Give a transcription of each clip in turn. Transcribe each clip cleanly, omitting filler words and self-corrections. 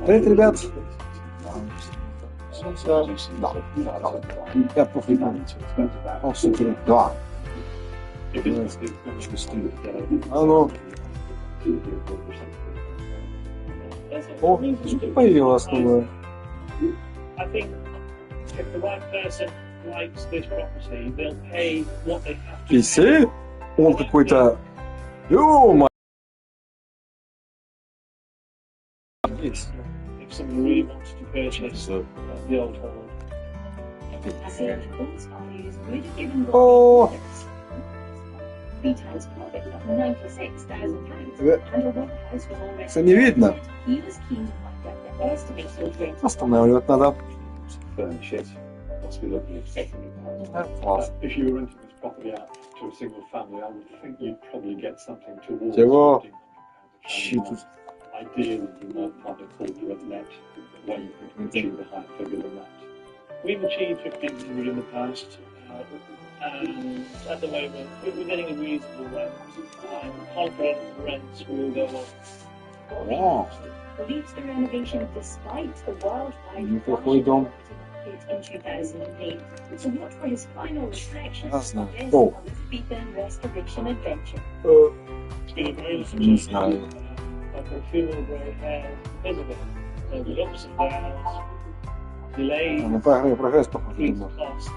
Привет, ребят. Да. Я пофигу. Он все-таки два. А ну. О, что появилось новое? PC? Он какой-то... Ё-моё! О! Все не видно. Останавливать надо. Класс. Чего? Щит. We've achieved 1,500 in the past, and at the moment we're getting a reasonable rent. I'm confident the rents will go up. О, Leads the renovation despite the worldwide неплохой дом. in 2008. So watch for his final reflections Ясно. on this О. on this Beacon restoration adventure. Не знаю. Like a funeral grey hair, visible. There'll be ups and downs, delays, Ну, прогресс, похоже, increased думаю. costs,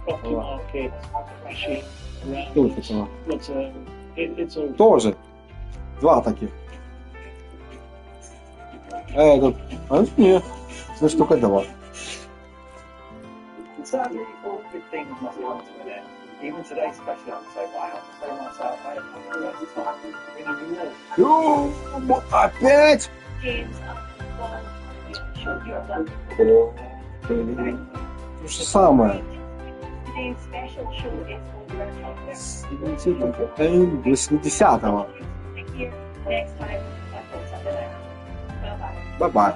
property market crashing around. Что это такое? But it's all Тоже. Два таких. А этот... А нет. Значит, только два. Sadly, all good things must come to an end. Even today's special episode, I have to say myself, I have come to the time bringing you all. Ё, опять? James, show your love. То же самое. Today's special show is over. 80-го. Here, next time, bye-bye. Бай-бай.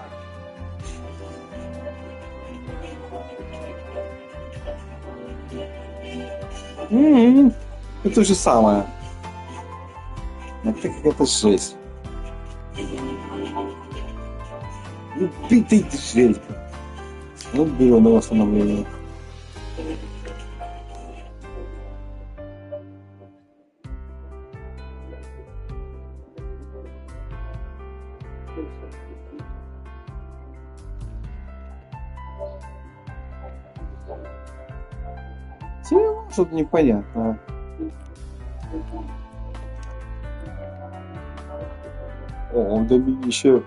Это то же самое. Это какая-то жесть. Убитый жесть. Вот было на восстановление. Чего? Что-то непонятно. О, он доминище.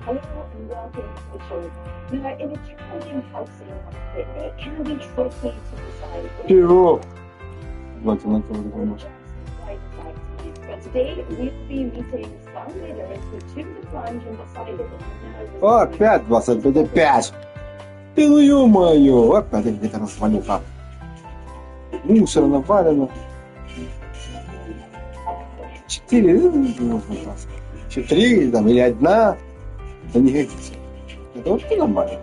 Hello and welcome to the show. We are in a challenging housing market. It can be tricky to decide. Чего? Давайте на кого думаешь. But today we'll be meeting some leaders who took the plunge and decided that О, опять 25. Ты ну ё-моё, опять где-то развалюха. Мусор навалено. 4, можно раз. 4 там, или одна. Это не годится. Это вообще нормально.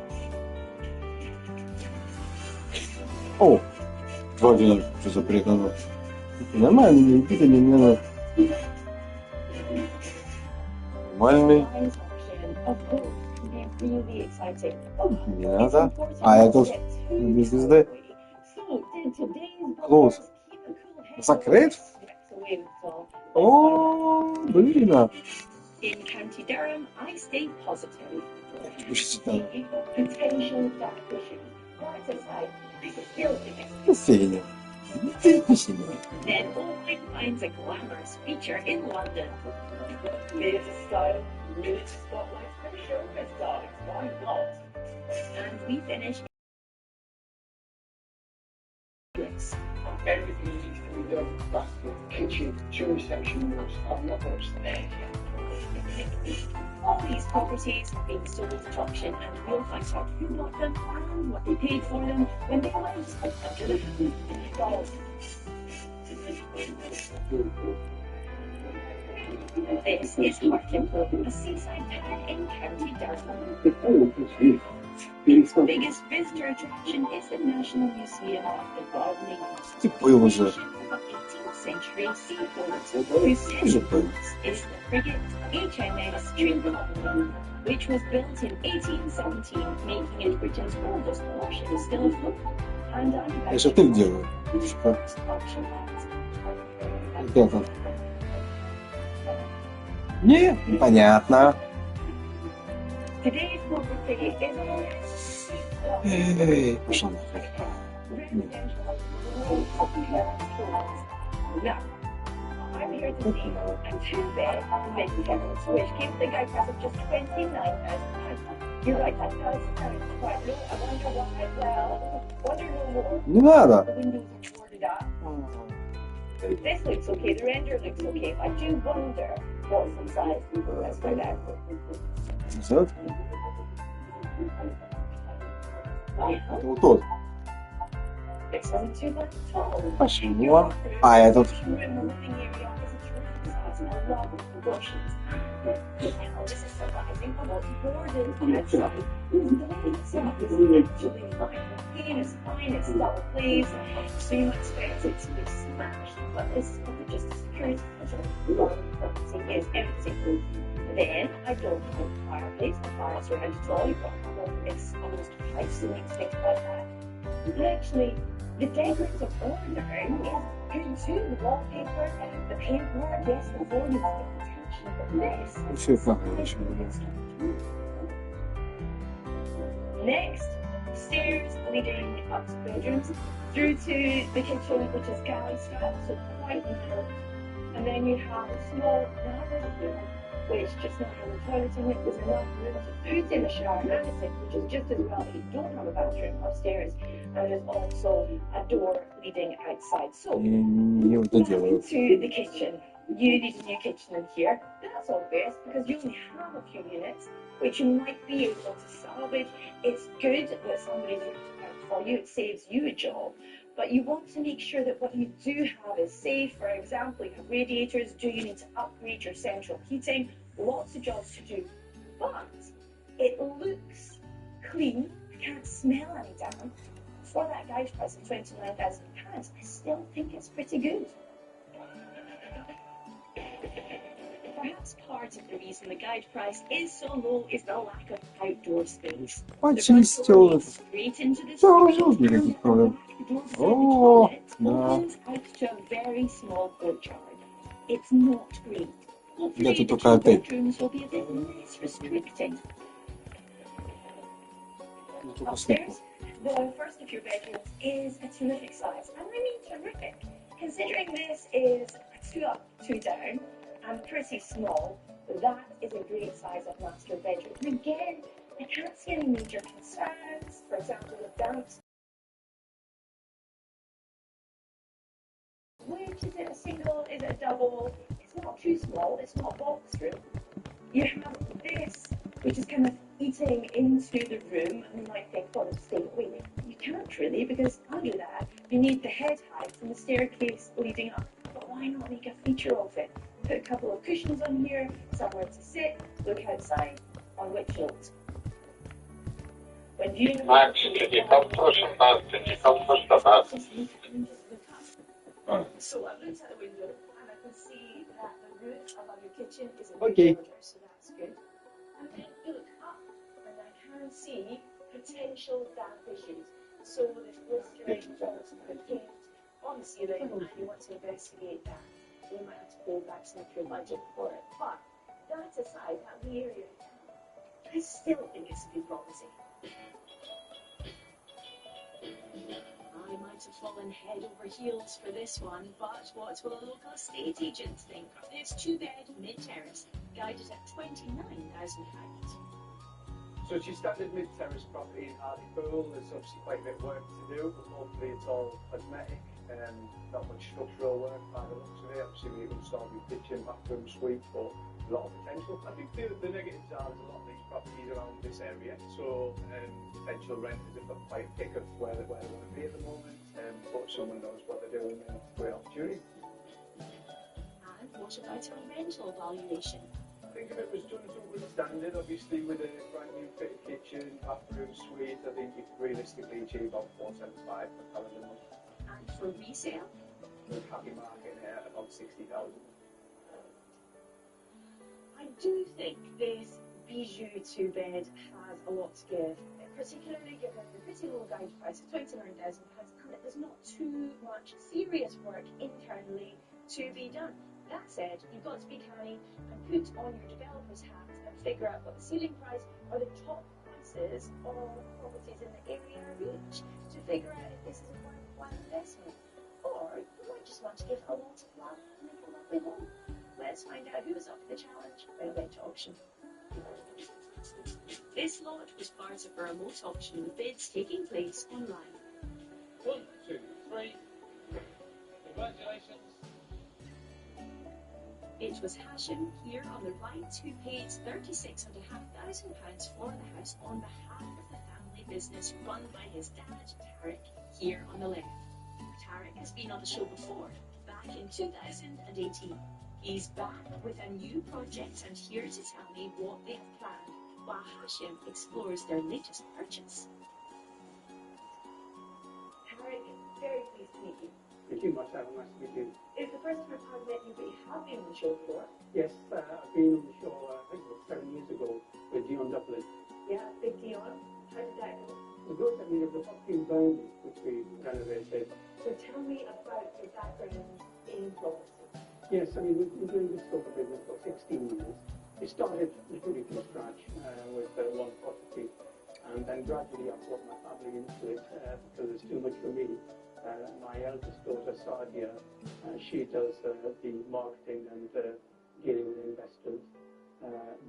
О, 2-1, что за прикол. Нормально, не видно, не надо. Нормальный. Не надо. А этот без звезды. Клоус. Закрыт? О, блин. In County Durham, I stay positive. Учитель. Potential dark issues. That aside, I could still think Кофейня. Ты кофейня. Then Oakland finds a glamorous feature in London. This style really spotlights the show as dark. Why not? And we finish. Everything needs to be done. Bathroom, kitchen, 2 reception rooms. I'm not going upstairs yet. All these properties have been sold at auction, and we'll find out who bought them and what they paid for them when they went under the hood. This is Hartlepool, a seaside town in County Durham. Its biggest visitor attraction is the National Museum of the Gardening. Ты был уже. of 18th century seaports, whose central port is the frigate HMS Trincomalee, which was built in 1817, making it Britain's oldest warship still afloat. And Я что ты делаешь? Это. Не, понятно. Today's property is on Эй, пошла нахуй. Now, I'm here to see a two-bed mid-terrace, which gives the guide price of just £29,000. You're right, that does sound quite low. I wonder why. Well, wonder no more. Не надо. The windows are boarded up. This looks okay, the render looks okay, but I do wonder what's inside. Let's find out. Вот. Well, Это вот тот. this isn't too much at all. Пошли. А этот. This is surprising, but what's boarded outside is actually fine. It's fine, it's double glazed, so you expect it to be smashed, but this is probably just a security measure. Property is empty. Then, I don't have a fireplace, the fire's around at all, you've got to have this almost twice, so you need to think about that. And actually, the decorative ordering is good too. The wallpaper, the paintwork, yes, the flooring is attention, but this. Еще похоже. Next, stairs leading up to bedrooms, through to the kitchen, which is galley style, so quite narrow. And then you have a small narrow room, which just not has a toilet in it. There's enough room to put in a shower and a sink, which is just as well if you don't have a bathroom upstairs. And there's also a door leading outside. So, Не вот это back делаю. to the kitchen. You need a new kitchen in here. That's obvious because you only have a few units, which you might be able to salvage. It's good that somebody's renting out for you. It saves you a job. But you want to make sure that what you do have is safe. For example, you have radiators. Do you need to upgrade your central heating? Lots of jobs to do. But it looks clean. I can't smell any damp. For that guide price of £29,000, I still think it's pretty good. Perhaps part of the reason the guide price is so low is the lack of outdoor space. Очень стёло. Straight into the Всё, street, разумно, and никаких проблем. the door for the О, toilet да. opens out to a very small courtyard. It's not great. Hopefully, Это the только two опять. bedrooms will be a bit less restricted. Ну, только слепо. Upstairs, the first of your bedrooms is a terrific size. And I mean terrific, considering this is a 2 up, 2 down, and pretty small. That is a great size of master bedroom. And again, I can't see any major concerns. For example, the damps. Which is it a single? Is it a double? It's not too small. It's not a box room. You have this, which is kind of eating into the room, and you might think, well, it's stay away. You can't really, because under that, you need the head height and the staircase leading up. But why not make a feature of it? Put a couple of cushions on here, somewhere to sit, look outside, on which note. When viewing Max, can you come first or not? Can you come first or not? So I've looked out the window and I can see that the roof above your kitchen is in Okay. good order, so that's good. And then you look up and I can see potential damp issues. So there's blistering holes in the paint on the ceiling and you want to investigate that. So you might have to hold back some of your budget for it. But that aside, that wee area, I still think it's a good property. I might have fallen head over heels for this one, but what will a local estate agent think of this 2-bed mid-terrace guided at £29,000? So it's your standard mid-terrace property in Hartlepool. There's obviously quite a bit of work to do, but hopefully it's all cosmetic and not much structural work by the looks of it. Obviously we installed your kitchen, bathroom, suite, but a lot of potential. I think the negatives are there's a lot of these properties around this area, so potential renters have got quite a pick of where they want to be at the moment, but if someone knows what they're doing, then it's a great opportunity. And what about a rental valuation? I think if it was done to a good standard, obviously with a brand new fitted kitchen, bathroom, suite, I think you could realistically achieve about £475 per calendar month. And for resale? would have you market at about 60,000. I do think this bijou two-bed has a lot to give, particularly given the pretty low guide price of £29,000 and that there's not too much serious work internally to be done. That said, you've got to be canny and put on your developer's hat and figure out what the ceiling price or the top prices of properties in the area reach to figure out if this is a worthwhile investment. Or you might just want to give a lot of love and make a lovely home. Let's find out who was up for the challenge when I went to auction. This lot was part of a remote auction with bids taking place online. 1, 2, 3. Congratulations. It was Hashim here on the right who paid £36,500 for the house on behalf of the family business run by his dad, Tarek, here on the left. Tarek has been on the show before, back in 2018. He's back with a new project and here to tell me what they have planned while Hashim explores their latest purchase. Tarek, very pleased to meet you. Thank you, Marcel. Nice to meet you. It's the first time I've met you, but you have been on the show before. Yes, I've been on the show, I think it was 7 years ago with Dion Dublin. Yeah, big Dion. How did that go? The good, I mean, of the property in Burnley, which we renovated. So tell me about your background in property. Yes, I mean, we've been doing this sort of business for 16 years. It started literally from scratch with one property, and then gradually I brought my family into it because it's too much for me. My eldest daughter, Sadia, she does the marketing and dealing with investors.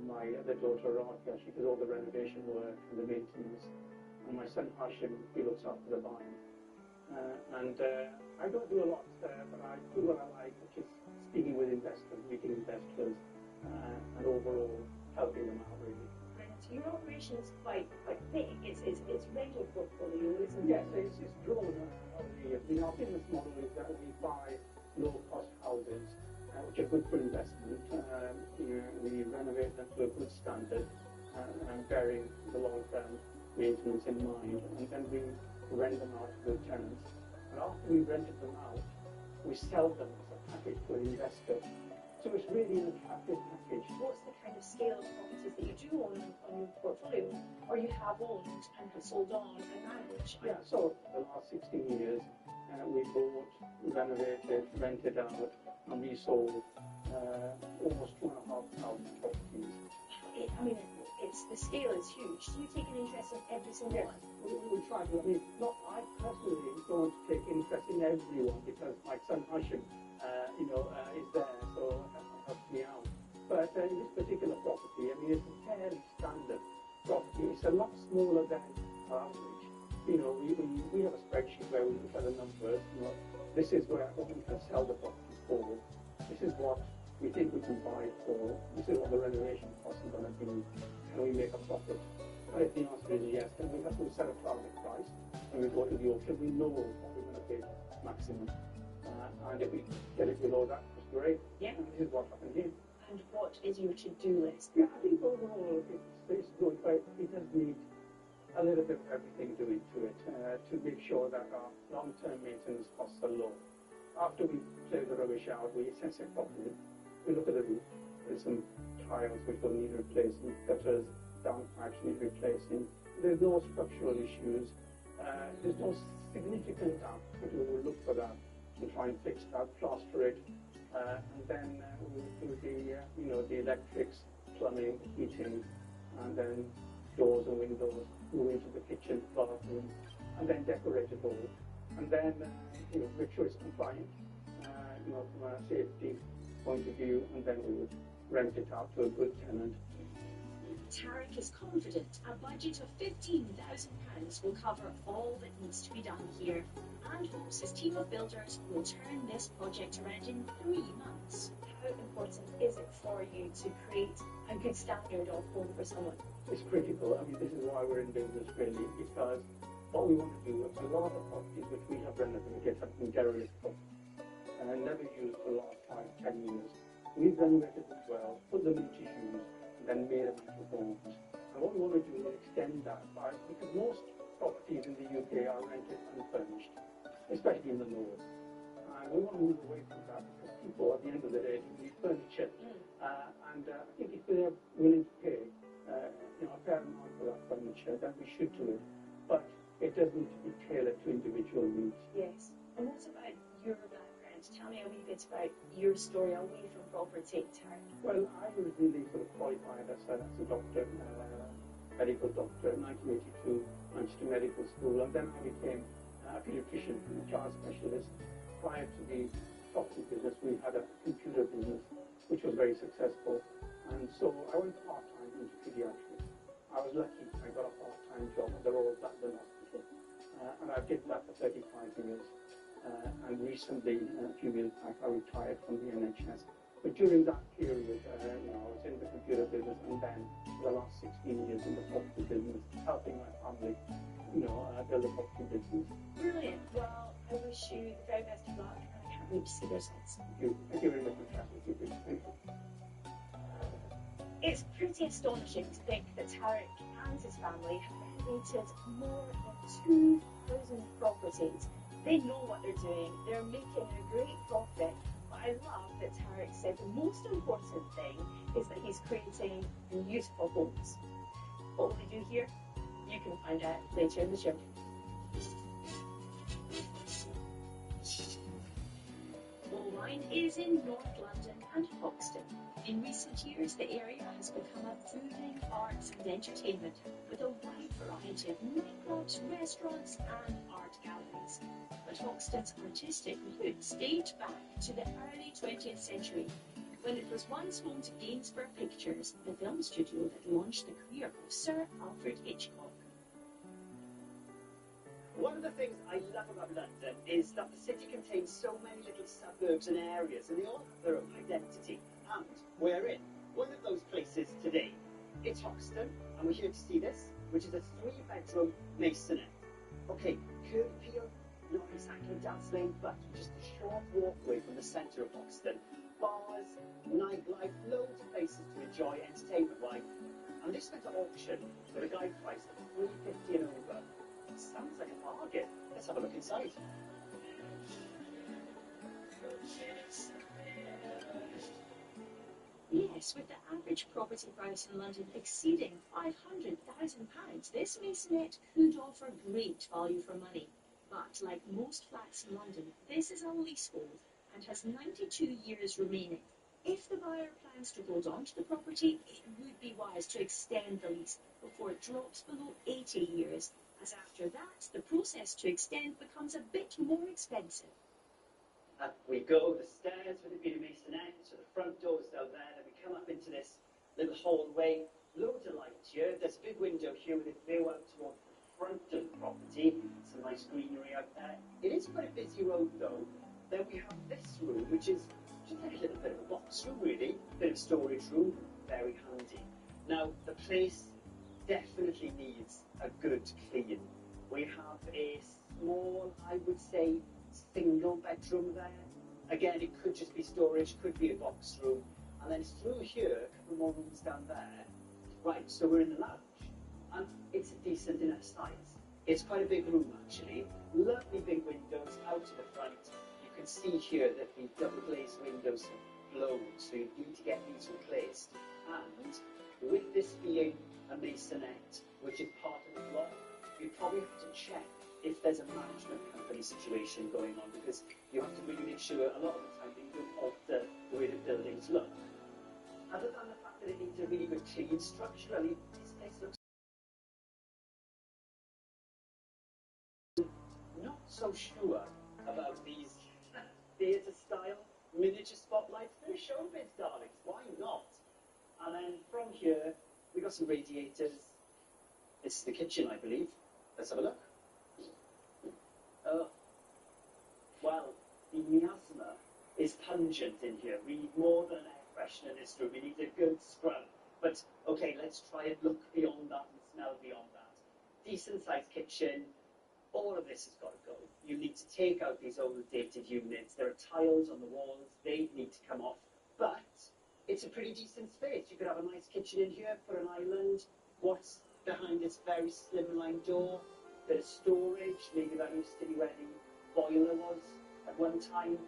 My other daughter, Rakia, she does all the renovation work and the maintenance. And my son, Hashim, he looks after the buying. I don't do a lot, but I do what I like, which is speaking with investors, meeting investors, and overall helping them out, really. And your operation is quite big. It's rental portfolio, isn't it? Yes, it's grown over the years. Our business model is that we buy low-cost houses, which are good for investment. We renovate them to a good standard, and bearing the long-term maintenance in mind, and then we rent them out to the tenants. And after we rented them out, we sell them as a package to an investor. So it's really an attractive package. What's the kind of scale of properties that you do own on your portfolio, or you have owned and have sold on and managed? Yeah, so the last 16 years, we bought, renovated, rented out, and we sold almost 2,500 properties. The scale is huge. Do you take an interest in every single one? We try to. I personally don't take interest in everyone because my son Hashim, is there, so that helps me out. But in this particular property, it's a fairly standard property. It's a lot smaller than our average. We have a spreadsheet where we look at the numbers. This is what we can sell the property for. This is what we think we can buy it for. This is what the renovation cost is going to be. Can we make a profit? And if the answer is yes, then we have to set a target price. When we go to the auction, we know what we're going to pay maximum. And if we get it below that, it's great. Yeah. And this is what happened here. And what is your to-do list? Yeah, I think overall it's good, but it does need a little bit of everything doing to it to make sure that our long-term maintenance costs are low. After we clear the rubbish out, we assess it properly. We look at the roof. There's some tiles which will need replacing, gutters, downpipes need replacing. There's no structural issues. There's no significant damp, but we will look for that and try and fix that, plaster it, and then we will do the electrics, plumbing, heating, and then doors and windows, move into the kitchen, bathroom, and then decorate it all, and then make sure it's compliant, from a safety point of view, and then we would rent it out to a good tenant. Tarek is confident a budget of £15,000 will cover all that needs to be done here, and hopes his team of builders will turn this project around in 3 months. How important is it for you to create a good standard of home for someone? It's critical. This is why we're in business, really, because what we want to do, a lot of the properties which we have renovated have been derelict properties and never used for the last 5-10 years. We've renovated them well, put them into use, and then made them into homes. And what we want to do is extend that because most properties in the UK are rented unfurnished, especially in the north. And we want to move away from that because people, at the end of the day, need furniture. And I think if they're willing to pay, a fair amount for that furniture, then we should do it. But it does need to be tailored to individual needs. Yes. And what about your background? Tell me a wee bit about your story away from property, Tarek. Well, I originally sort of qualified as a doctor, medical doctor in 1982, Manchester Medical School, and then I became a pediatrician and a child specialist. Prior to the property business, we had a computer business, which was very successful, and so I went part-time into pediatrics. I was lucky I got a part-time job at the Royal Blackburn Hospital, and I did that for 35 years. And recently, a few years back, I retired from the NHS. But during that period, I was in the computer business, and then for the last 16 years in the property business, helping my family, build a property business. Brilliant. Well, I wish you the very best of luck, and I can't wait to see the results. Thank you. Thank you very much for chatting with me. Thank you. It's pretty astonishing to think that Tarek and his family have renovated more than 2,000 properties. They know what they're doing, they're making a great profit, but I love that Tarek said the most important thing is that he's creating beautiful homes. What will they do here? You can find out later in the show. Bowline is in North London and Hoxton. In recent years, the area has become a booming arts and entertainment with a wide variety of nightclubs, restaurants and art galleries. But Hoxton's artistic roots date back to the early 20th century, when it was once home to Gainsborough Pictures, the film studio that launched the career of Sir Alfred Hitchcock. One of the things I love about London is that the city contains so many little suburbs and areas, and they all have their own identity. And we're in one of those places today. It's Hoxton, and we're here to see this, which is a 3-bedroom masonette. Okay, curvy appeal, not exactly dazzling, but just a short walkway from the centre of Hoxton. Bars, nightlife, loads of places to enjoy entertainment-wise. And this went to auction with a guide price of $350 and over. Sounds like a bargain. Let's have a look inside. Yes, with the average property price in London exceeding £500,000, this masonette could offer great value for money. But like most flats in London, this is a leasehold and has 92 years remaining. If the buyer plans to hold on to the property, it would be wise to extend the lease before it drops below 80 years, as after that, the process to extend becomes a bit more expensive. Up we go, the stairs with it being a masonette, so the front door's down there, then we come up into this little hallway, loads of light here, there's a big window here with a view out towards the front of the property, some nice greenery out there. It is quite a busy road though. Then we have this room, which is just like a little bit of a box room really, bit of storage room, very handy. Now, the place definitely needs a good clean. We have a small, I would say, single bedroom there. Again, it could just be storage, could be a box room. And then through here, a couple more rooms down there. Right, so we're in the lounge. And it's a decent enough size. It's quite a big room actually. Lovely big windows out to the front. You can see here that the double glazed windows have blown, so you need to get these replaced. And with this being a masonette, which is part of the block, you probably have to check if there's a management company situation going on, because you have to really make sure a lot of the time that you don't alter the way the buildings look. Other than the fact that it needs a really good clean structurally, this place looks not so sure about these theatre style miniature spotlights. They're showbiz, darlings, why not? And then from here we got some radiators. This is the kitchen, I believe. Let's have a look. Oh, well, the miasma is pungent in here. We need more than an air freshener in this room. We need a good scrub. But, okay, let's try and look beyond that and smell beyond that. Decent sized kitchen. All of this has got to go. You need to take out these old dated units. There are tiles on the walls. They need to come off. But it's a pretty decent space. You could have a nice kitchen in here, put an island. What's behind this very slimline door? Bit of storage, maybe that used to be where the boiler was. at one time,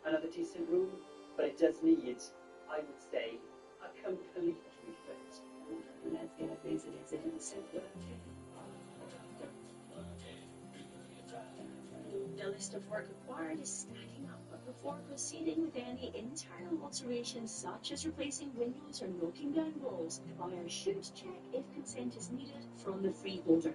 another decent room, but it does need, I would say, a complete refit. Let's get a visit into the center. The list of work required is stacking up, but before proceeding with any internal alterations such as replacing windows or knocking down walls, the buyer should check if consent is needed from the freeholder.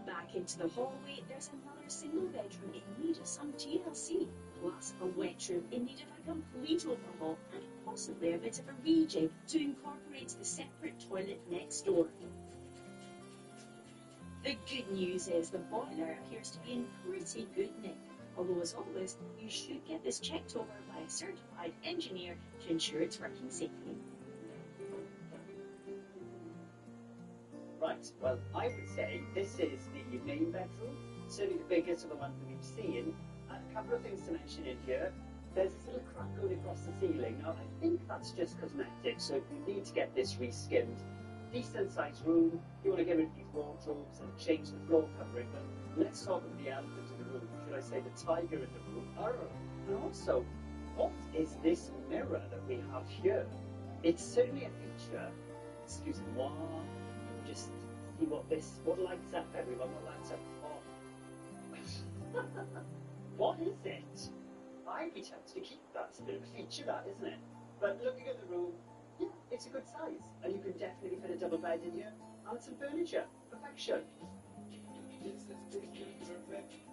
Back into the hallway, there's another single bedroom in need of some TLC, plus a wet room in need of a complete overhaul and possibly a bit of a rejig to incorporate the separate toilet next door. The good news is the boiler appears to be in pretty good nick, although as always, you should get this checked over by a certified engineer to ensure it's working safely. Right, well, I would say this is the main bedroom, certainly the biggest of the ones that we've seen. And a couple of things to mention in here. There's this little crack going across the ceiling. Now, I think that's just cosmetic, so you need to get this reskimmed. Decent sized room, you want to get rid of these wardrobes and change the floor covering, but let's talk about the elephant in the room, should I say the tiger in the room. And also, what is this mirror that we have here? It's certainly a feature. Excuse me, what? Just see what lights up, everyone, what lights up. Oh. What is it? I'd be tempted to keep that. It's a bit of a feature, that, isn't it? But looking at the room, yeah, it's a good size. And you can definitely fit a double bed in here and some furniture. Perfection.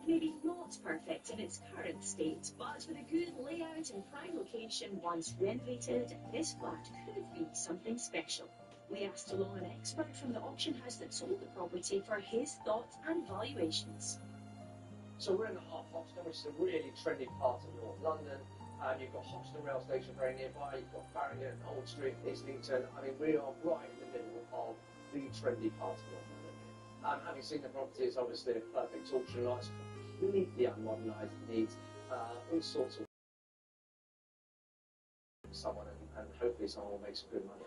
Maybe not perfect in its current state, but with a good layout and prime location once renovated, this flat could be something special. We asked along an expert from the auction house that sold the property for his thoughts and valuations. So we're in the heart of Hoxton, which is a really trendy part of North London. You've got Hoxton rail station very nearby, you've got Farringdon, Old Street, Islington. I mean, we are right in the middle of the trendy part of North London. Having seen the property, it's obviously a perfect auction lot. It's completely unmodernised. It needs all sorts of someone, and hopefully someone will make some good money.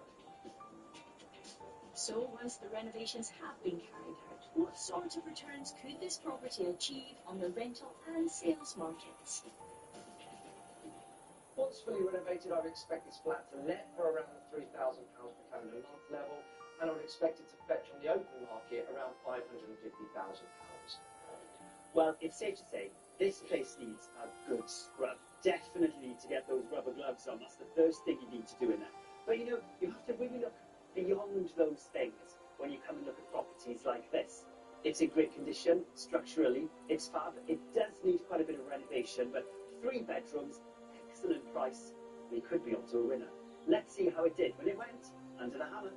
So once the renovations have been carried out, what sort of returns could this property achieve on the rental and sales markets? Once fully renovated, I would expect this flat to let for around £3,000 per calendar month level, and I would expect it to fetch on the open market around £550,000. Well, it's safe to say, this place needs a good scrub. Definitely need to get those rubber gloves on. That's the first thing you need to do in there. But you know, you have to really look beyond those things when you come and look at properties like this. It's in great condition, structurally, it's fab. It does need quite a bit of renovation, but 3 bedrooms, excellent price. We could be onto a winner. Let's see how it did when it went under the hammer.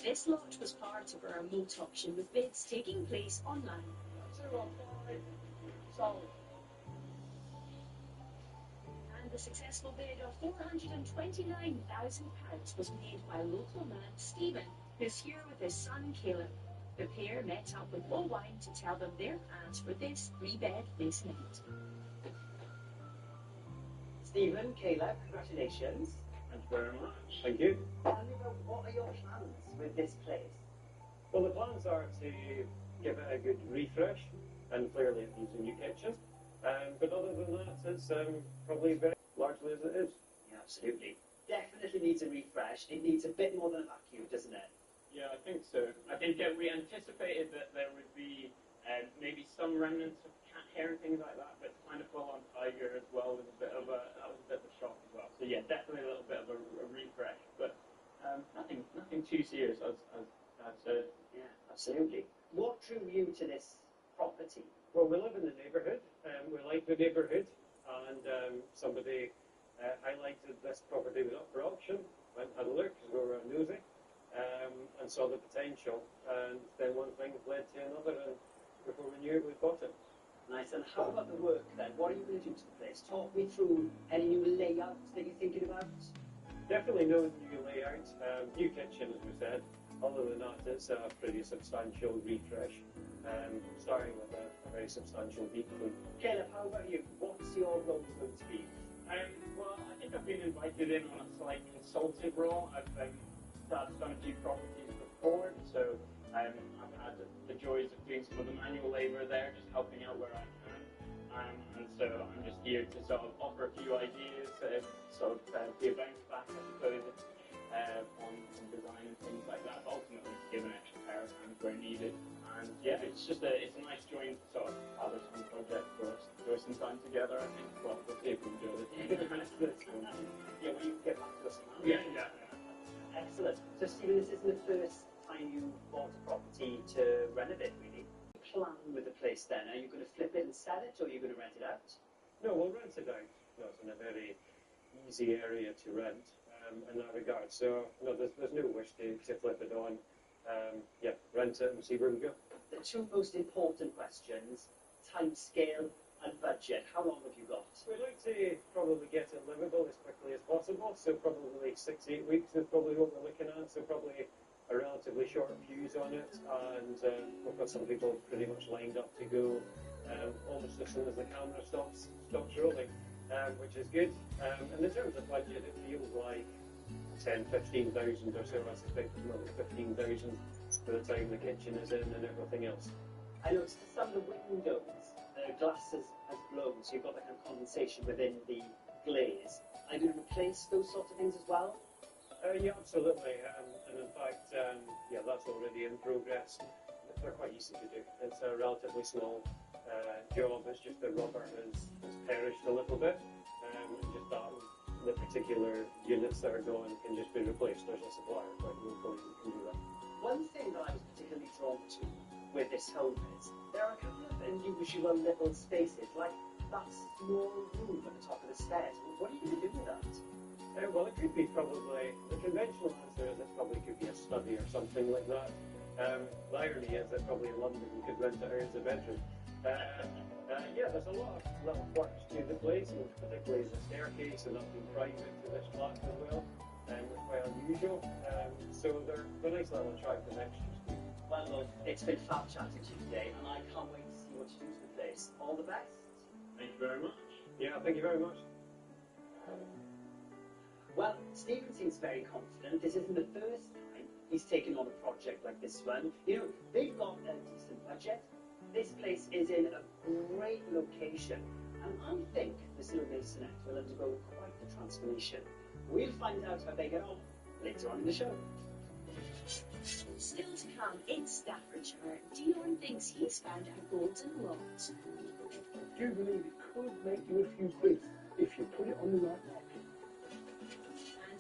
This lot was part of a remote auction with bids taking place online. 2 on 5, sold. And the successful bid of £429,000 was made by local man Stephen, who's here with his son Caleb. The pair met up with low wine to tell them their plans for this 3-bed basement. Stephen, Caleb, congratulations. Thank you very much. Thank you. Tell me about what are your plans with this place? Well, the plans are to give it a good refresh, and clearly it needs a new kitchen. But other than that, it's probably very largely as it is. Yeah, absolutely. Definitely needs a refresh. It needs a bit more than a vacuum, doesn't it? Yeah, I think so. I think we anticipated that there would be maybe some remnants of cat hair and things like that, but kind of full on tiger as well was a bit of a shock as well. So yeah, definitely a little bit of a refresh, but nothing too serious as Dad said. Yeah, absolutely. What drew you to this property? Well, we live in the neighbourhood. We like the neighbourhood, and somebody highlighted this property was up for auction. Went and had a look because we were nosy, and saw the potential. And then one thing led to another, and before we knew it, we bought it. Nice. And how about the work then? What are you going to do to the place? Talk me through any new layouts that you're thinking about. Definitely no new layout, new kitchen as we said. Other than that, it's a pretty substantial refresh, starting with a very substantial deep clean. Caleb, how about you? What's your role going to be? Well, I think I've been invited in on a slight consultative role. I've done a few properties before, so I've had the joys of doing some of the manual labour there, just helping out where I can. And so I'm just here to sort of offer a few ideas, be a bounce back, I suppose, on design and things like that, but ultimately give an extra pair of hands where needed. And yeah, it's a nice joint sort of father-son project for us to enjoy some time together, I think. Well, we'll see if we enjoy the rest of this one. Yeah, well, you can get back to us now. Yeah. Excellent. So, Stephen, this isn't the first time you bought a property to renovate, really. Plan with the place then? Are you going to flip it and sell it, or are you going to rent it out? No, we'll rent it out. No, it's in a very easy area to rent in that regard. So, no, there's no wish to flip it on. Yeah, rent it and see where we go. The two most important questions, time scale and budget. How long have you got? We'd like to probably get it livable as quickly as possible, so probably 6-8 weeks is probably what we're looking at, so probably a relatively short fuse on it, and we've got some people pretty much lined up to go almost as soon as the camera stops rolling, which is good. And in terms of budget, it feels like 10,000-15,000 or so. I suspect it's more like 15,000 by the time the kitchen is in and everything else. I noticed some of the windows, the glass has blown, so you've got that kind of condensation within the glaze. Are you going to replace those sorts of things as well? Yeah, absolutely. And in fact, yeah, that's already in progress. They're quite easy to do. It's a relatively small job. It's just the rubber has perished a little bit. Just that the particular units that are going can just be replaced. There's a supplier quite locally who can do that. One thing that I was particularly drawn to with this home is there are a couple of unusual little spaces, like that small room at the top of the stairs. What are you going to do with that? Well, it could be probably, the conventional answer is it probably could be a study or something like that. The irony is that probably in London you could rent it out as a bedroom. Yeah, there's a lot of little quirks to the place, and particularly the staircase and nothing private to this flat as well, which is quite unusual. So they're nice little attractive extras. Well, look, it's been fab chatting to you today, and I can't wait to see what you do to the place. All the best. Thank you very much. Yeah, thank you very much. Well, Stephen seems very confident. This isn't the first time he's taken on a project like this one. You know, they've got a decent budget. This place is in a great location, and I think this little masonette will undergo quite the transformation. We'll find out how they get on later on in the show. Still to come in Staffordshire, Dion thinks he's found a golden lot. Do you believe it could make you a few quid if you put it on the right neck?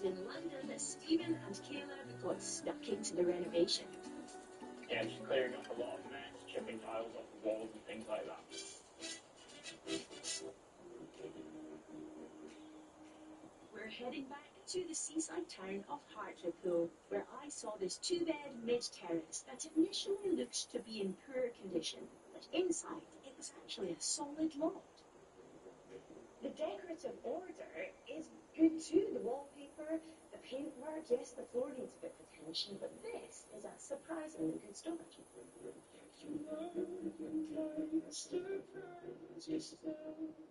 And in London, Stephen and Kayla got stuck into the renovation. Yeah, just clearing up a lot of mess, chipping tiles off the walls and things like that. We're heading back to the seaside town of Hartlepool, where I saw this two-bed mid-terrace that initially looked to be in poor condition, but inside it was actually a solid lot. The decorative order is good too. The wallpaper, the paintwork, yes, the floor needs a bit of attention, but this is a surprisingly good start.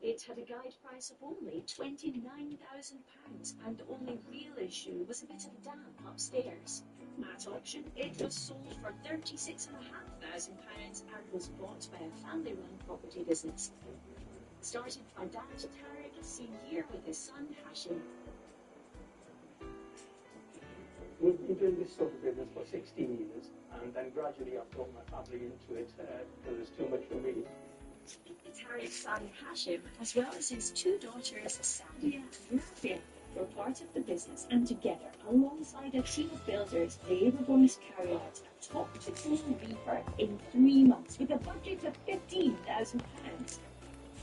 It had a guide price of only £29,000, and the only real issue was a bit of damp upstairs. At auction, it was sold for £36,500 and was bought by a family-run property business. Started by Dad Tarek, seen here with his son Hashim. We've been doing this sort of business for 16 years, and then gradually I've brought my family into it because it's too much for me. Tarek's son Hashim, as well as his two daughters Sadia and Rafia, were part of the business, and together, alongside a team of builders, they were going to carry out a top-to-toe refurb in 3 months with a budget of £15,000.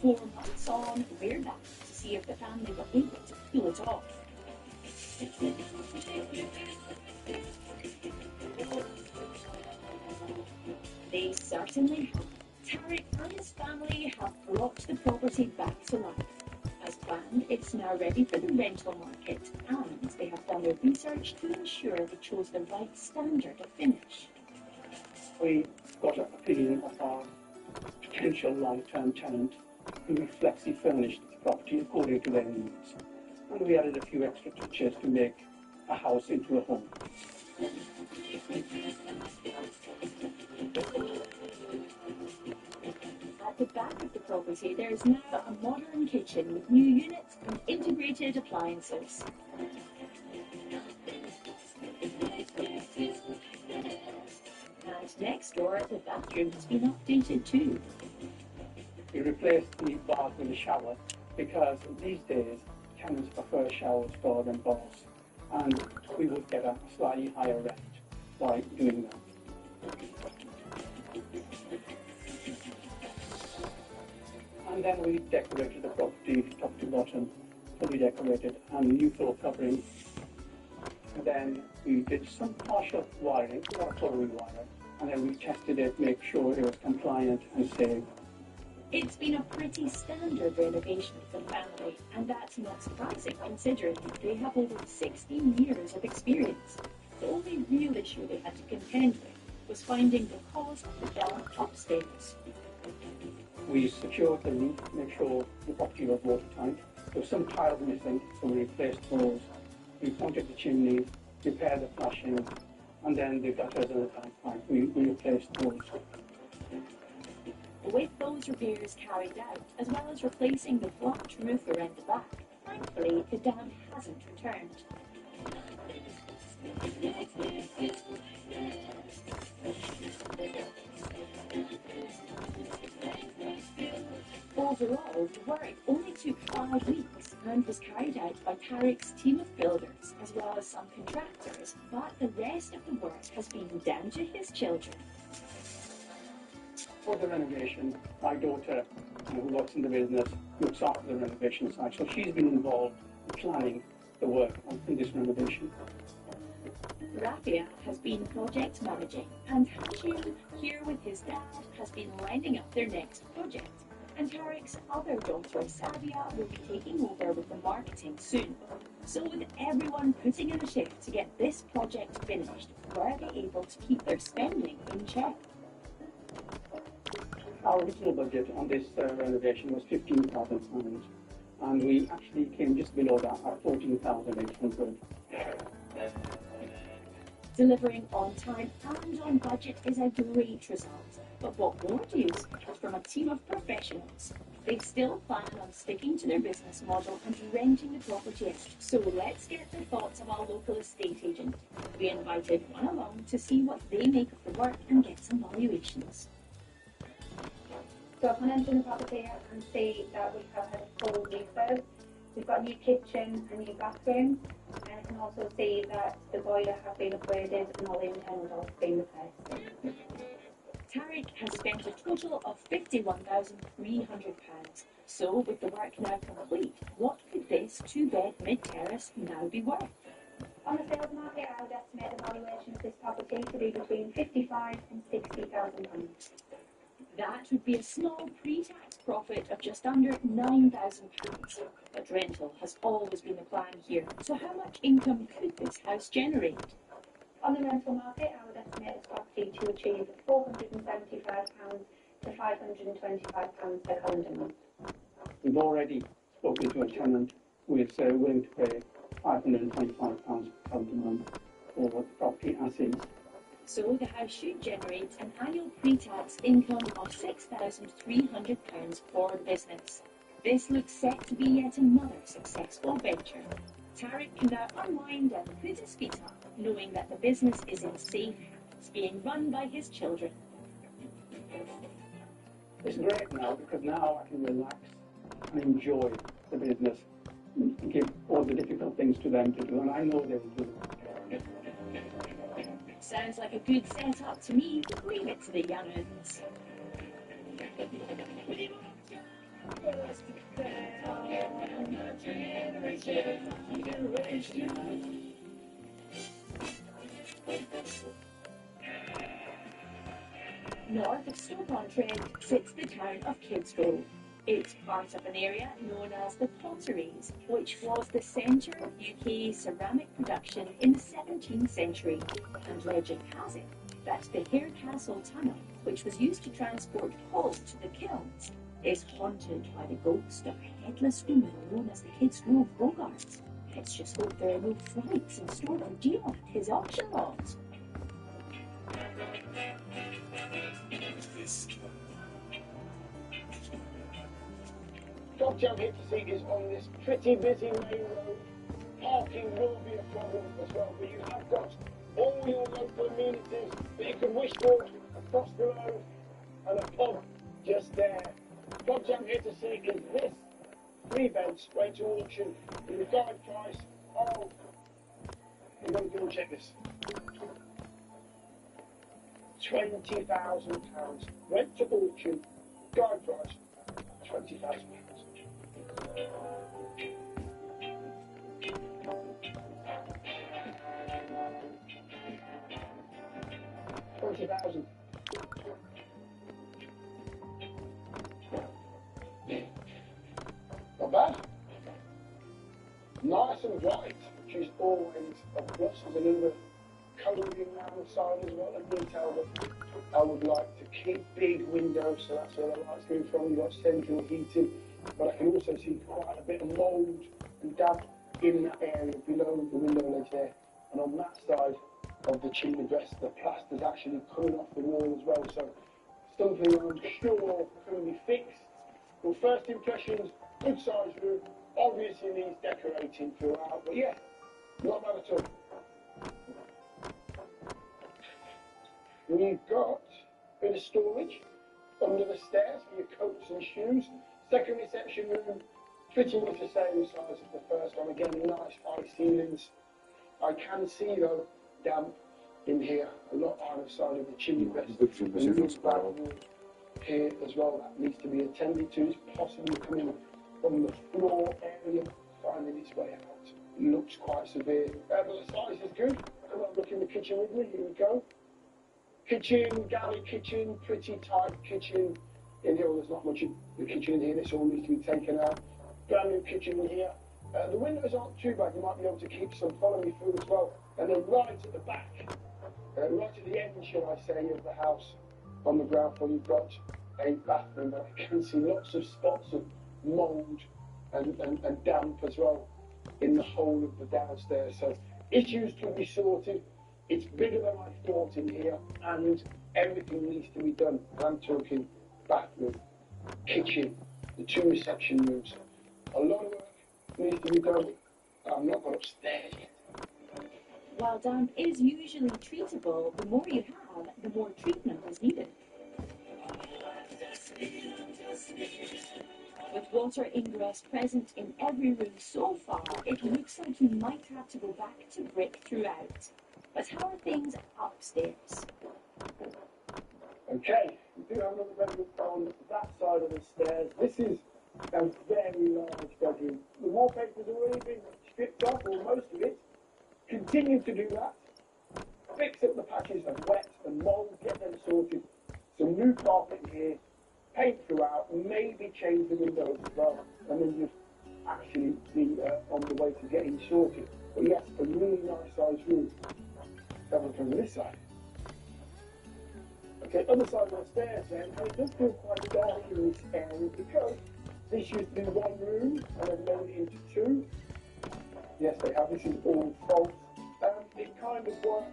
4 months on, we're back to see if the family were able to pull it off. They certainly have. Tarek and his family have brought the property back to life. As planned, it's now ready for the rental market, and they have done their research to ensure they chose the right standard of finish. We got an opinion of our potential long-term tenant who would flexi furnish the property according to their needs. And we added a few extra touches to make a house into a home. At the back of the property, there is now a modern kitchen with new units and integrated appliances. And next door, the bathroom has been updated too. We replaced the bath with a shower because these days tenants prefer showers more than baths, and we would get a slightly higher rent by doing that. And then we decorated the property top to bottom, fully decorated, and new floor covering. And then we did some partial wiring, not full rewiring, and then we tested it, make sure it was compliant and safe. It's been a pretty standard renovation for the family, and that's not surprising considering they have over 16 years of experience. The only real issue they had to contend with was finding the cause of the damp upstairs. We secured the roof, make sure the property was watertight. There were some tiles missing, so we replaced those. We pointed the chimney, repaired the flashing, and then the gutters and the pipe. We replaced those. With those repairs carried out, as well as replacing the flat roof around the back, thankfully the damp hasn't returned. Overall, the work only took 5 weeks and was carried out by Tariq's team of builders, as well as some contractors, but the rest of the work has been down to his children. For the renovation, my daughter, who works in the business, looks after the renovation side. So she's been involved in planning the work in this renovation. Rafia has been project managing, and Hashim, here with his dad, has been lining up their next project. And Tariq's other daughter, Sadia, will be taking over with the marketing soon. So with everyone putting in a shift to get this project finished, were they able to keep their spending in check? Our original budget on this renovation was £15,000, and we actually came just below that at £14,800. Delivering on time and on budget is a great result. But what more news is from a team of professionals. They still plan on sticking to their business model and renting the property out. So let's get the thoughts of our local estate agent. We invited one along to see what they make of the work and get some valuations. So I can enter the property and see that we have had a full refurb. We've got a new kitchen and new bathroom, and I can also see that the boiler has been upgraded and all the internals have been repaired. Tariq has spent a total of £51,300. So with the work now complete, what could this 2-bed mid-terrace now be worth? On the sales market, I would estimate the valuation of this property to be between £55,000 and £60,000. That would be a small pre-tax profit of just under £9,000. But rental has always been the plan here. So how much income could this house generate? On the rental market, I would estimate this property to achieve £475 to £525 per calendar month. We've already spoken to a tenant who is willing to pay £525 per calendar month for the property as is. So the house should generate an annual pre-tax income of £6,300 for the business. This looks set to be yet another successful venture. Tariq can now unwind and put his feet up, knowing that the business is in safe hands, being run by his children. It's great now because now I can relax and enjoy the business and give all the difficult things to them to do, and I know they will do. Sounds like a good setup to me. Leave it to the young'uns. North of Stoke-on-Trent sits the town of Kidsgrove. It's part of an area known as the Potteries, which was the centre of UK ceramic production in the 17th century. And legend has it that the Harecastle Tunnel, which was used to transport coal to the kilns, is haunted by the ghost of a headless woman known as the Kidsgrove Bogart. Let's just hope there are no frights in store for Dion at his auction lot. Job jam here to see is on this pretty busy main road. Parking will be a problem as well, but you have got all your local amenities that you can wish for across the road and a pub just there. Job jam here to see is this 3-bed straight to auction with a guide price of, I'm going to double check this, £20,000. Rent to auction, guide price, £20,000. 20,000. Not bad. Nice and white, which is always a plus. There's a little bit of colouring around the side as well, and detail that I would like to keep. Big windows, so that's where the light's coming from. You've got central heating, but I can also see quite a bit of mould and damp in that area below the window ledge there. And on that side of the chimney breast, the plaster's actually coming off the wall as well, so something I'm sure can be fixed. Well, first impressions, good size room, obviously needs decorating throughout, but yeah, not bad at all. We've got a bit of storage under the stairs for your coats and shoes. Second reception room, pretty much the same size as the first one. Again, nice high ceilings. I can see though damp in here, a lot either side of the chimney breast. Here as well, that needs to be attended to. It's possibly coming from the floor area, finding its way out. It looks quite severe, but the size is good. Come on, look in the kitchen with me. Here we go. Kitchen, galley kitchen, pretty tight kitchen. In here, there's not much in the kitchen in here. This all needs to be taken out. Brand new kitchen in here. The windows aren't too bad. You might be able to keep some follow me through as well. And then right at the back, right at the end, shall I say, of the house, on the ground floor, you've got a bathroom, but I can see lots of spots of mould and damp as well in the whole of the downstairs. So issues to be sorted. It's bigger than I thought in here, and everything needs to be done. I'm talking bathroom, kitchen, the 2 reception rooms. A lot of work needs to be done. I'm not going upstairs yet. While damp is usually treatable, the more you have, the more treatment is needed. With water ingress present in every room so far, it looks like you might have to go back to brick throughout. But how are things upstairs? Okay, we do have another bedroom on that side of the stairs. This is a very large bedroom. The wallpaper's already been stripped off, or most of it. Continue to do that. Fix up the patches of wet and mould, get them sorted. Some new carpet here, paint throughout, maybe change the windows as well, and then you'd actually be on the way to getting sorted. But yes, a really nice sized room. Coming from this side. Okay, other side of the stairs then, and it does feel quite dark in this area because this used to be 1 room and they've made it into 2. Yes, they have. This is all false. It kind of works.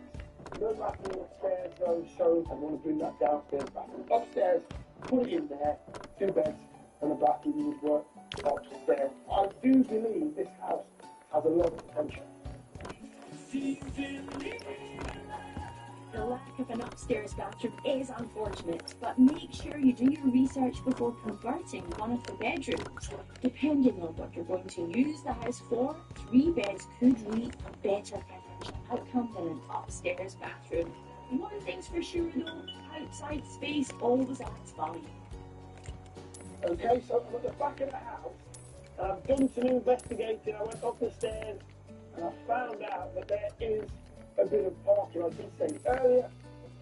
No bathroom upstairs though, so I want to bring that downstairs bathroom. Upstairs, put it in there, 2 beds and a bathroom would work upstairs. I do believe this house has a lot of potential. The lack of an upstairs bathroom is unfortunate, but make sure you do your research before converting one of the bedrooms. Depending on what you're going to use the house for, 3 beds could reap a better financial outcome than an upstairs bathroom. One thing's for sure though, outside space always adds value. Okay, so I'm at the back of the house, and I've done some investigating. I went up the stairs, and I found out that there is a bit of parking. I did say earlier,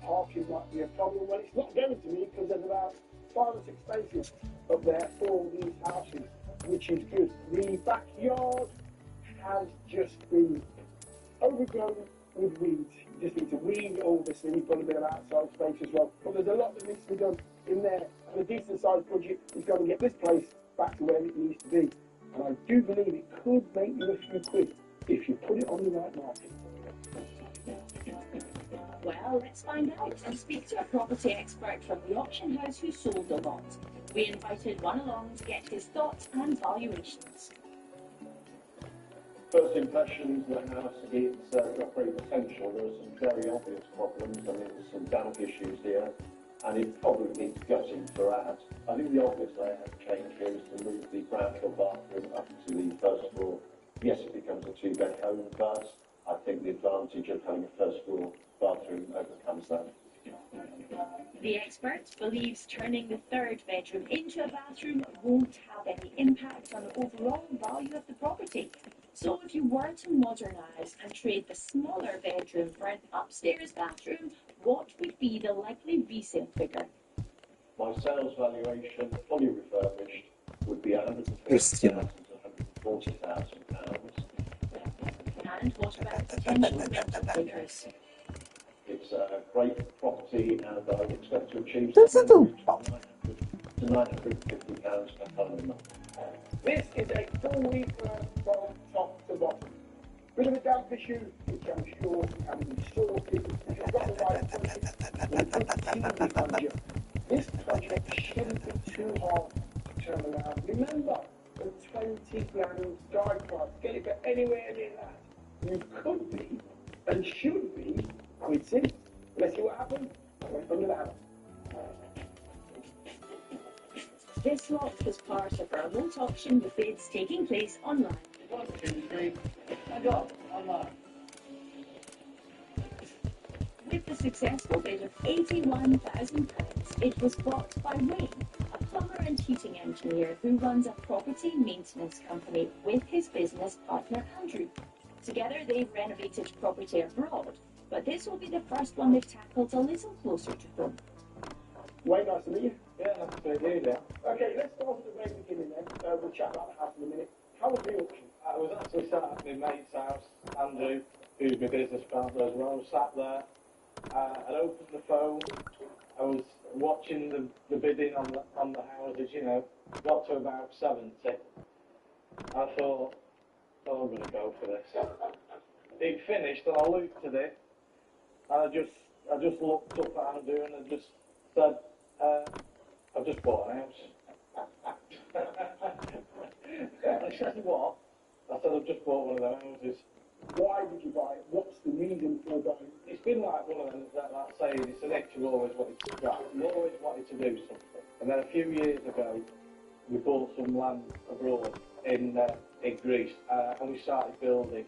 parking might be a problem. Well, it's not going to be because there's about 5 or 6 spaces up there for these houses, which is good. The backyard has just been overgrown with weeds. You just need to weed all this, and you've got a bit of outside space as well. But there's a lot that needs to be done in there, and a decent sized budget is going to get this place back to where it needs to be. And I do believe it could make you a few quid if you put it on the right market. Well, let's find out and speak to a property expert from the auction house who sold the lot. We invited one along to get his thoughts and valuations. First impressions, the house, it's got great potential. There are some very obvious problems. I mean, there's some damp issues here, and it probably needs gutting throughout. I think the obvious layout change here is to move the ground floor bathroom up to the first floor. Yes, it becomes a two-bed home, but I think the advantage of having a first floor bathroom overcomes that. The expert believes turning the third bedroom into a bathroom won't have any impact on the overall value of the property. So if you were to modernise and trade the smaller bedroom for an upstairs bathroom, what would be the likely resale figure? My sales valuation, fully refurbished, would be £150,000 to £140,000. And what about potential rental figures? It's a great property, and I would expect to achieve That's a something little to £950 per calendar month. This is a full refurb from top to bottom. Bit of a damp issue, which I'm sure can be sorted if you've got the right person with a good team behind you. This project shouldn't be too hard to turn around. Remember the 20 grand guide price. Get it for anywhere near that. You could be and should be quitting. Let's see what happens. I went under the hammer. This lot was part of our remote auction with bids taking place online. 1, 2, 3, I got online. With the successful bid of £81,000, it was bought by Wayne, a plumber and heating engineer who runs a property maintenance company with his business partner Andrew. Together they've renovated property abroad, but this will be the first one they've tackled a little closer to home. Wayne, nice to meet you. Yeah, that's a good idea. Okay, let's start at the very beginning then. We'll chat about the house in a minute. How was the auction? I was actually sat at my mate's house, Andrew, who's my business partner as well. I was sat there. I'd opened the phone. I was watching the bidding on the houses, you know, got to about 70. I thought, oh, I'm going to go for this. It finished, and I looked at it, and I just looked up at Andrew, and I just said, I've just bought a house. I said, what? I said, I've just bought one of those houses. Why did you buy it? What's the reason for buying it? It's been like one of them, that saying, it's an itch you've always wanted to grab. You always wanted to do something. And then a few years ago, we bought some land abroad in Greece, and we started building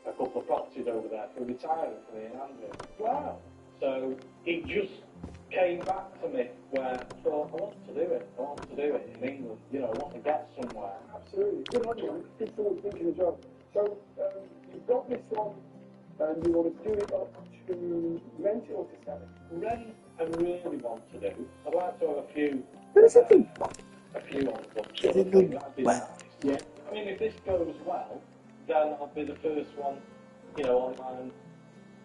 a couple of properties over there for retirement for me and Andrew. Wow. So it just came back to me where I thought, I want to do it. I want to do it in England. You know, I want to get somewhere. Absolutely. Good on you. Good forward thinking as well. So you've got this one, and you want to do it up to rent it or to sell it? Rent, I really want to do. I'd like to have a few on the books. That'd be nice. Yeah. I mean, if this goes well, then I'll be the first one, you know, online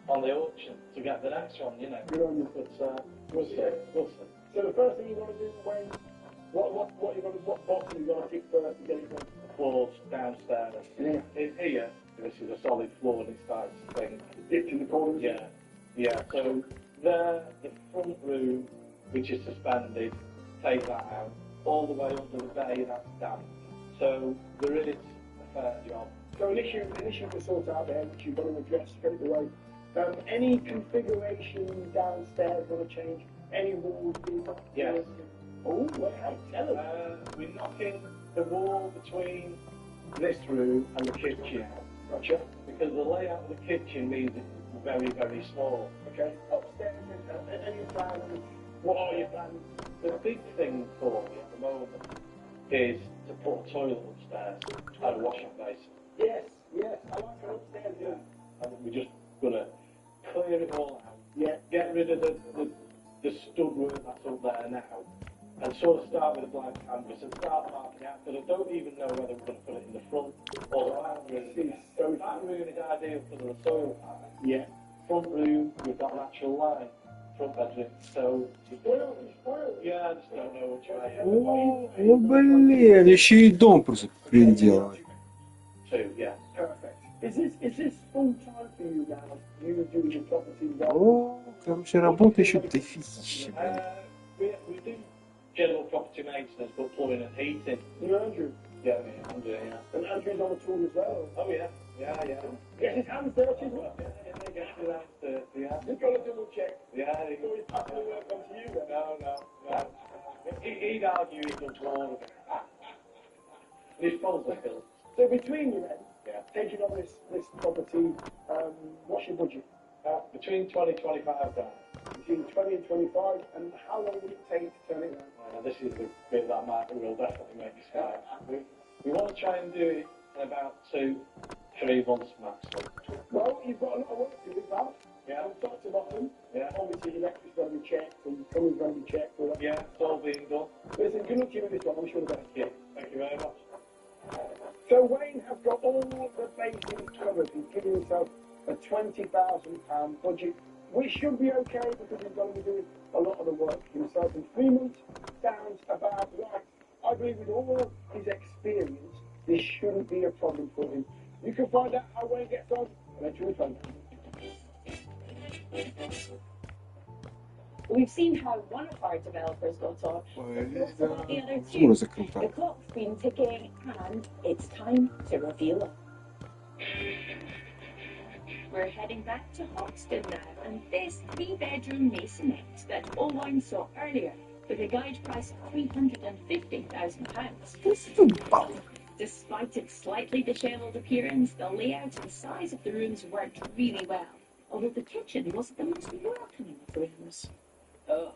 on the auction to get the next one, you know. Good on you. But we'll see. We'll see. So the first thing you want to do, Wayne, what box are you going to tick first to get it done? The floors downstairs. Yeah. In here, this is a solid floor and it starts to think. Dipped in the corners? Yeah. Yeah. So there, the front room, which is suspended, take that out. All the way under the bay, that's damp. So there is a fair job. So an issue to sort out there, which you've got to address straight away. Any configuration downstairs going to change? Any walls being up? Yes. Oh, wow, tell us. We're knocking the wall between this room and the kitchen out. Gotcha. Because the layout of the kitchen means it's very, very small. Okay. Upstairs, any plans? What are your plans? The big thing for me at the moment is to put a toilet upstairs and a washing basin. Yes, I like it upstairs, yeah. And we're just going to clear it all out. Yeah. Get rid of the stud work that's up there now, and sort of start with a blank canvas and start marking out, because I don't even know whether we're going to put it in the front or the back room. So back room is ideal because of the soil pattern. Yeah. Front room, we've got an actual line. Front bedroom, so... Spoiled. Yeah, I just don't know which way. О, блин, еще и дом просто переделывать. Two, yeah. Perfect. Is this full time for you now? You do your property now? O, tam się работа ще дефицит. We do general property maintenance, but plumbing and heating. You're Andrew. Yeah, yeah, I'm doing, yeah. And Andrew's on the tool as well. Oh, yeah. Yeah, yeah. Get his hands dirty as well. Yeah, yeah, get his hands dirty, yeah. You've got to double check. Yeah, So he's passing the work on to you then. no. He'd argue he does more of it. He's probably still. So between you then, Yeah. taking on this property, what's your budget? Between 20-25 grand. Between 20 and 25, and how long will it take to turn it around? This is the bit that Martin will definitely make us sky. We want to try and do it in about 2-3 months maximum. Well, you've got a lot of work to do with that. Yeah. From top to bottom. Yeah. Obviously, the electric's got to be checked, and the plumbing's got to be checked. All that. Yeah, it's all being done. Listen, good luck to you with this one. I'm sure the best. Yeah, thank you very much. So Wayne has got all the bases covered. He's given himself a £20,000 budget, which should be okay because he's going to be doing a lot of the work himself. In 3 months, sounds about right. I believe with all his experience, this shouldn't be a problem for him. You can find out how Wayne gets on later in the phone. We've seen how one of our developers got on. What about the other two? Bună să The cânta. clock's been ticking, and it's time to reveal them. We're heading back to Hoxton now, and this 3-bedroom masonette that Owen saw earlier, with a guide price of £350,000. Despite its slightly dishevelled appearance, the layout and size of the rooms worked really well, although the kitchen wasn't the most welcoming of rooms. Oh.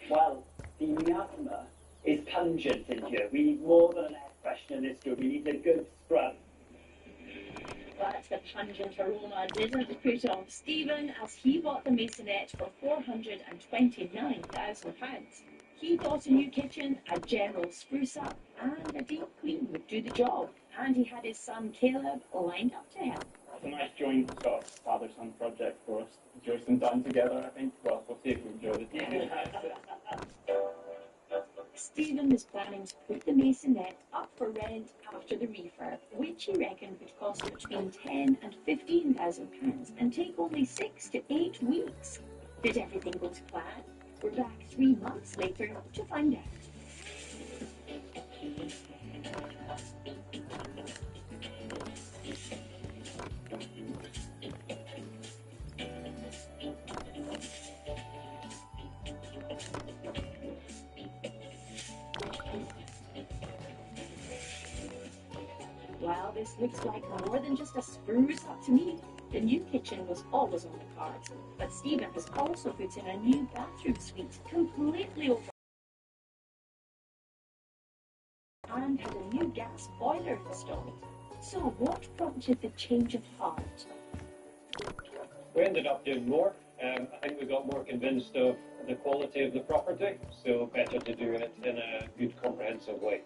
Well, the miasma is pungent in here. We need more than an air freshener in this room. We need a good scrub. But the pungent aroma didn't put off Stephen, as he bought the masonette for £429,000. He thought a new kitchen, a general spruce up, and a deep clean would do the job. And he had his son Caleb lined up to help. It's a nice joint sort of father-son project for us. Enjoy some time together, I think. Well, we'll see if we enjoy the time. Stephen was planning to put the masonette up for rent after the refurb, which he reckoned would cost between £10,000 and £15,000 and take only 6 to 8 weeks. Did everything go to plan? We're back 3 months later to find out. While this looks like more than just a spruce up to me, the new kitchen was always on the cards. But Stephen has also put in a new bathroom suite, completely over, and had a new gas boiler installed. So what prompted the change of heart? We ended up doing more. I think we got more convinced of the quality of the property, so better to do it in a good, comprehensive way.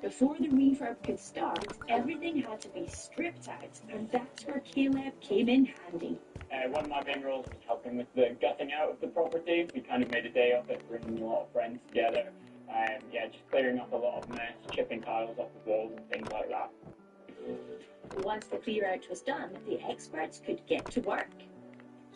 Before the refurb could start, everything had to be stripped out, and that's where Caleb came in handy. One of my main roles was helping with the gutting out of the property. We kind of made a day of it, bringing a lot of friends together. Just clearing up a lot of mess, chipping tiles off the walls and things like that. Once the clear out was done, the experts could get to work.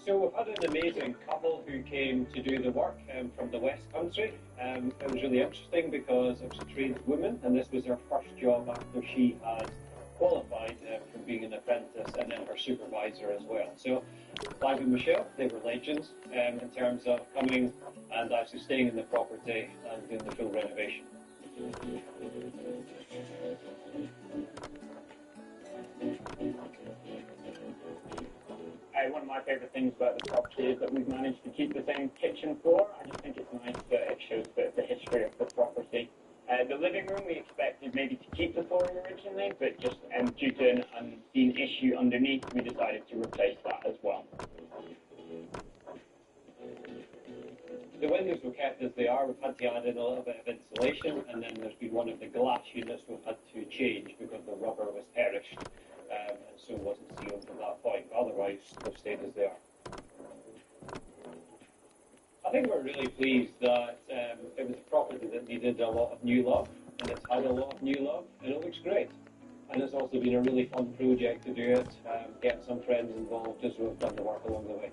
So we've had an amazing couple who came to do the work from the West Country. It was really interesting because it was a trained woman, and this was her first job after she had qualified from being an apprentice, and then her supervisor as well. So Clive and Michelle, they were legends in terms of coming and actually staying in the property and doing the full renovation. One of my favourite things about the property is that we've managed to keep the same kitchen floor. I just think it's nice that it shows a bit of the history of the property. The living room, we expected maybe to keep the flooring originally, but just due to an unseen issue underneath, we decided to replace that as well. The windows were kept as they are. We've had to add in a little bit of insulation, and then there's been one of the glass units we've had to change because the rubber was perished, and so wasn't sealed at that point. Otherwise, they've stayed as they are. I think we're really pleased that it was a property that needed a lot of new love, and it's had a lot of new love, and it looks great. I and it's also been a really fun project to do it, get some friends involved as we've done the work along the way.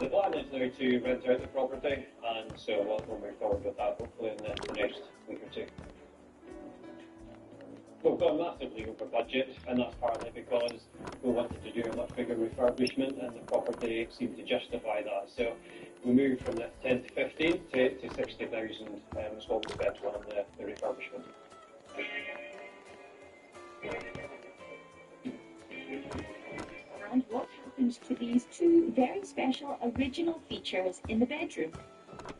The plan is now to rent out the property, and so we'll move forward with that hopefully in the next week or two. We've gone massively over budget, and that's partly because we wanted to do a much bigger refurbishment, and the property seemed to justify that. So we moved from the 10 to 15 to 60,000 is what we spent on the refurbishment. And what happened to these two very special original features in the bedroom?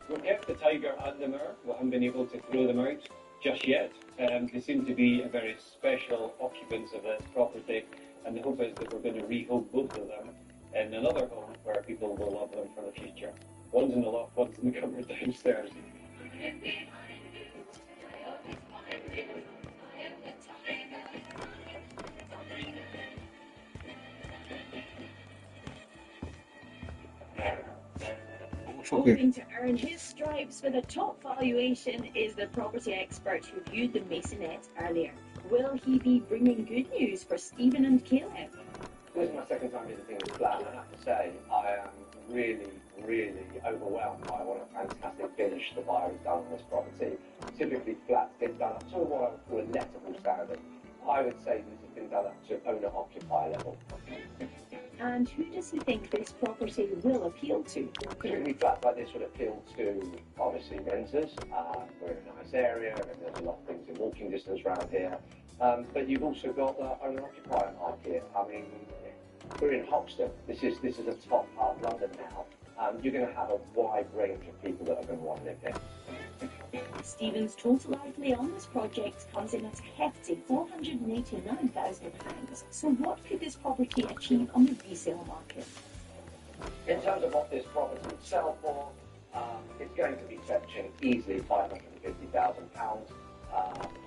We've kept the tiger and the mirror. We haven't been able to throw them out just yet. They seem to be a very special occupants of this property, and the hope is that we're going to rehope both of them in another home where people will love them for the future. One's in the loft, one's in the cupboard downstairs. Hoping to earn his stripes with a top valuation is the property expert who viewed the Masonette earlier. Will he be bringing good news for Stephen and Caleb? This is my second time visiting this flat, and I have to say, I am really, really overwhelmed by what a fantastic finish the buyer has done on this property. Typically, flats get done up to what I would call a lettable standard. I would say this has been done up to owner-occupier level. And who does he think this property will appeal to? Typically, flats like this would appeal to, obviously, renters. We're in a nice area, and there's a lot of things in walking distance around here. But you've also got the owner-occupier market. I mean, we're in Hoxton. This is a top part of London now. You're going to have a wide range of people that are going to want to live here. Stephen's total outlay on this project comes in at a hefty £489,000. So what could this property achieve on the resale market? In terms of what this property would sell for, it's going to be fetching easily £550,000,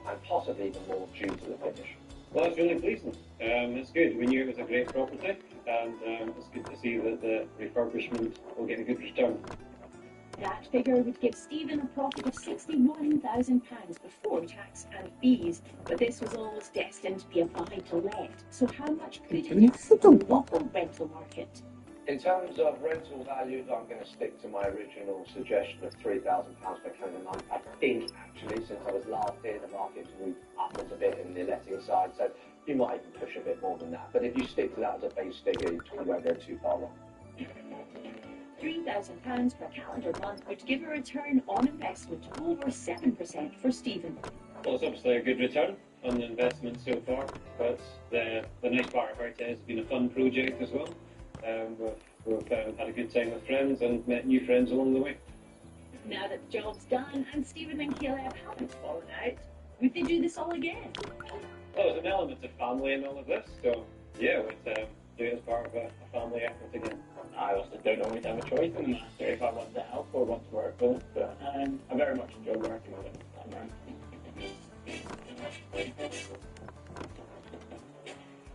and possibly even more due to the finish. Well, that's really pleasing. It's good. We knew it was a great property, and it's good to see that the refurbishment will get a good return. That figure would give Stephen a profit of £61,000 before tax and fees, but this was always destined to be a buy-to-let. So how much could it add to the local rental market? In terms of rental values, I'm going to stick to my original suggestion of £3,000 per calendar month. I think, actually, since I was last here, the market's moved upwards a bit in the letting side, so you might even push a bit more than that. But if you stick to that as a base figure, you won't go too far wrong. £3,000 per calendar month would give a return on investment of over 7% for Stephen. Well, it's obviously a good return on the investment so far, but the nice part about it has been a fun project as well. We've had a good time with friends and met new friends along the way. Now that the job's done and Stephen and Caleb haven't fallen out, would they do this all again? Well, there's an element of family in all of this, so yeah, we'd do it as part of a family effort again. I also don't always have a choice in the matter if I want to help or want to work with it, but I very much enjoy working with it.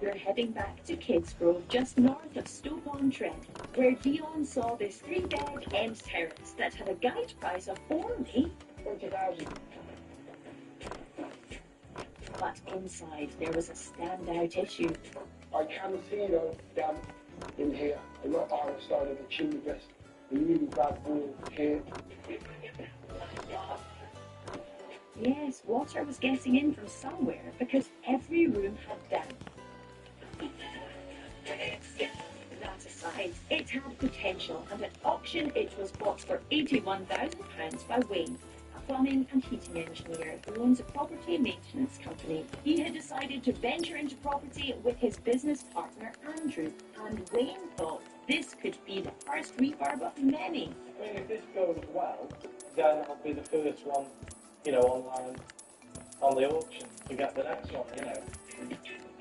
We're heading back to Kidsgrove, just north of Stoke-on-Trent, where Dion saw this 3-bed end terrace that had a guide price of only £20,000. But inside there was a standout issue. I can see though damp in here. I'm not outside of the chimney breast. A really bad wall here. Yes, water was getting in from somewhere because every room had damp. That aside, it had potential, and at auction it was bought for £81,000 by Wayne, a plumbing and heating engineer who owns a property maintenance company. He had decided to venture into property with his business partner Andrew, and Wayne thought this could be the first refurb of many. I mean, if this goes well, then I'll be the first one, online on the auction to get the next one,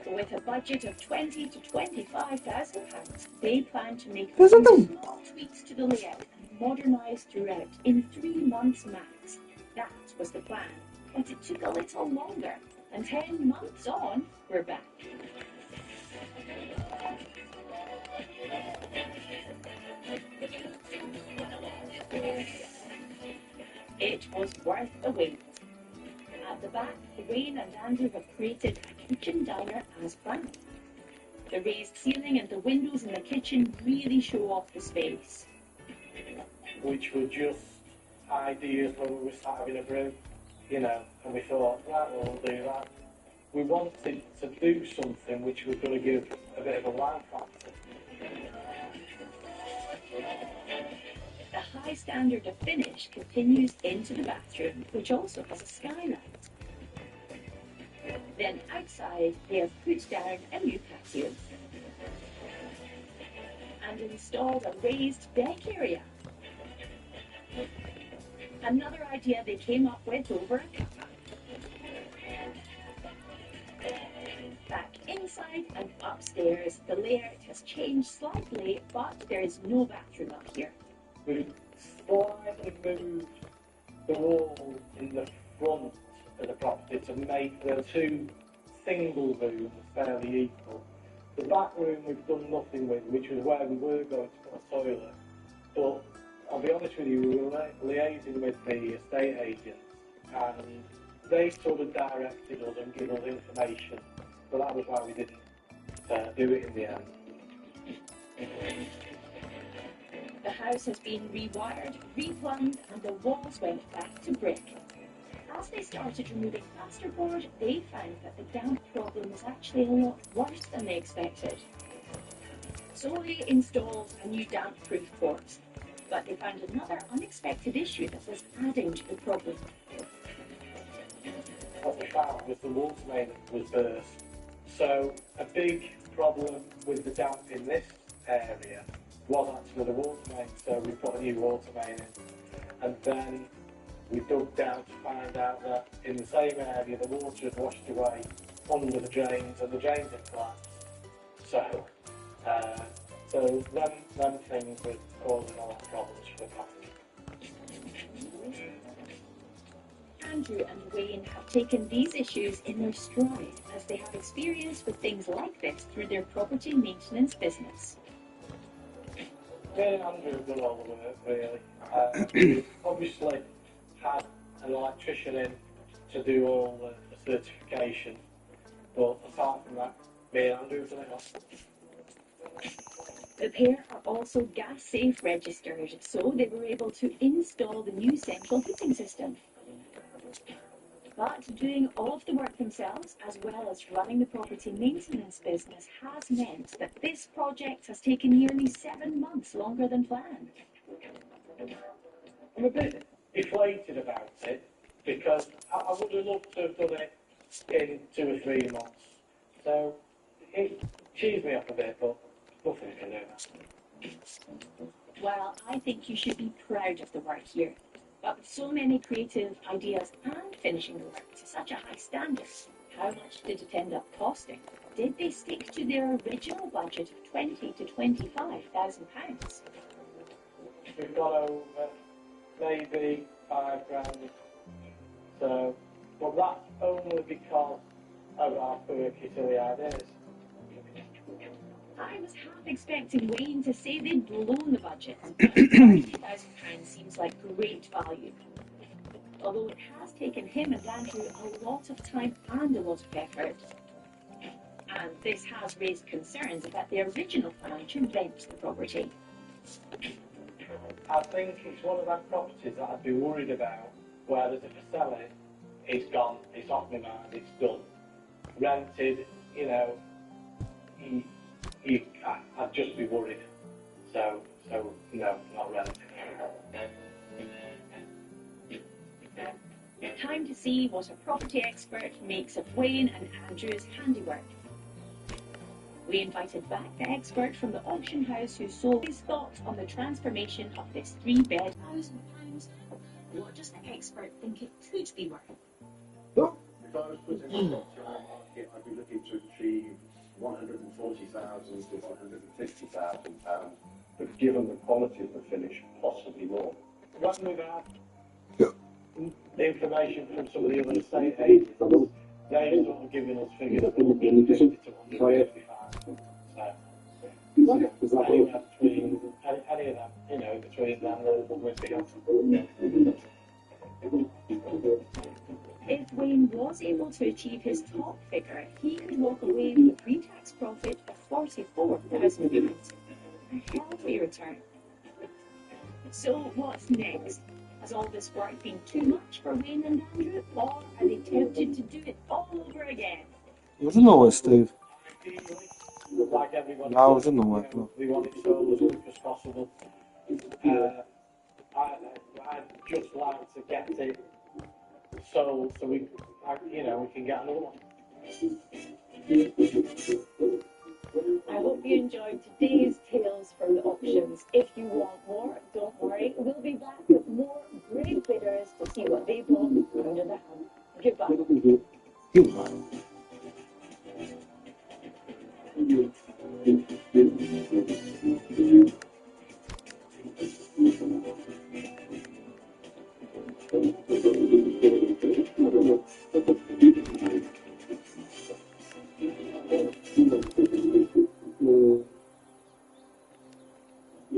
With a budget of £20,000 to £25,000, they plan to make small tweaks to the layout and modernise throughout in 3 months max. That was the plan, but it took a little longer, and 10 months on, we're back. It was worth the wait. At the back, Wayne and Andrew have created a kitchen diner as planned. The raised ceiling and the windows in the kitchen really show off the space. Which were just ideas when we were sat having a brew, you know, and we thought, right, well, we'll do that. We wanted to do something which was going to give a bit of a wow factor. The high standard of finish continues into the bathroom, which also has a skylight. Then outside, they have put down a new patio and installed a raised deck area. Another idea they came up with over a cuppa. Back inside and upstairs, the layout has changed slightly, but there is no bathroom up here. We slightly moved the wall in the front of the property to make the two single rooms fairly equal. The back room we've done nothing with, which was where we were going to put a toilet. But I'll be honest with you, we were liaising with the estate agents and they sort of directed us and gave us information. So that was why we didn't do it in the end. The house has been rewired, replumbed, and the walls went back to brick. As they started removing plasterboard, they found that the damp problem was actually a lot worse than they expected. So they installed a new damp-proof course, but they found another unexpected issue that was adding to the problem. What we found was the water main was burst. So a big problem with the damp in this area was actually the water main, so we put a new water main in. And then we dug down to find out that in the same area the water had washed away under the drains and the drains had collapsed. So them things were causing a lot of problems for the property. Andrew and Wayne have taken these issues in their stride as they have experience with things like this through their property maintenance business. Me and Andrew have done all the work, really. We obviously had an electrician in to do all the certification, but apart from that, me and Andrew have done it all. The pair are also gas safe registered, so they were able to install the new central heating system. But doing all of the work themselves, as well as running the property maintenance business, has meant that this project has taken nearly 7 months longer than planned. I'm a bit deflated about it because I would have loved to have done it in 2 or 3 months. So it cheers me up a bit, but nothing can do that. Well, I think you should be proud of the work here. But with so many creative ideas and finishing the work to such a high standard, how much did it end up costing? Did they stick to their original budget of £20,000 to £25,000? We've got over maybe £5,000. So, but that's only because of our quirky silly ideas. I was half expecting Wayne to say they'd blown the budget, but £30,000 seems like great value. Although it has taken him and Andrew a lot of time and a lot of effort. And this has raised concerns about their original plan to rent the property. I think it's one of those properties that I'd be worried about, whereas if I sell it, it's gone, it's off my mind, it's done. Rented, you know, I'd just be worried. So no, not rented. Time to see what a property expert makes of Wayne and Andrew's handiwork. We invited back the expert from the auction house who sold his thoughts on the transformation of this 3-bed £1,000. What does the expert think it could be worth? If I was putting a property on the market, I'd be looking to achieve £140,000 to £150,000, but given the quality of the finish, possibly more. When we've had the information from some of the other estate agents, they've sort of given us figures of 150 to 155. So, anywhere between any of them, you know, between them and we'd be If Wayne was able to achieve his top figure, he could walk away with a pre-tax profit of £44,000. A healthy return. So what's next? Has all this work been too much for Wayne and Andrew, or are they tempted to do it all over again? Już nowe, Steve. Like everyone, No, już nowe. No. we want it sold as quick as possible. I'd just like to get it sold so we can get another one. I hope you enjoyed today's Tales from the Auctions. If you want more, don't worry. We'll be back with more brave bidders to see what they bought under the hammer. Goodbye. Goodbye.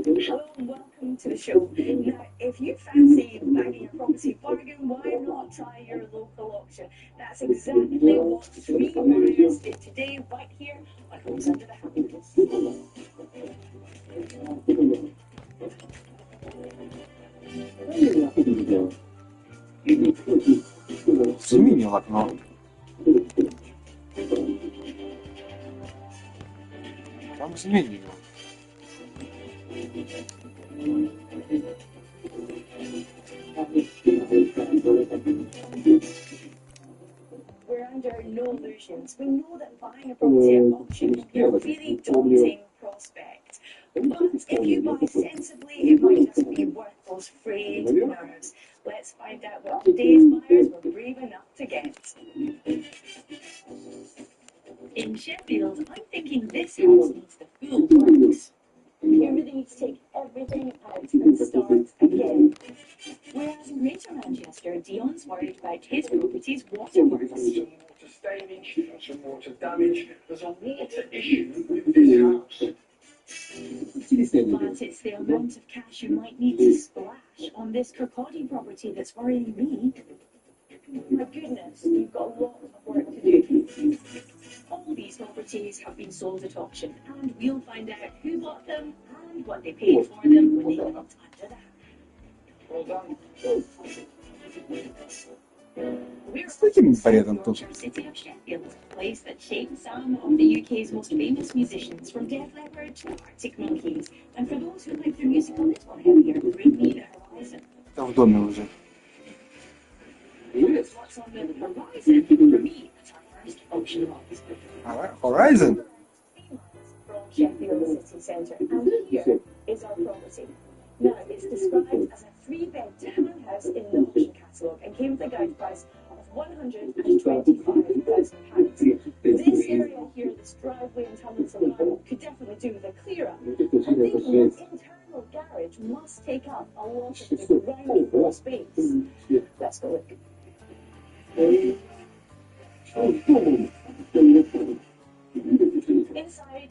Hello and welcome to the show. Now, if you fancy bagging a property bargain, why not try your local auction? That's exactly what three buyers did today, right here on Homes Under the Hammer. Zmienił okno. Tam zmienił. We're under no illusions. We know that buying a property at auction can be a really daunting prospect. But if you buy sensibly, it might just be worth those frayed nerves. Let's find out what today's buyers were brave enough to get. In Sheffield, I'm thinking this house needs the full works. You really need to take everything out and start again. Whereas in Greater Manchester, Dion's worried about his property's waterworks. Water stainage, some water damage. There's a water issue with this house. But it's the amount of cash you might need to splash on this Kirkcaldy property that's worrying me. My goodness, you've got a lot of work to do. All these properties have been sold at auction, and we'll find out who bought them and what they paid for them when they went under the hammer. Well done. We're takim wariantem? city of Sheffield, a place that shaped some of the UK's most famous musicians, from Def Leppard to Arctic Monkeys. And for those who like their music a little heavier, bring me the horizon. To w domie уже. What's on the horizon for me? That's our first auction lot. Horizon. From Sheffield city centre, and here is our property. Now, it's described as a 3-bed townhouse in the auction catalogue and came with a guide price of £125,000. This area here, this driveway and tunnels alone, could definitely do with a clear up. And the internal garage must take up a lot of the ground floor space. Let's go look. Inside,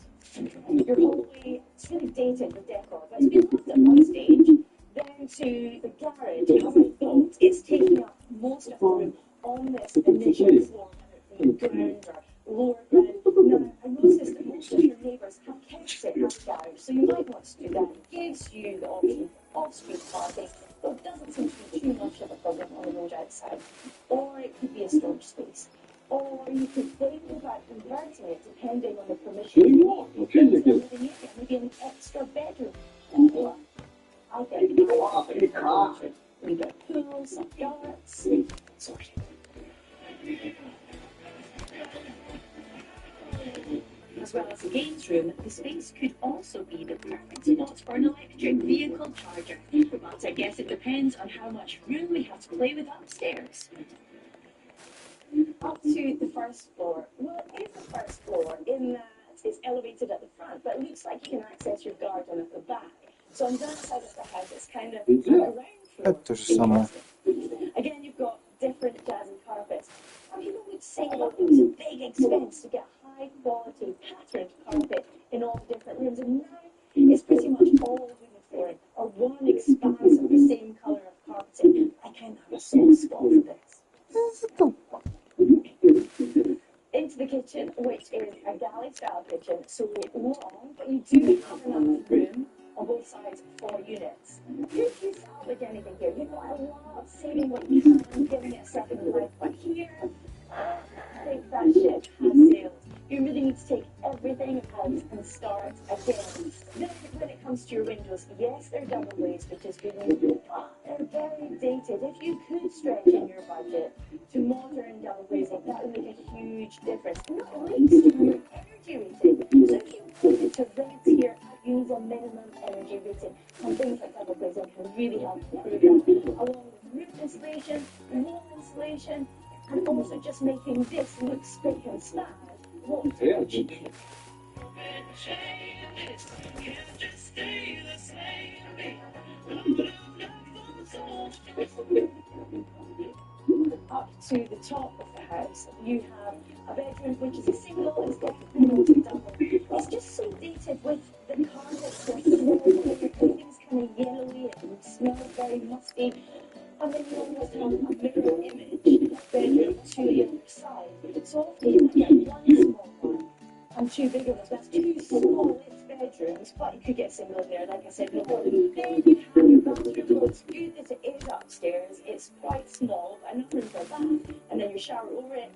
your hallway, it's really dated with decor, but it's been left at one stage. Then to the garage, as I thought, it's taking up most of the room on this initial floor, whether it be ground or lower ground. Now, I noticed that most of your neighbours have kept it as a garage, so you might want to do that. It gives you the option of off-street parking, though it doesn't seem to be too much of a problem on the road outside. Or it could be a storage space. Or you could think about converting it depending on the permission you need into a living area, maybe an extra bedroom. Or I think I want a car. We've got pools, some darts, sort of. As well as a games room, the space could also be the perfect spot for an electric vehicle charger. But I guess it depends on how much room we have to play with upstairs. Up to the first floor. Well, it is the first floor in that it's elevated at the front, but it looks like you can access your garden at the back. So on that side of the house, it's kind of around floor. Again, you've got different jazzy carpets. And people would say that it was a big expense to get high quality patterned carpet in all the different rooms, and now it's pretty much all wooden flooring, or one expanse of the same colour of carpeting. I kind of have a soft spot for this. kitchen, which is a galley-style kitchen, so long, but you do have enough room on both sides for units. Could you salvage anything here? You know, I love saving what you can, giving it a second life, but here, I think that ship has sailed. You really need to take everything out and start again. Then when it comes to your windows, yes, they're double glazed, which is good news, but they're very dated. If you could stretch in your budget to modern double glazing, that would make a huge difference. Not least to your energy rating. So if you wanted to rent here, you need a minimum energy rating, and things like double glazing can really help improve that, along with roof insulation, wall insulation, and also just making this look spick and span. What do you think? Up to the top of the house, you have a bedroom which is a single, it's definitely not a double. It's just so dated with the carpets, they're smelly, everything's kind of yellowy and smells very musty. And then you almost have a mirror image bedroom to the other side. So often you might get one small one and two bigger ones. That's two small bedrooms, but you could get single there, like I said before. Then you have your bathroom, well, it's good that it is upstairs. It's quite small, but enough room for a bath, and then your shower over it.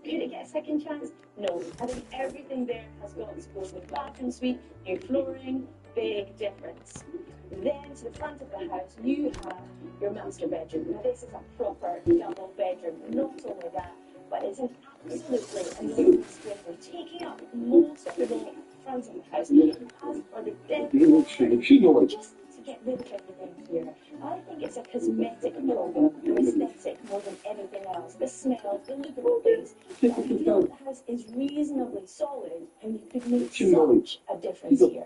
Could it get a second chance? No. I think everything there has got to go with bathroom suite, new flooring, big difference. Then to the front of the house, you have your master bedroom. Now this is a proper double bedroom. Not only that, but it's an absolutely enormous bedroom, taking up most of the front of the house. As for the decor, just to get rid of everything here, I think it's a cosmetic problem, an aesthetic more than anything else. The smell, the look of the place. I feel the house is reasonably solid, and you could make such a difference here.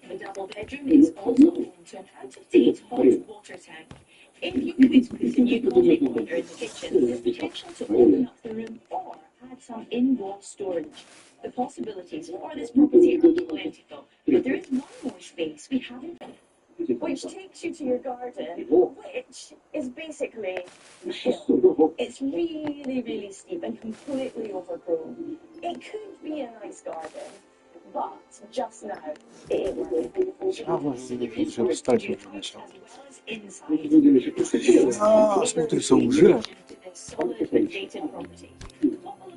The double bedroom is also home to an out-of-date hot water tank. If you could put a new coffee holder in the kitchen, there's potential to open up the room or add some in-wall storage. The possibilities for this property are plentiful, but there is one more space we haven't, which takes you to your garden, which is basically a hill. It's really, really steep and completely overgrown. It could be a nice garden, but just now it ain't working. Смотри, все уже.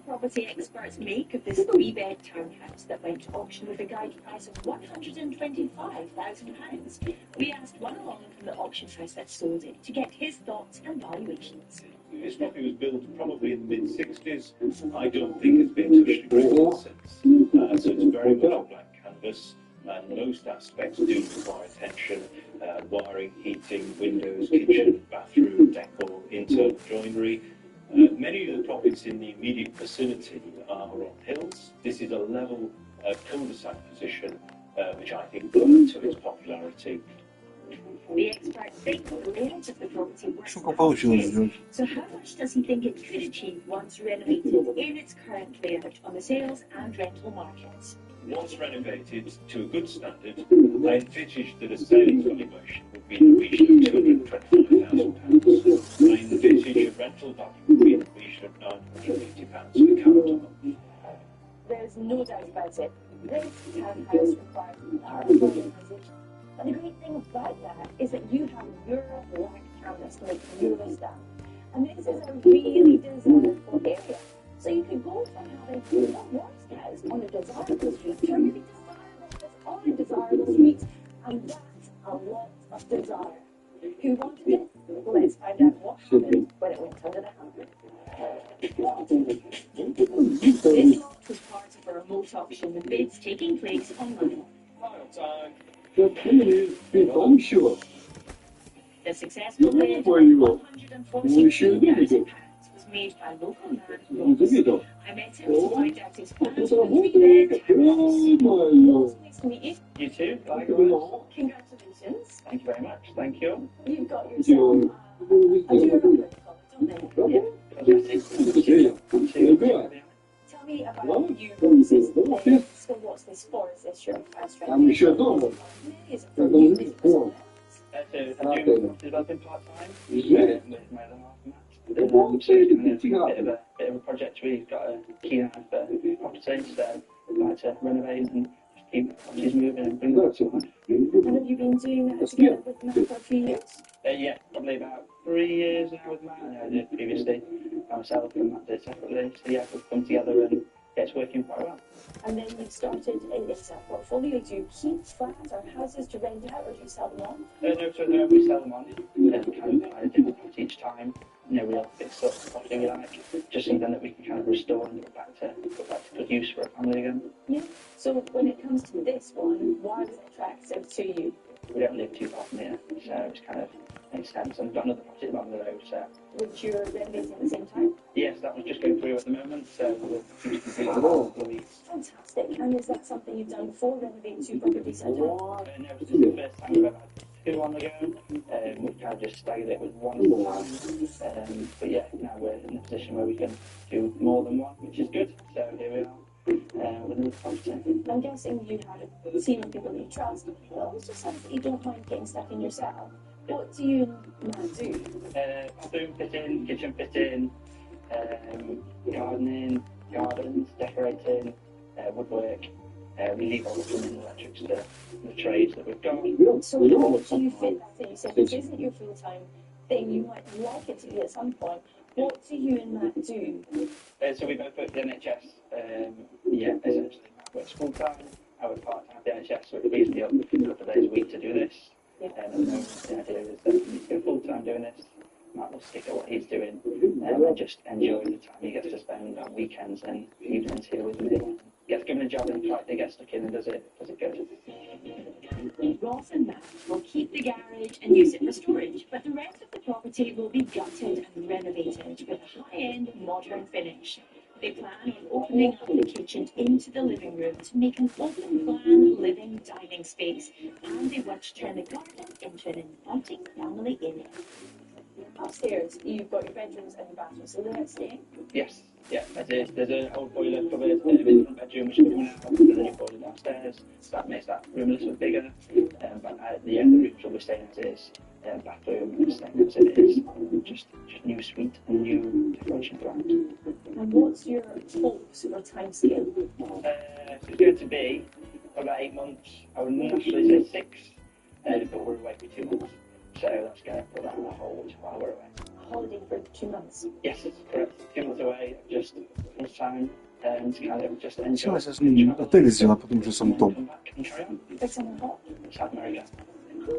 Property experts make of this three-bed townhouse that went to auction with a guide price of £125,000. We asked one along from the auction house that sold it to get his thoughts and valuations. This property was built probably in the mid-60s. I don't think it's been touched a great deal since. So it's very much a blank canvas, and most aspects do require attention. Wiring, heating, windows, kitchen, bathroom, decor, internal joinery. Many of the properties in the immediate vicinity are on hills. This is a level cul-de-sac position, which I think adds to its popularity. The experts think the layout of the property works. So how much does he think it could achieve once renovated in its current layout on the sales and rental markets? Once renovated to a good standard, I envisage that a sales valuation would be in the region of £225,000. I envisage a rental value would be in the region of £950 per calendar month. There's no doubt about it. This townhouse requires thorough organisation. But the great thing about that is that you have your blank canvas to make your stamp. And this is a really desirable area. So you could go from having what was house on a desirable street to a really desirable, undesirable street. And that's a lot of desire. Who wanted it? Let's find out what happened when it went under the hammer. This lot was part of a remote auction with bids taking place online. Final time. The successful bid of £114,000 was made by local man Max. I met him to find out his plans for the three-bed house. Nice to meet you. You too. Likewise. Congratulations. Thank you very much. Thank you. You've got yourself I do remember what they call it, don't they? Yeah. Tell me about you, Moses. So what's this price for is your first I'm sure dopo. Is it for you? Is it for someone else? So I do developing part-time Yeah. with my other half, Max. So it's kind of a bit of a project. We've got a keen eye for property, so we'd like to renovate and just keep properties moving and bring them to life. And have you been doing that together with Matt for a few years? Yeah, probably about 3 years now with Matt, and I did previously by myself and Matt did separately. So yeah, we've come together and it's working quite well. And then you've started it's a portfolio. Do you keep flats or houses to rent out, or do you sell them on? No, we sell them on. Kind of buy a different property each time. No real fixed up property we like. Just something that we can kind of restore and put back to good use for a family again. Yeah. So when it comes to this one, why was it attractive to you? We don't live too far from here, so it's kind of makes sense. And we've got another property at the bottom of the road, so. Which you're renovating at the same time? Yes, that was just going through at the moment, so we'll finish completing in a couple of weeks. Fantastic. And is that something you've done before, renovating 2 properties at a time? No, this is the first time we've ever had 2 on the go. We've kind of just staggered it with 1 at a time. But yeah, now we're in a position where we can do more than 1, which is good. So here we are. With another property. I'm guessing you have a team of people that you trust, but it also sounds that you don't mind getting stuck in yourself. What do you now do? Bathroom fitting, kitchen fitting, gardening, gardens, decorating, woodwork. We leave all the plumbing and electrics to the trades that we've got. So how do you fit that in? You said this isn't your full-time thing. You might like it to be at some point. What do you and Matt do? So we both work for the NHS. Essentially Matt works full-time. I work part-time for the NHS, so it frees me up a couple of days a week to do this. At the moment, the idea is that we go full-time doing this. Matt will stick at what he's doing and just enjoy the time he gets to spend on weekends and evenings here with me. Gets given a job and tries to get stuck in and does it good. Ross and Matt will keep the garage and use it for storage, but the rest of the property will be gutted and renovated with a high-end modern finish. They plan on opening up the kitchen into the living room to make an open-plan living dining space, and they want to turn the garden into an inviting family area. Upstairs, you've got your bedrooms and your bathrooms, so they're staying? Yes, yeah, as is. There's an old boiler cupboard in the front bedroom which is coming out. There's a new boiler downstairs, so that makes that room a little bit bigger. But the rooms will be staying as is. Bathroom is staying as it is. Just new suite and new decoration throughout. And what's your hopes or timescale? It's going to be about 8 months. I would naturally say 6, but we're away for 2 months. So that's going to put that on hold while we're away. Holiday for 2 months? Yes, that's correct. 2 months away, just this time, and kind of just enjoy. Trzeba się z nim na tyle zjela po tym, że są w domu. Like someone hot? South America. So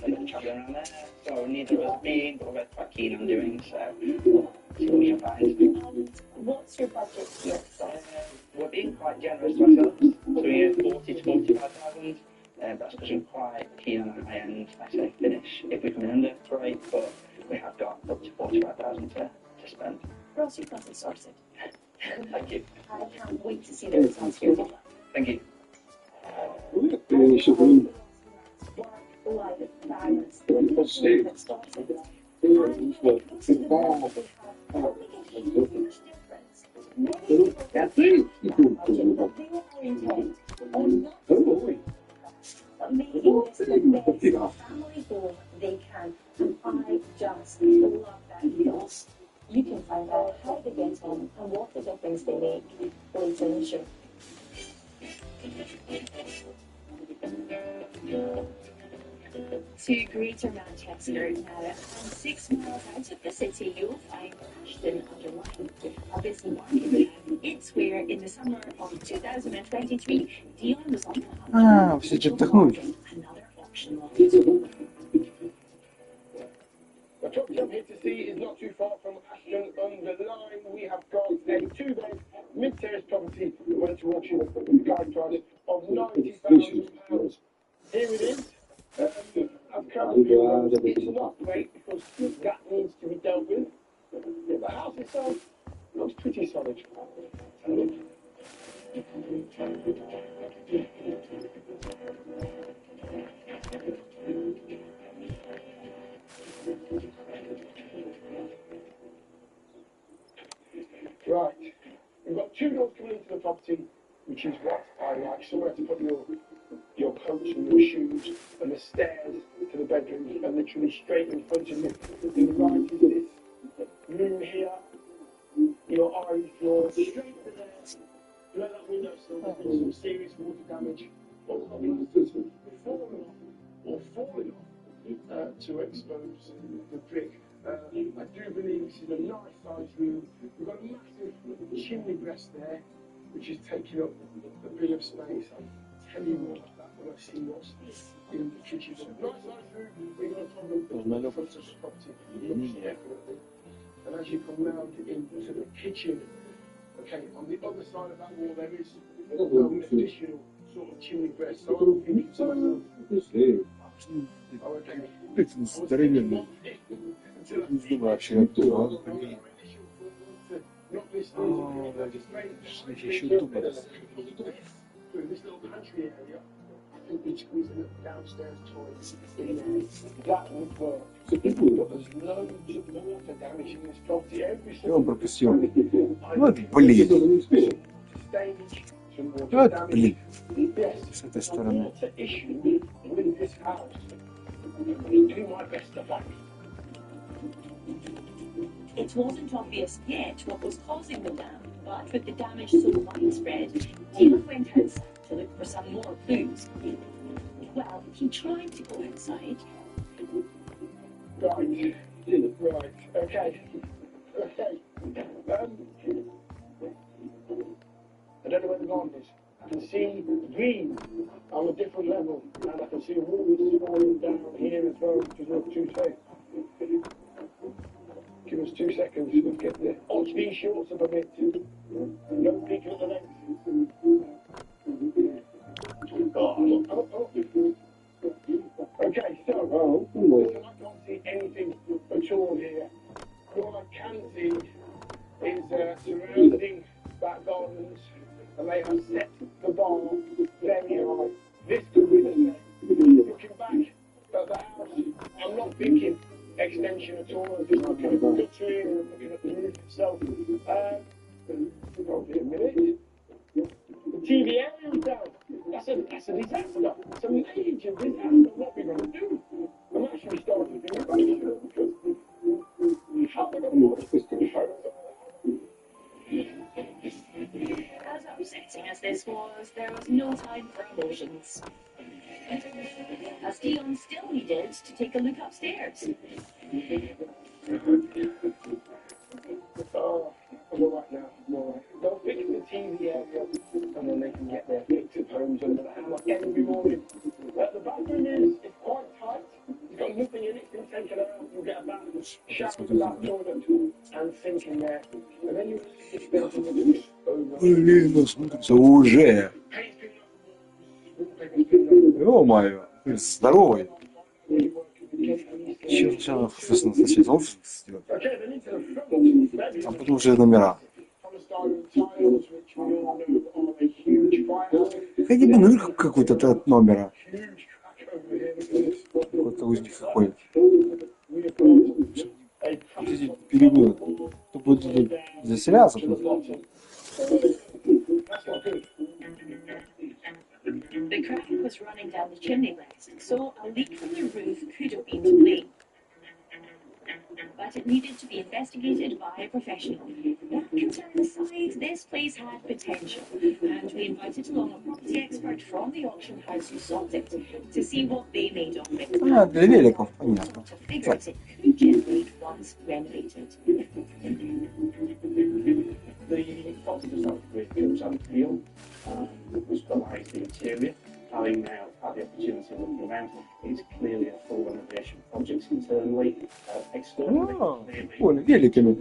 I've been travelling around there, so neither of us have been, but we're both quite keen on doing, so we'll see what we can find. And what's your budget here? We're being quite generous to ourselves, so we get 40 to 45,000. That's because we're quite keen on a high-end, I say, finish. If we come in under, great, but we have got up to 45,000 to spend. Ross, you've got it sorted. Thank you. I can't wait to see the results here. Thank you. Work-life balance. When you get started, and when it comes to the budget they have, it makes a huge difference. Many people have that budget, but they are intent on not but making this the best family home they can. And I just love that feels. You can find out how they get on and what the difference they make later in the show. To Greater Manchester now, and 6 miles out of the city, you'll find Ashton-under-Lyne, a busy market town. It's where, in the summer of 2023, Dion was on the hunt for another auction lot. The property I'm here to see is not too far from Ashton-under-Lyne. We have got a 2-bed mid-terrace property that went to auction with a guide price of £90,000. Here it is. As currently it's not great because that needs to be dealt with. The house itself looks pretty solid. Right, we've got 2 doors coming into the property, which is what I like somewhere to put your coats and your shoes, and the stairs to the bedrooms are literally straight in front of you. To the right is this room here, your Irish floor, straight to there. You know that window sill, there's been some serious water damage, or plasters fallen off or falling off to expose the brick. I do believe this is a nice sized room. We've got a massive chimney breast there, which is taking up a bit of space. I'll tell you more about that when I see what's in the kitchen. So, nice sized room, we've got a problem with the front of the property. Looks definitely. And as you come round into the kitchen, okay, on the other side of that wall there is an additional sort of chimney breast. So I'm thinking to myself, oh, okay. Вообще актуально. Еще думаю. This little pantry area, I think we squeeze a little downstairs toilet in there. That would work. But there's loads of water damage in this property. Every Он пропустил. Вот блин. Вот блин. С этой стороны. It wasn't obvious yet what was causing the dam, but with the damage so widespread, Dylan went outside to look for some more clues. Well, he tried to go outside. Right, okay. I don't know where the garden is. I can see green on a different level, and I can see walls falling down here as well, which is not too safe. Give us 2 seconds, we'll get the HV shorts up a bit. No peek at the legs. Okay, so, I can't see anything at all here. All I can see is surrounding that gardens, and they have set the bar very high. This could be the same. Looking back at the house, I'm not thinking extension at all. I'm just looking at the guttering and looking at the roof itself. Probably a minute. The TV aerial's down. That's a disaster. It's a major disaster. What we're going to do? I'm actually starting to think about it because how are we going to watch this to the show? As upsetting as this was, there was no time for emotions. As Dion still needed to take a look upstairs. Oh, I'm alright now. I'm alright. They'll fix the TV area and then they can get their fixed homes under the hammer every morning. The bathroom is quite tight. It's got nothing in it. It's been taken out. You'll get a bath, shower, bath toilet, and sink in there. And then you spend some minutes over. Блин, ну смотрится уже. Ё-моё, ты здоровый. Чё сначала, собственно, сначала офис сделать? Там потом уже номера. Хотя бы наверх какой-то от номера. Какой-то из них ходит. Эти перебылы. Кто будет заселяться тут? The crack was running down the chimney breast, so a leak from the roof could have been to blame. But it needed to be investigated by a professional. That concern aside, this place had potential, and we invited along a property expert from the auction house who sought it to see what they made of it. Для великов, понятно. To figure it could generate once renovated. The property does have a great Purchase feel, which belies the interior. Having now had the opportunity of looking around, it's clearly a full renovation project internally. Externally, великими.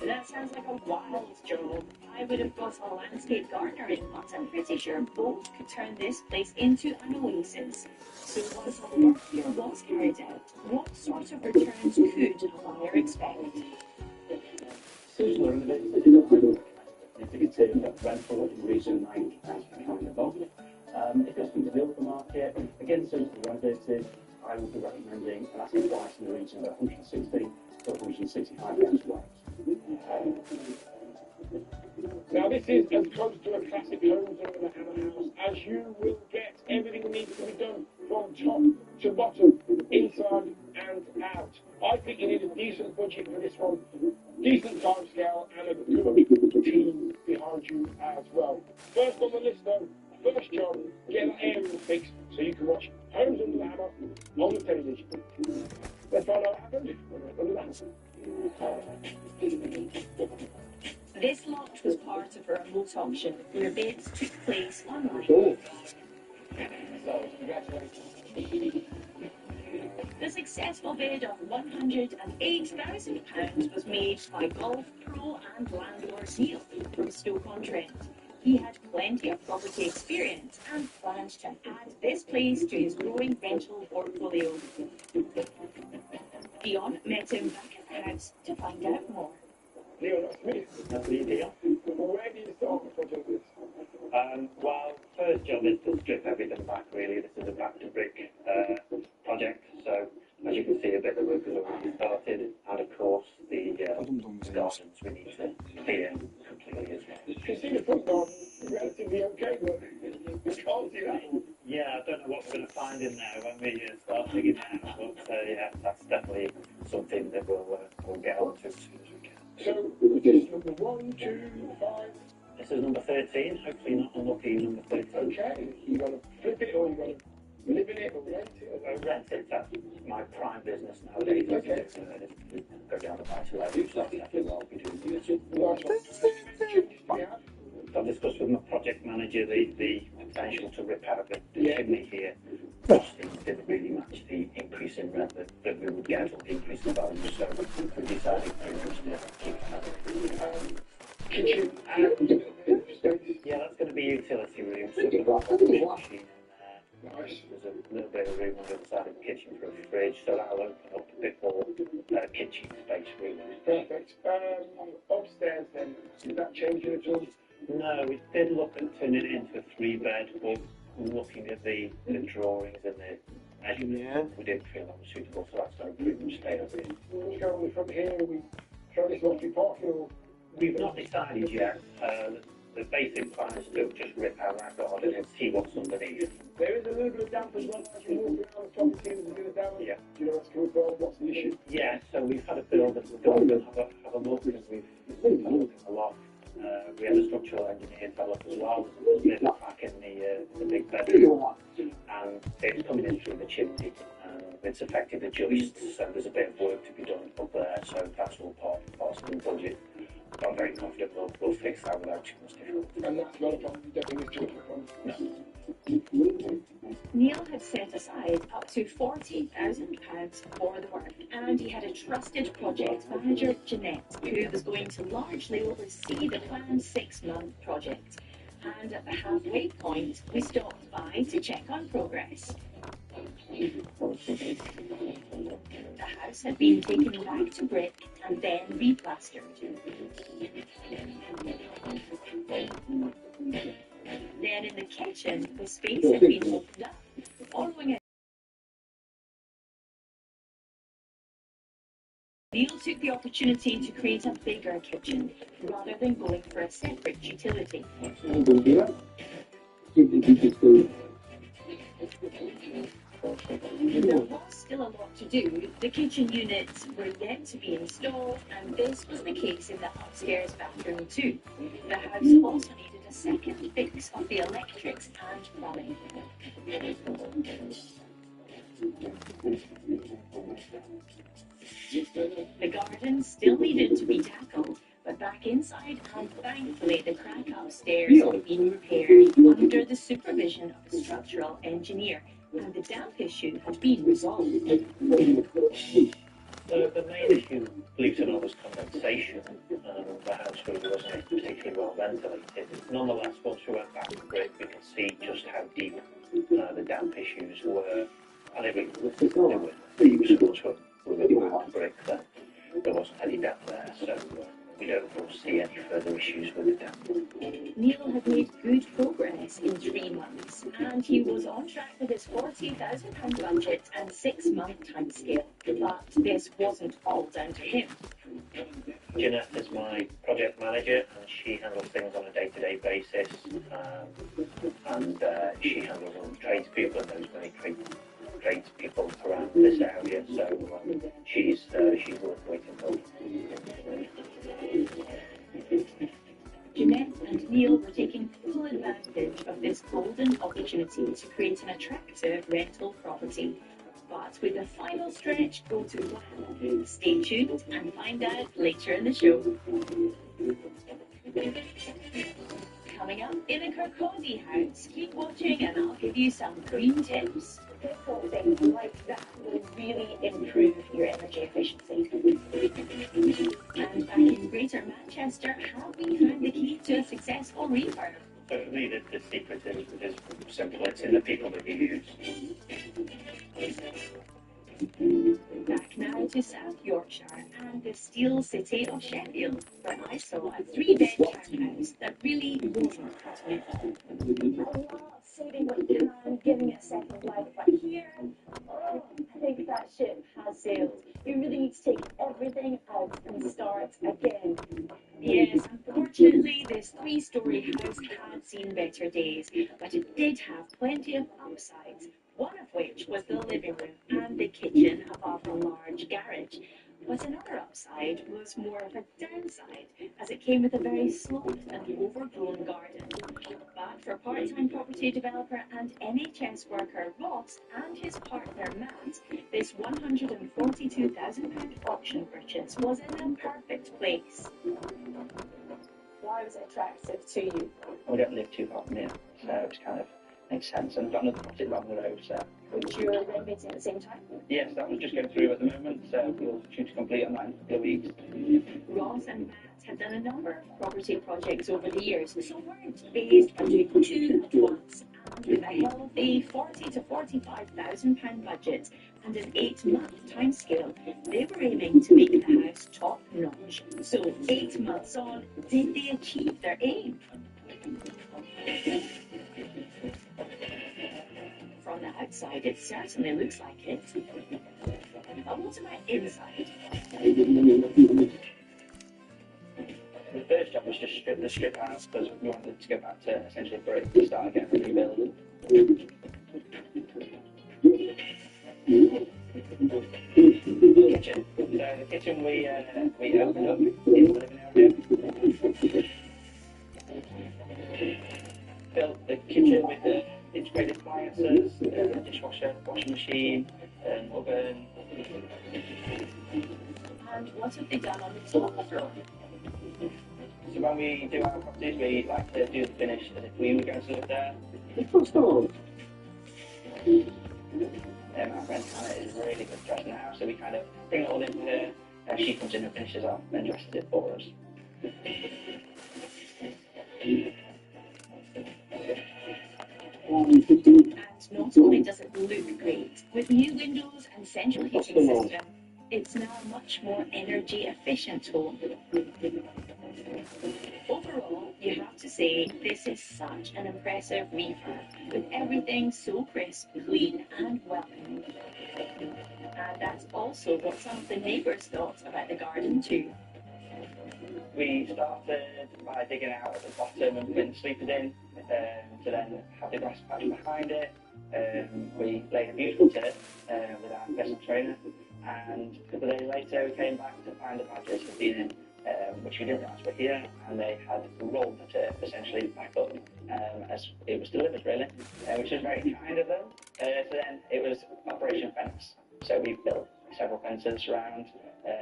That sounds like a wild job. I would have got a landscape gardener in, but I'm pretty sure both could turn this place into an oasis. So once all the work here was carried out, what sort of returns could a buyer expect? If you could take that rental in region £9,000 above. If it's going to the open market, again, so to renovated, I would be recommending an asking price in the region of 160 to 165,000 pounds. Now this is as close to a classic Homes Under the Hammer house as you will get. Everything needs to be done from top to bottom, inside and out. I think you need a decent budget for this one, decent time scale, and a good team behind you as well. First on the list though, first job, get that aerial fixed so you can watch Homes Under the Hammer on the television. Let's find out what happened under the hammer. This lot was part of a remote auction where bids took place online. The successful bid of £108,000 was made by golf pro and landlord Neil from Stoke-on-Trent. He had plenty of property experience and planned to add this place to his growing rental portfolio. Dion met him back at the house to find out more. Neil, nice to meet you. Nice to meet you. Where do you start the project with? Well, first job is to strip everything back, really. This is a back-to-brick project, so as you can see, a bit of work has already started, and of course, the gardens we need to clear completely as well. You can see the front garden relatively okay, but you can't see that one. Yeah, I don't know what we're going to find in there when we start digging out, but yeah, that's definitely something that we'll get on to as soon as we can. So, this is number 1, 2, 5. This is number 13, hopefully not unlucky, number 13. Okay, you got to flip it or you got to live in it or rent it? Rent it, that's my prime business nowadays. Okay. Go down the buy-to-let route, so that's definitely what I'll be doing. I've discussed with my project manager the potential to rip out the chimney here. Costings didn't really match the increase in rent that we would get or the increase in value, so we decided pretty much to keep it. Kitchen and yeah, that's going to be utility room, so we've got a washing machine in there. Nice. There's a little bit of room on the other side of the kitchen for a fridge, so that'll open up a bit more kitchen space, really. Perfect. Upstairs then, did that change it at all? No, we did look at turning it into a 3-bed, but looking at the drawings and the measurements, we didn't feel that was suitable, so that's going to pretty much stay as it is. What's going on from here? We try this lottery parking or? We've not decided yet. The basic plan is to just rip out that garden and see what's underneath. There is a little bit of damp as well as you walk around the property. There's a bit of damp. Yeah. Do you know what's coming from? What's the issue? Yeah, so we've had a builder go and have a look, and we've had a look at the loft. We had a structural engineer have a look as well. There's a bit of crack in the big bedroom, and it's coming in through the chimney, and it's affected the joists, so there's a bit of work to be done up there, so that's all part of the budget. I'm very confident we'll fix that without too much difficulty. And that's not a problem, you don't need to look at No. Neil had set aside up to £40,000 for the work, and he had a trusted project manager, Jeanette, who was going to largely oversee the planned 6-month project. And at the halfway point, we stopped by to check on progress. The house had been taken back to brick and then replastered. Then in the kitchen, the space had been opened up, following it. Neil took the opportunity to create a bigger kitchen, rather than going for a separate utility. There was still a lot to do. The kitchen units were yet to be installed, and this was the case in the upstairs bathroom too. The house also needed a second fix of the electrics and plumbing. The garden still needed to be tackled, but back inside, and thankfully the crack upstairs had been repaired under the supervision of a structural engineer, and the damp issue had been resolved. The main issue, believe it or not, was condensation. The house really wasn't particularly well ventilated. Nonetheless, once we went back to brick, we could see just how deep the damp issues were. And if we were useful to really went to brick, then there wasn't any damp there. So we don't foresee any further issues with the damp. Neil had made good progress in 3 months, and he was on track with his £40,000 budget and 6-month timescale. But this wasn't all down to him. Jeanette is my project manager, and she handles things on a basis, and she handles all the tradespeople and those very tradespeople around this area. So she's worth waiting for. Jeanette and Neil were taking full advantage of this golden opportunity to create an attractive rental property. But with the final stretch go to plan, stay tuned and find out later in the show. Coming up in a Kirkcaldy house, keep watching and I'll give you some green tips. Simple things like that will really improve your energy efficiency. And back in Greater Manchester, have we found the key to a successful refurb? But really, the secret is simple. It's in the people that you use. Back now to South Yorkshire and the steel city of Sheffield, where I saw a 3-bed townhouse that really wasn't cutting it. I love saving what you can, giving it a second life, but here, I think that ship has sailed. You really need to take everything out and start again. Yes, unfortunately, this 3-storey house had seen better days, but it did have plenty of upsides, one of which was the living room and the kitchen above a large garage. But another upside was more of a downside, as it came with a very sloped and overgrown garden. But for part-time property developer and NHS worker Ross and his partner Matt, this £142,000 auction purchase was in a perfect place. Why was it attractive to you? We don't live too far from here, so it kind of makes sense. And we've got another property along the road, so. Which you were renovating at the same time? Yes, that was just going through at the moment, so we'll due to complete on that in a couple of weeks. Ross and Matt have done a number of property projects over the years, so weren't based on doing 2 at once. And with a healthy £40,000 to £45,000 budget and an 8-month timescale, they were aiming to make the house top notch. So 8 months on, did they achieve their aim? From the outside, it certainly looks like it. But what about inside? The first job was just strip the strip house because we wanted to go back to essentially brick to start again and rebuild. Kitchen. So the kitchen we opened up in the living area. Built the kitchen with the integrated appliances, dishwasher, washing machine, oven. And what have they done on the top floor? So when we do our properties, we like to do the finish as if we were going to live there. Our friend Hannah is really good at dressing the house, so we kind of bring it all in for her, and she comes in and finishes off and dresses it for us. And not only does it look great, with new windows and central heating system, it's now a much more energy efficient home. Overall, you have to say this is such an impressive refurb, with everything so crisp, clean and welcoming. And that's also what some of the neighbours thought about the garden too. We started by digging out at the bottom and putting the sleepers in, to then have the grass patch behind it. We laid a beautiful turf with our personal trainer, and a couple of days later we came back to find the badgers had been in, which we didn't realise were here, and they had rolled the turf essentially back up as it was delivered really, which was very kind of them. So then it was Operation Fence. So we built several fences around,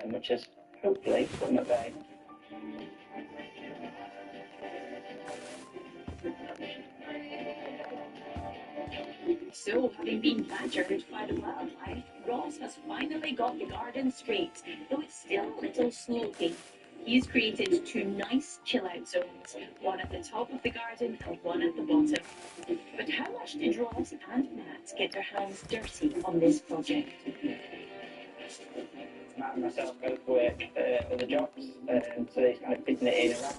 which has hopefully put them at bay. So, having been badgered by the wildlife, Ross has finally got the garden straight, though it's still a little slopey. He's created 2 nice chill-out zones, one at the top of the garden and one at the bottom. But how much did Ross and Matt get their hands dirty on this project? Matt and myself both work other jobs, so he's kind of fitting it in around.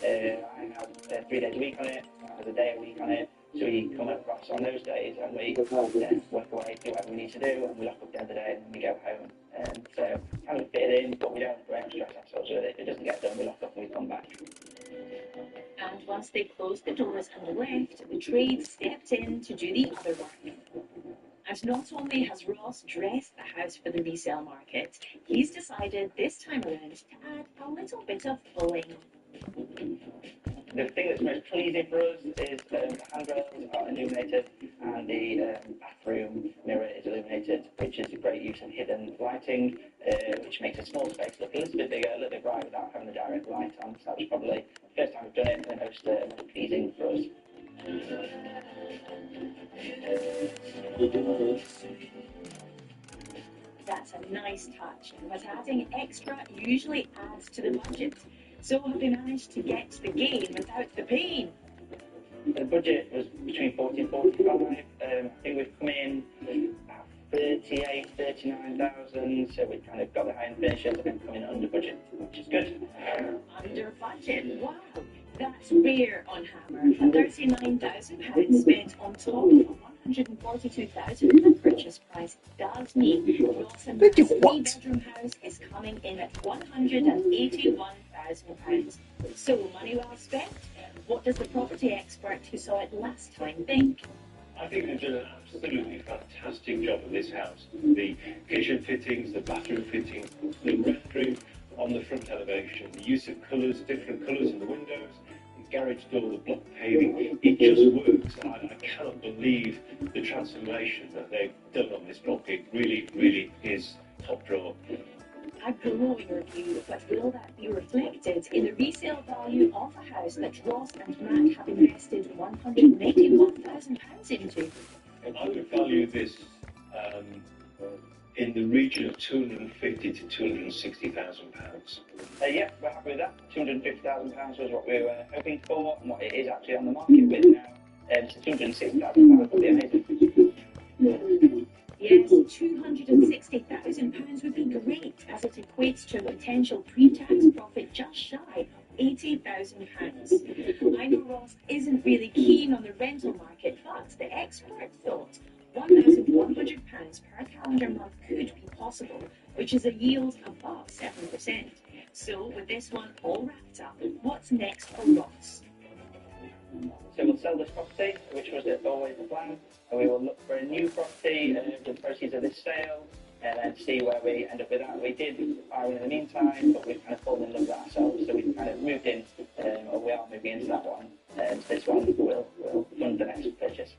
I have 3 days a week on it, I have a day a week on it, so we come across on those days and we work away, do whatever we need to do, and we lock up the other day and then we go home. So kind of fit it in, but we don't stress ourselves with it. If it doesn't get done, we lock up and we come back. And once they closed the doors and left, the trade stepped in to do the other work. And not only has Ross dressed the house for the resale market, he's decided this time around to add a little bit of bling. The thing that's most pleasing for us is the handrails are illuminated and the bathroom mirror is illuminated, which is a great use of hidden lighting, which makes a small space look a little bit bigger, a little bit brighter without having the direct light on. So that was probably the first time we've done it and the most pleasing for us. That's a nice touch, but adding extra usually adds to the budget. So have they managed to get the gain without the pain? The budget was between 40 and 45. I think we've come in about 38, 39,000, so we've kind of got the high-end finishes and then come in under budget, which is good. Under budget? Wow! That's rare on Hammer. £39,000 spent on top of a £142,000 purchase price does mean Ross and Matt's three-bedroom house is coming in at £181,000. So, money well spent? What does the property expert who saw it last time think? I think they've done an absolutely fantastic job of this house. The kitchen fittings, the bathroom fittings, the rendering on the front elevation, the use of colours, different colours in the windows, the garage door, the block paving, it just works. I cannot believe the transformation that they've done on this property. It really, really is top drawer. A glowing review, but will that be reflected in the resale value of the house that Ross and Matt have invested £181,000 into? I would value this in the region of £250,000 to £260,000. Yeah, we're happy with that. £250,000 was what we were hoping for and what it is actually on the market with now. So £260,000 would be amazing. Yes, £260,000 would be great, as it equates to a potential pre-tax profit just shy of £80,000. I know Ross isn't really keen on the rental market, but the expert thought £1,100 per calendar month could be possible, which is a yield above 7%. So, with this one all wrapped up, what's next for Ross? So we'll sell this property, which was always the plan, and we will look for a new property with the proceeds of this sale, and then see where we end up with that. We did buy one in the meantime, but we've kind of fallen in love with that ourselves, so we've kind of moved in, or we are moving into that one. This one will fund the next purchase.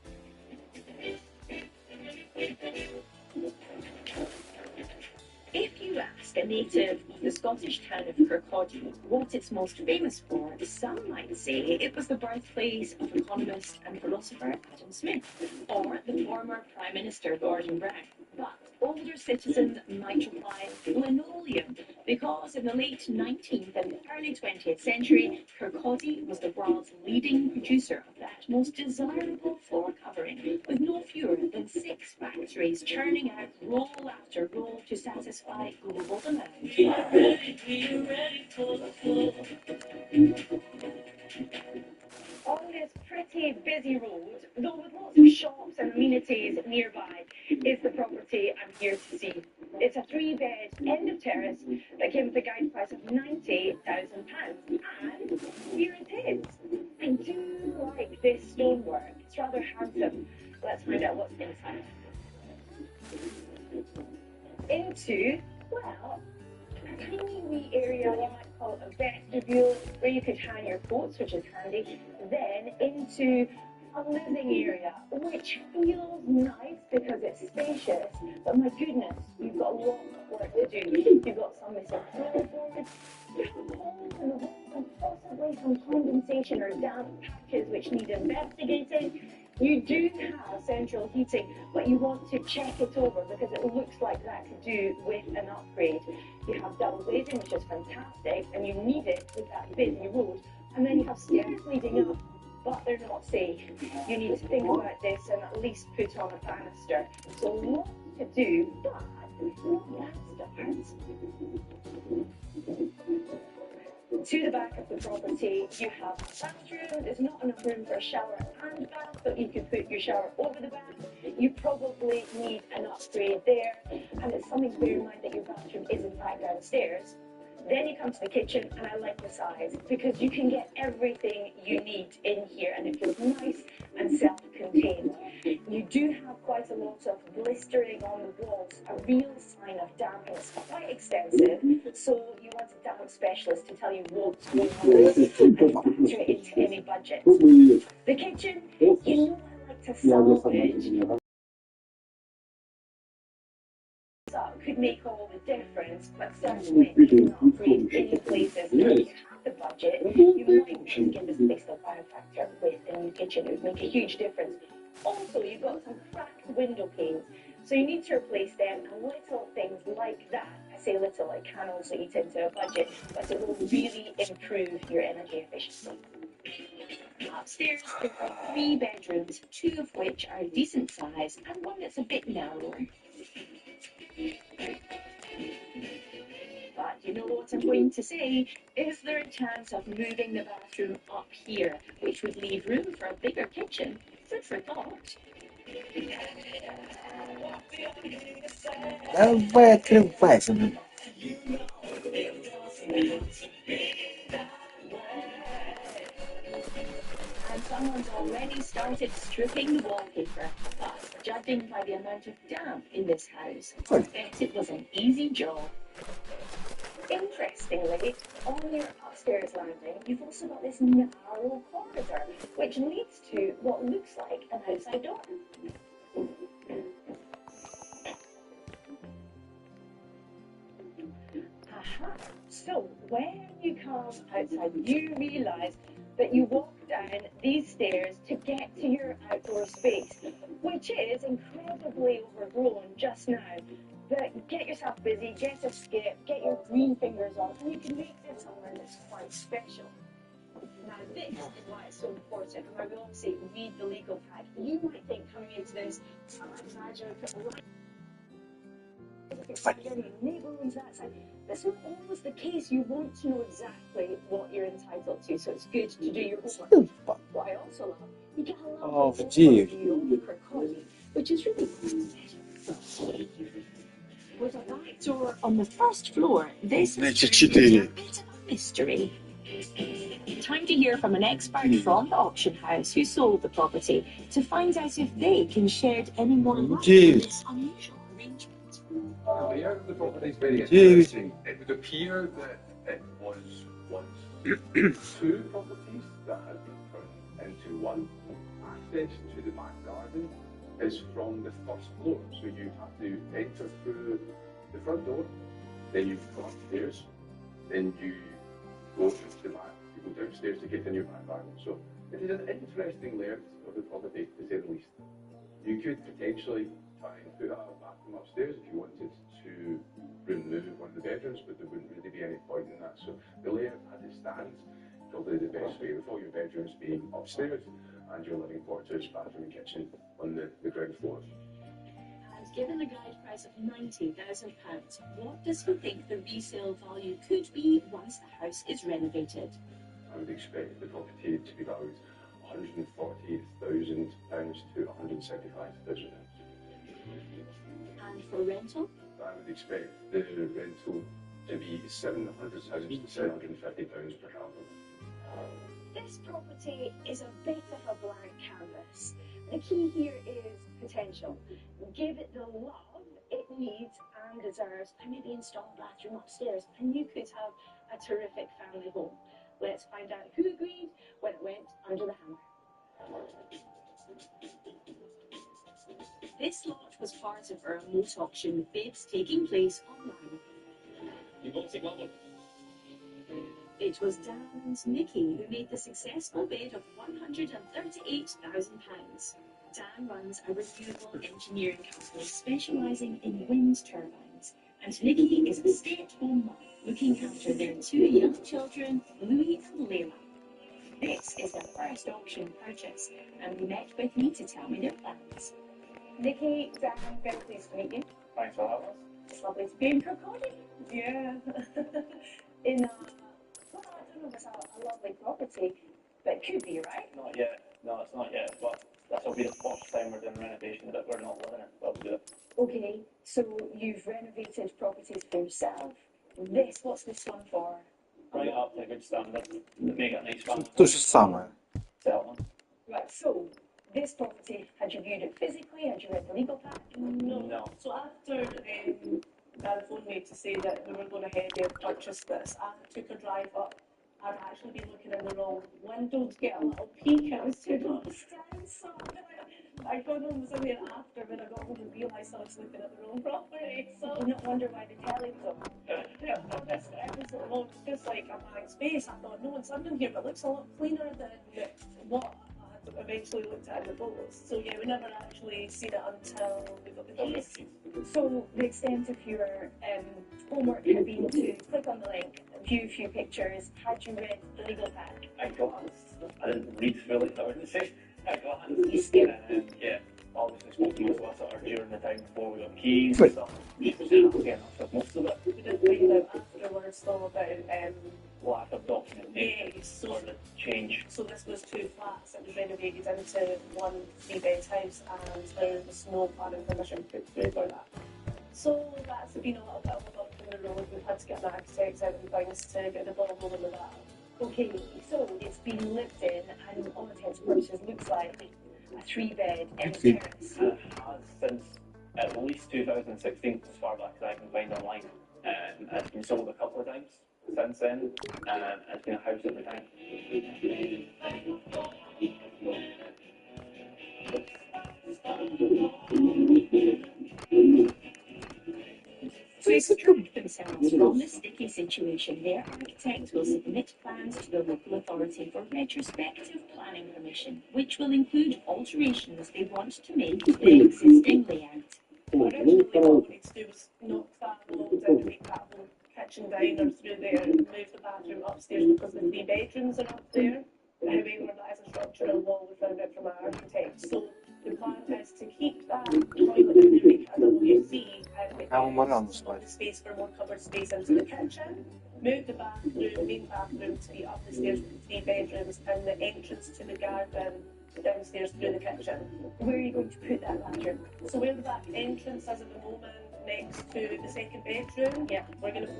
If you ask a native of the Scottish town of Kirkcaldy what it's most famous for, some might say it was the birthplace of economist and philosopher Adam Smith, or the former Prime Minister Gordon Brown. But older citizens might reply linoleum, because in the late 19th and early 20th century, Kirkcaldy was the world's leading producer of that most desirable floor covering, with no fewer than 6 factories churning out roll after roll to satisfy global demand. On this pretty busy road, though with lots of shops and amenities nearby, is the property I'm here to see. It's a 3-bed end of terrace that came with a guide price of £90,000. And here it is. I do like this stonework. It's rather handsome. Let's find out what's inside. Into, well, a tiny wee area, you might call it a vestibule, where you could hang your coats, which is handy. Then into a living area, which feels nice because it's spacious, but my goodness, you've got a lot of work to do. You've got some missing floorboards, you have holes in the walls, and possibly some condensation or damp patches which need investigating. You do have central heating, but you want to check it over because it looks like that could do with an upgrade. You have double glazing, which is fantastic, and you need it with that busy road. And then you have stairs leading up, but they're not safe. You need to think about this and at least put on a banister. So lots to do, but let's start. To the back of the property, you have a bathroom. There's not enough room for a shower and bath, but you could put your shower over the bath. You probably need an upgrade there, and it's something to bear in mind that your bathroom is in fact downstairs. Then you come to the kitchen, and I like the size because you can get everything you need in here, and it feels nice and self-contained. You do have quite a lot of blistering on the walls, a real sign of dampness, quite extensive. So you want a damp specialist to tell you what's going on and factor it into any budget. The kitchen, you know I like to salvage. Could make all the difference, but certainly you can upgrade any places. And if you have the budget, you might want to get this place the wow factor with a new kitchen. It would make a huge difference. Also, you've got some cracked window panes, so you need to replace them, and little things like that, I say little, it can also eat into a budget, but it will really improve your energy efficiency. Upstairs, there are 3 bedrooms, 2 of which are decent size, and one that's a bit narrower. But you know what I'm going to say? Is there a chance of moving the bathroom up here, which would leave room for a bigger kitchen? Food for thought. Vai tranquar essa, né? And someone's already started stripping the wallpaper. But judging by the amount of damp in this house, I bet it was an easy job. Interestingly, on your upstairs landing, you've also got this narrow corridor, which leads to what looks like an outside door. Aha! So when you come outside, you realise that you walk down these stairs to get to your outdoor space, which is incredibly overgrown just now. But get yourself busy, get a skip, get your green fingers on, and you can make this somewhere that's quite special. Now this is why it's so important, and I will always say read the legal pack. You might think coming into this, I'm imagine neighbourhoods that side. That's not always the case. You want to know exactly what you're entitled to, so it's good to do your homework. What I also love, you get a lot of overview of Kirkcaldy, which is really special. With a back door on the first floor, this is a bit of a mystery. Time to hear from an expert from the auction house who sold the property to find out if they can shed any more light on this unusual arrangement. The layout of the property is very interesting. It would appear that it was once 2 properties that had been turned into one. Access to the back garden is from the first floor, so you have to enter through the front door, then you go upstairs, then you go to the back, you go downstairs to get in your back garden. So it is an interesting layout of the property, to say the least. You could potentially try and put a bathroom upstairs if you wanted to remove one of the bedrooms, but there wouldn't really be any point in that. So the layout as it stands, probably the best way, with all your bedrooms being upstairs and your living quarters, bathroom and kitchen on the ground floor. And given the guide price of £90,000, what does he think the resale value could be once the house is renovated? I would expect the property to be valued £140,000 to £175,000. And for rental? I would expect the rental to be £700,000 to £750 per calendar. This property is a bit of a blank canvas. The key here is potential. Give it the love it needs and deserves, and maybe install a bathroom upstairs, and you could have a terrific family home. Let's find out who agreed when it went under the hammer. This lot was part of our remote auction with bids taking place online. It was Dan's Nikki who made the successful bid of £138,000. Dan runs a renewable engineering company specialising in wind turbines, and Nikki is a stay-at-home mum looking after their 2 young children, Louis and Layla. This is their first auction purchase, and they met with me to tell me their plans. Nikki, Dan, very pleased to meet you. Thanks for having us. It's lovely to be in Kirkcaldy. Yeah. In well, I don't know if it's a lovely property, but it could be, right? Not yet. No, it's not yet. But this will be the first time we're doing renovation that we're not living in. But we'll do it. Okay, so you've renovated properties for yourself. this, what's this one for? Right up to a good standard. Make it a nice family. To же самое. Settlement. Right, so this property, had you viewed it physically? Had you read the legal pack? No. So after Dan phoned me to say that we were going ahead and purchase this, I took a drive up. I'd actually been looking in the wrong window to get a little peek. I was too upstairs, so I got home was in there after when I got home and realised I was looking at the wrong property. So Did you not wonder why the telly was on? yeah, honestly, it was just like a blank space. I thought no one's lived in here, but it looks a lot cleaner than what I had eventually looked at in the photos. So yeah, we never actually seen it until we got the keys. So the extent of your homework had been to click on the link, view a few pictures. Had you read the legal pack? I glanced. I didn't read through it, I wouldn't say. I glanced. You skimmed? Yeah, obviously spoke to my solicitor during the time before we got keys Good. and stuff. Yeah, that's most of it. We did find out afterwards though about Lack of documentation so for the change. So this was 2 flats. It was renovated into 1 3-bed house, and there was no planning permission put through for that. So that's been a little bit of a bump in the road. We've had to get an architect out and things to get the ball rolling with that. Okay, so it's been lived in and all intents and purposes looks like a 3-bed terrace. And it has since at least 2016, as far back as I can find online. It's been sold a couple of times since then, and it's been a house every time. To extract themselves from the sticky situation, their architect will submit plans to the local authority for retrospective planning permission, which will include alterations they want to make to the existing layout. Originally, what we wanted to do was knock that wall down and make that whole kitchen diner through there and move the bathroom upstairs because the 3 bedrooms are up there. However, that is a structural wall we found out from our architect. So the plan is to keep that toilet in there, make it a WC, and make the space for more cupboard space into the kitchen. Move the bathroom, main bathroom, to be up the stairs with the 3 bedrooms, and the entrance to the garden downstairs through the kitchen. Where are you going to put that bathroom? So where the back entrance is at the moment, next to the 2nd bedroom, yeah, we're going to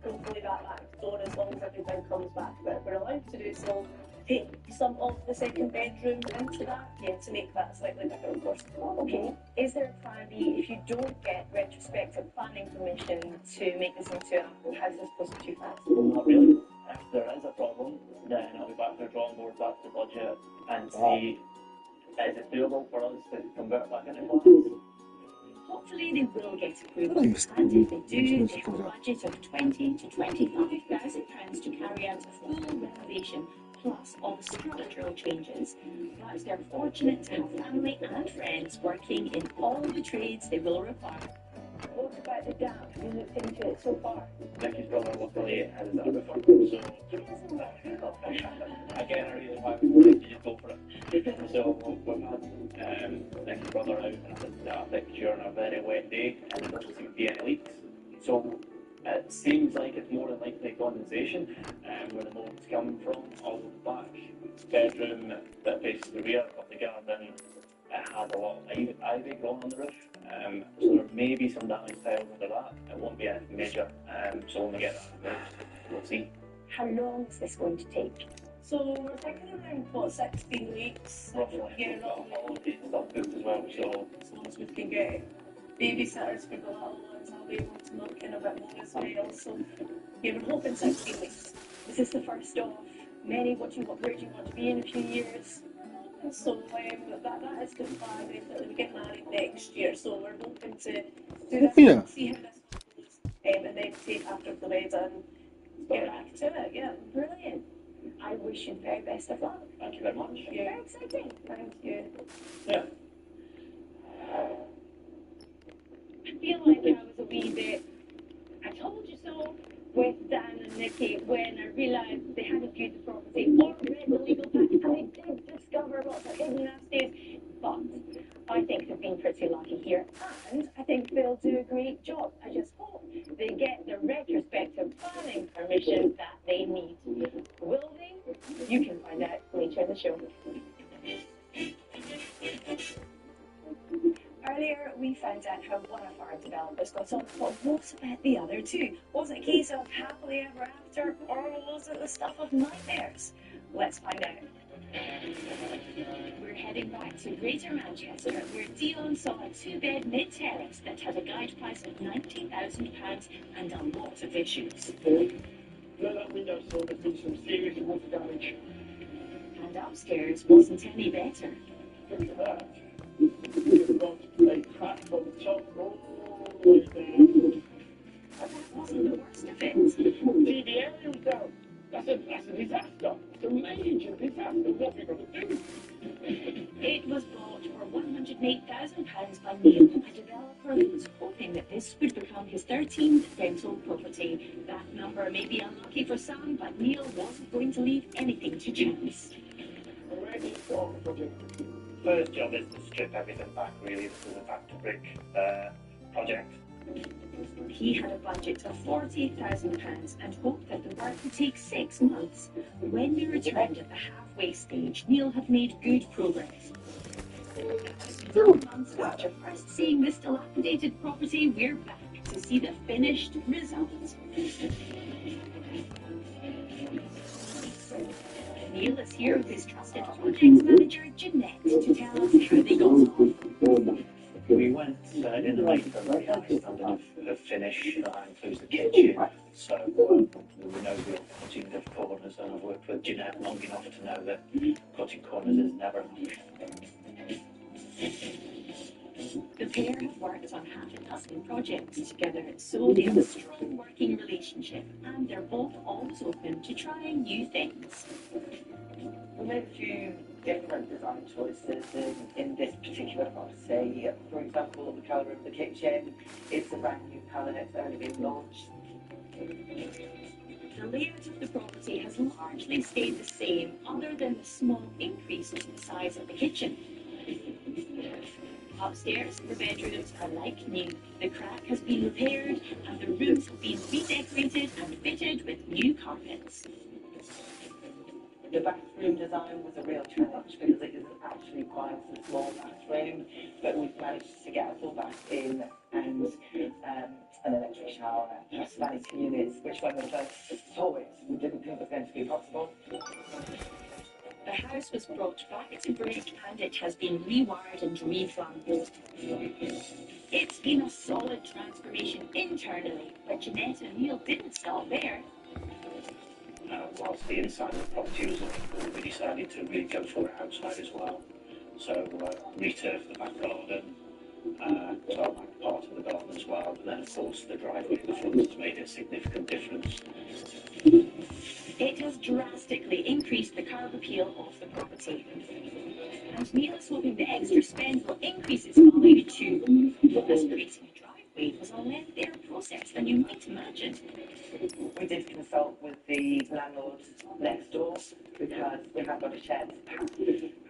hopefully that back door as long as everything comes back. But we're allowed to do so. Take some of the 2nd bedroom into that, yeah, to make that slightly bigger, of course. Okay, is there a plan B if you don't get retrospective planning permission to make this into a house as opposed to 2 flats? Not really. If there is a problem, then I'll be back to the drawing board, back to the budget, and see is it doable for us to convert back into flats? Hopefully they will get approval, and if they do, they have a budget of £20,000 to £25,000 to carry out a full renovation, plus all the structural changes. Plus they're fortunate to have family and friends working in all the trades they will require. What about the damp? Have you looked into it so far? Nicky's brother luckily has that before, so again a reason why we wanted to just go for it. So we've had Nicky's brother out and I did that picture on a very wet day and there doesn't seem to be any leaks. So it seems like it's more than likely condensation where the mold's coming from. All the back bedroom that faces the rear of the garden, it has a lot of ivy growing on the roof. So there may be some damaged tiles under that. It won't be anything major. So when we get that removed, we'll see. How long is this going to take? So we're thinking around, 16 weeks? Roughly. Yeah, got holidays and stuff booked as well, so as long as we can get babysitters for the little ones, I'll be able to look in a bit more as well. So yeah, we're hoping 16 weeks. Is this the first of many? Where do you want to be in a few years? So that is the plan. Definitely, we get married next year, so we're hoping to do this, see how this goes, and then take after the wedding, get back to it. Yeah, brilliant. I wish you the very best of luck. Thank you very much. Yeah. Very exciting. Thank you. Yeah. I feel like I was a wee bit, I told you so, with Dan and Nicky when I realised they hadn't viewed the property or read the legal pack, and they did discover lots of hidden nasties. But I think they've been pretty lucky here, and I think they'll do a great job. I just hope they get the retrospective planning permission that they need. Will they? You can find out later in the show. Early Earlier, we found out how one of our developers got on, but what about the other two? Was it a case of happily ever after, or was it the stuff of nightmares? Let's find out. We're heading back to Greater Manchester, where Dion saw a two-bed mid-terrace that had a guide price of £90,000 and a lot of issues. Look, that windowsill, there's been some serious water damage. And upstairs wasn't any better. Look at that. We've got a crack on the top all the way down. But that wasn't the worst of it. See, the aerial's down. That's a disaster. It's a major disaster. What are we going to do? It was bought for £108,000 by Neil, a developer who was hoping that this would become his 13th rental property. That number may be unlucky for some, but Neil wasn't going to leave anything to chance. Where do you start the project? First job is to strip everything back, really. This is a back to brick project. He had a budget of £40,000 and hoped that the work would take 6 months. When we returned at the halfway stage, Neil had made good progress. 4 months after first seeing this dilapidated property, we're back to see the finished result. Neil is here with his trusted project manager, Jeanette, to tell us how they got on. We went in the main for a very high standard of finish, that includes the kitchen, so there were no real cutting of corners, and I've worked with Jeanette long enough to know that cutting corners is never enough. The pair have worked on half a dozen projects together, so they have a strong working relationship, and they're both always open to trying new things. We made a few different design choices in this particular property. For example, the colour of the kitchen, it's a brand new colour, it's only been launched. The layout of the property has largely stayed the same, other than the small increase in the size of the kitchen. Upstairs, the bedrooms are like new. The crack has been repaired, and the rooms have been redecorated and fitted with new carpets. The bathroom design was a real challenge because it isn't actually quite a small bathroom, but we've managed to get a full bath in and an electric shower, plus vanity units, which when we first saw it, we didn't think was going to be possible. The house was brought back to brick and it has been rewired and reflowered. It's been a solid transformation internally, but Jeanette and Neil didn't stop there. Whilst the inside of the property was looking good, we decided to really go for it outside as well. So returfed the back garden, so back part of the garden as well, and then of course the driveway at the front has made a significant difference. It has drastically increased the curb appeal of the property. And Neil is hoping the extra spend will increase its value too. As creating a driveway was a lengthier process than you might imagine. We did consult with the landlord next door because we have got a shared path.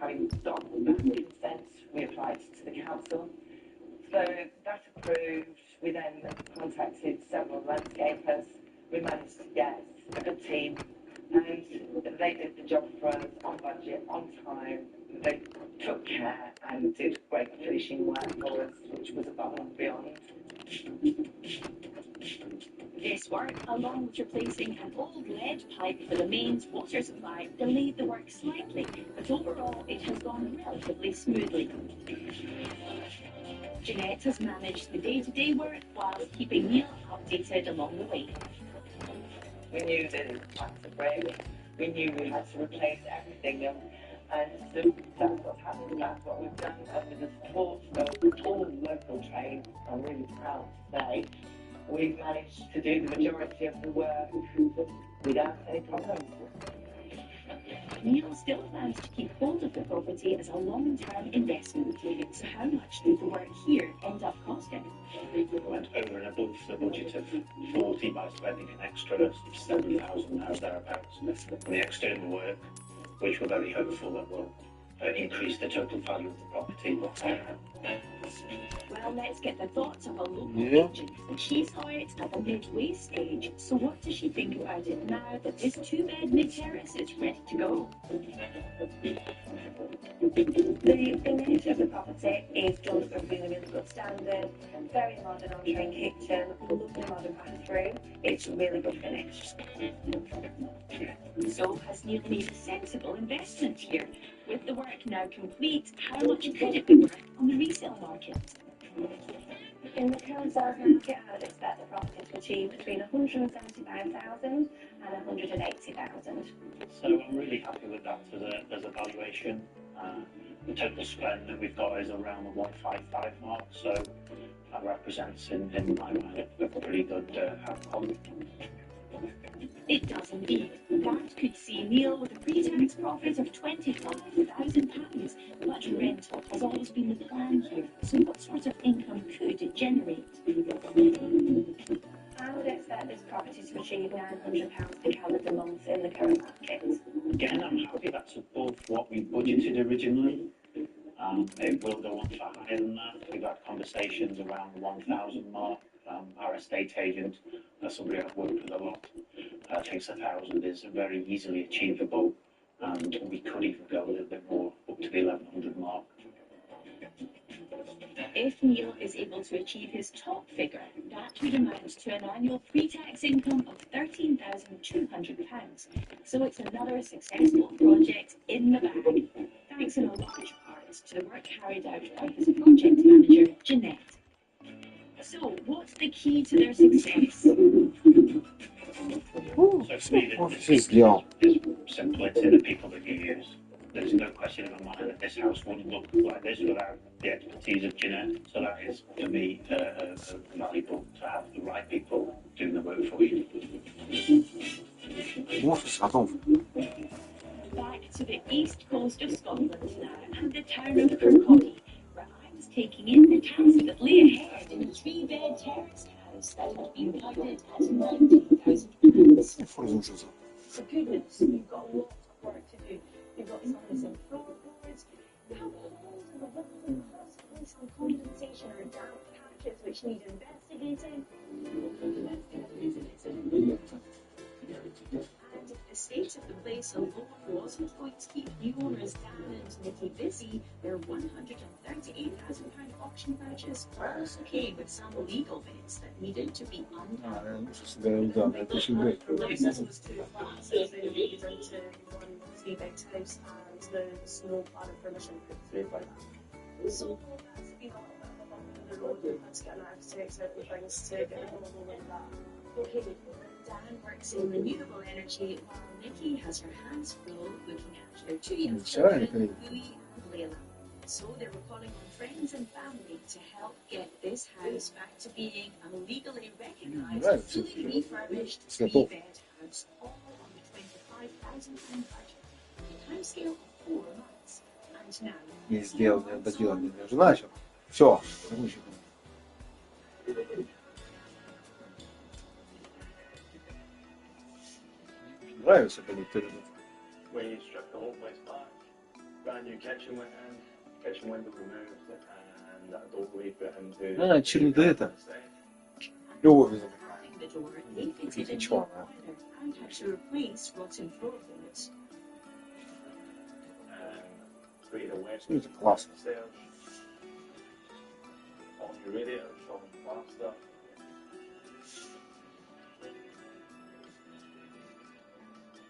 Having got that consent, we applied to the council. So that approved. We then contacted several landscapers. We managed to get a good team, and they did the job for us on budget, on time. They took care and did great finishing work for us, which was above and beyond. This work, along with replacing an old lead pipe for the mains water supply, delayed the work slightly, but overall it has gone relatively smoothly. Jeanette has managed the day-to-day work whilst keeping Neil updated along the way. We knew that it was back to break. We knew we had to replace everything, and so that's what's happened. That's what we've done, and with the support of all local trade, I'm really proud to say, we've managed to do the majority of the work without any problems. Neil still plans to keep hold of the property as a long-term investment. So how much did the work here end up costing? We went over and above the budget of 40 by spending an extra £7,000 thereabouts on the external work, which we're very hopeful that will increase the total value of the property. Well, let's get the thoughts of a local agent. She saw it at the midway stage, so what does she think about it now that this two-bed mid-terrace is ready to go? The finish of the property is done to a really, really good standard. Very modern entrée kitchen, lovely modern bathroom. It's a really good finish. So has Neil made a sensible investment here? With the work now complete, how much could it be worth on the resale market? In the current sales market, I would expect the property to achieve between 175,000 and 180,000. So I'm really happy with that as a valuation. The total spend that we've got is around the 155 mark, so that represents in my mind a pretty good outcome. It does indeed. That could see Neil with a pre-tax profit of £25,000. But rental has always been the plan here. So what sort of income could it generate? I would expect this property to achieve £900 per calendar month in the current market. Again, I'm happy that's above what we budgeted originally. It will go on for higher than that. We've had conversations around the 1,000 mark. Our estate agent, somebody I've worked with a lot, thinks 1,000 is very easily achievable, and we could even go a little bit more, up to the 1,100 mark. If Neil is able to achieve his top figure, that would amount to an annual pre-tax income of £13,200. So it's another successful project in the bag, thanks in a large part to the work carried out by his project manager, Jeanette. So what's the key to their success? So for me, is simple. It's in the people that you use. There's no question in my mind that this house wouldn't look like this without the expertise of Jeanette. So that is, for me, valuable to have the right people doing the work for you. Back to the east coast of Scotland now, and the town of Kirkcaldy, where I was taking in the tasks that lay ahead in a 3-bed terraced house that had been valued at £90,000. For goodness, you've got a lot of work to do. You've got some missing floorboards, you have holes in the walls and possibly some condensation or damp patches which need investigating. And if the state of the place alone wasn't going to keep new owners down and Nicky busy, their £138,000 auction vouchers also came with some legal bits that needed to be undone. Não, This was 2 flats as they made into 1 3-bed house, and there's no planning permission put through for that. So that's been a little bit of a bump in the road. We've had to get an architect out and things to get the ball rolling with that. Okay, Dan works in renewable energy while Nikki has her hands full looking after their 2 young children, Louis and Layla. So they were calling on friends and family to help get this house back to being a legally recognised, fully refurbished 3-bed house, all on the £25,000 budget. A timescale of 4 months. And now, не сделал, не доделал, не уже начал. Все. Нравится полетели. When you strip the whole place back, brand new kitchen went in, kitchen window removed, and that doorway put into. Через это. Его везли. the door, they fitted a new boiler and had to replace rotten floorboards. Create a west It's class. stairs. On your radiators, on plaster.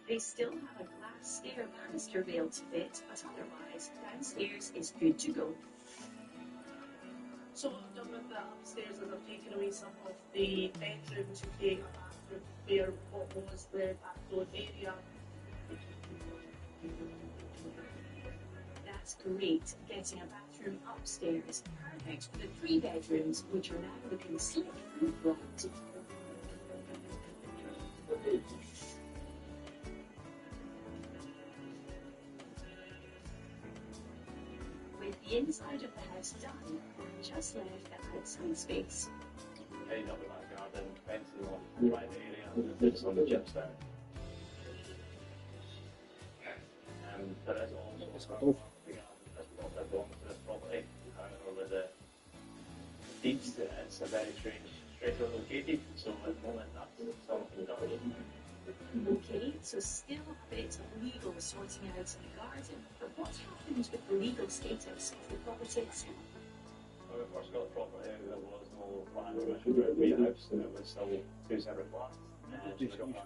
They still have a glass stair banister rail to fit, but otherwise, downstairs is good to go. So what I've done with that upstairs is I've taken away some of the bedroom to create a bathroom there, what was the backdoor area. That's great, getting a bathroom upstairs, perfect for the 3 bedrooms, which are now looking slick and bright. With the inside of the house done, just left the outside space. Heading up the back garden, fencing off the private area, and bits on the gyms there. There is also the garden that's not belongs to this property. However, with the deeds to it, it's a very straight located, so at the moment that's something done. Okay, so still a bit of legal sorting out in the garden, but what happened happened with the legal status of the property itself? When we first got the property, there was no plan permission for it to be a house, and it was still two separate flats. So we got a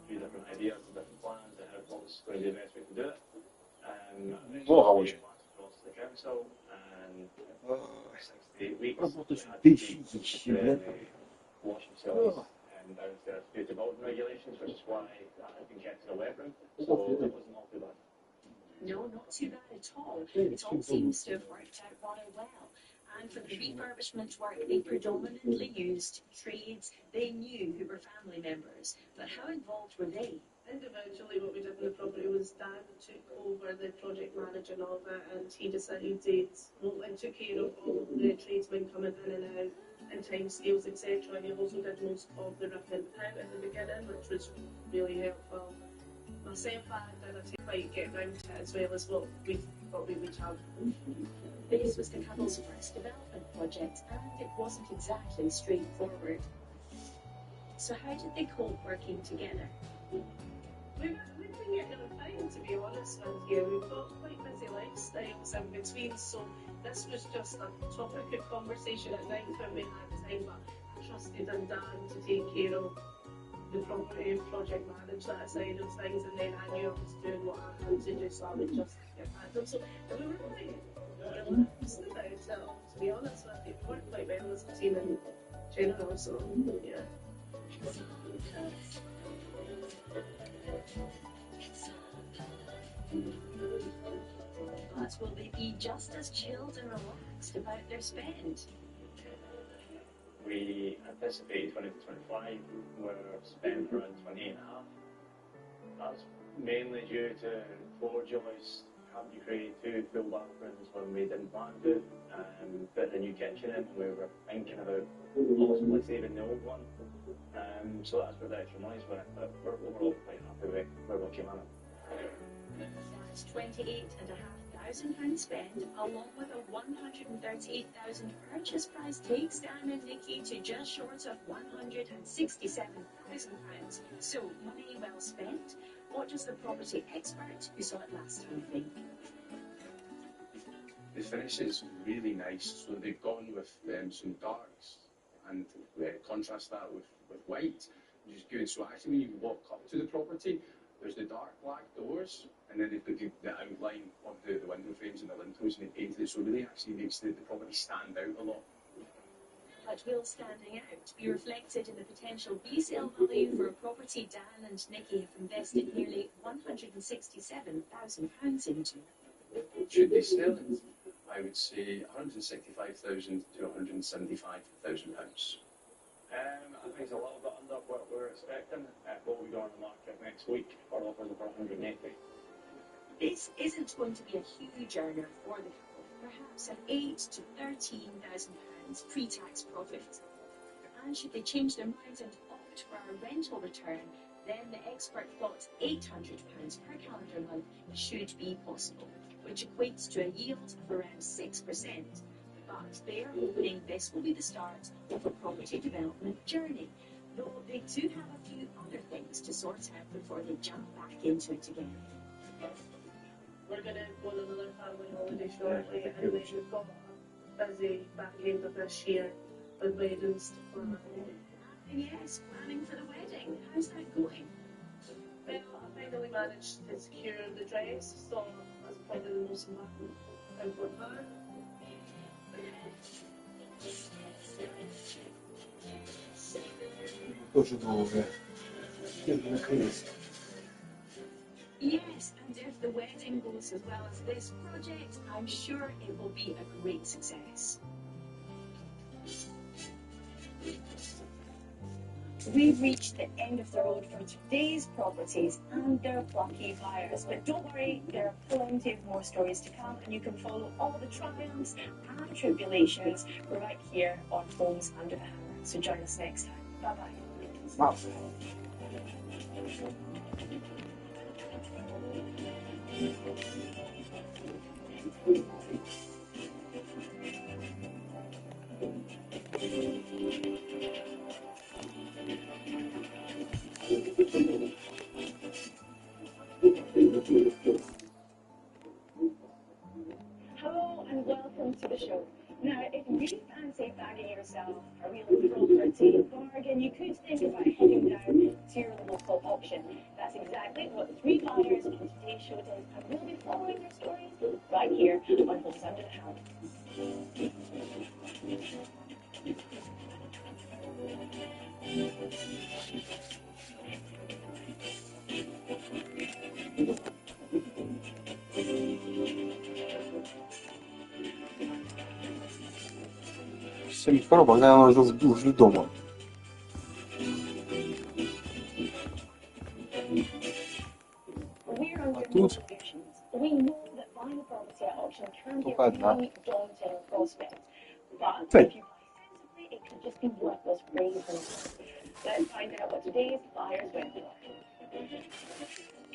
few different ideas and different plans and how it was going to be the best way to do it. Across to the council, and 6 to 8 weeks, we had to keep the washing facilities downstairs due to building regulations, which is why that had been kept in a wet room. So it wasn't all too bad. No, not too bad at all. It all seems to have worked out rather well. And for the refurbishment work, they predominantly used trades they knew who were family members. But how involved were they? Individually, what we did in the property was Dan took over the project managing of it, and he decided and took care of all the tradesmen coming in and out, and timescales, etc. And he also did most of the ripping out in the beginning, which was really helpful. Myself, I did a quite get round to it as well as what we thought we would have. This was the couple's first development project, and it wasn't exactly straightforward. So how did they cope working together? We've been getting on fine, to be honest with you. We've got quite busy lifestyles in between, so this was just a topic of conversation at night when we had time, but I trusted in Dan to take care of the property and project manage that side of things, and then I knew I was doing what I had to do, so I would just get back to them. So we were quite relaxed about it, to be honest with you. We worked quite well as a team in general, so yeah. But will they be just as chilled and relaxed about their spend? We anticipated 20 to 25, we're spent around 28.5. That's mainly due to 4 joists, having to create 2 full bathrooms when we didn't plan to, put the new kitchen in when we were thinking about possibly saving the old one. So that's where the extra money's went, but we're overall quite happy with where we came in. That's £28,500 spent, along with a £138,000 purchase price, takes Dan and Nikki to just short of £167,000. So, money well spent. What does the property expert who saw it last time think? The finish is really nice, so they've gone with some darks and contrast that with white, which is good. So actually when you walk up to the property, there's the dark black doors, and then they've got the outline of the window frames and the lintels, and they painted it, so it really actually makes the property stand out a lot. But will standing out be reflected in the potential resale value for a property Dan and Nikki have invested nearly £167,000 into? Should they sell it? I would say £165,000 to £175,000. I think it's a little bit under what we were expecting. What we go on the market next week for offers of 180. This isn't going to be a huge earner for the couple, perhaps an £8,000 to £13,000 pre-tax profit. And should they change their minds and opt for a rental return, then the expert thought £800 per calendar month should be possible, which equates to a yield of around 6%. But they are hoping this will be the start of a property development journey, though they do have a few other things to sort out before they jump back into it again. We're going to go on another family holiday shortly, and then we've got a busy back end of this year with weddings to plan. Yes, planning for the wedding. How's that going? Well, I finally managed to secure the dress, so that's probably the most important part. Yes, and if the wedding goes as well as this project, I'm sure it will be a great success. We've reached the end of the road for today's properties and their lucky buyers. But don't worry, there are plenty of more stories to come, and you can follow all the triumphs and tribulations right here on Homes Under the Hammer. So join us next time. Bye-bye. Max. welcome to the show. Now, if you fancy bagging yourself a real property bargain, you could think about heading down to your local auction. That's exactly what the three buyers on today's show did, and we'll be following their stories right here on Homes Under the Hand. Скоро она уже дома. А тут только одна. Цель.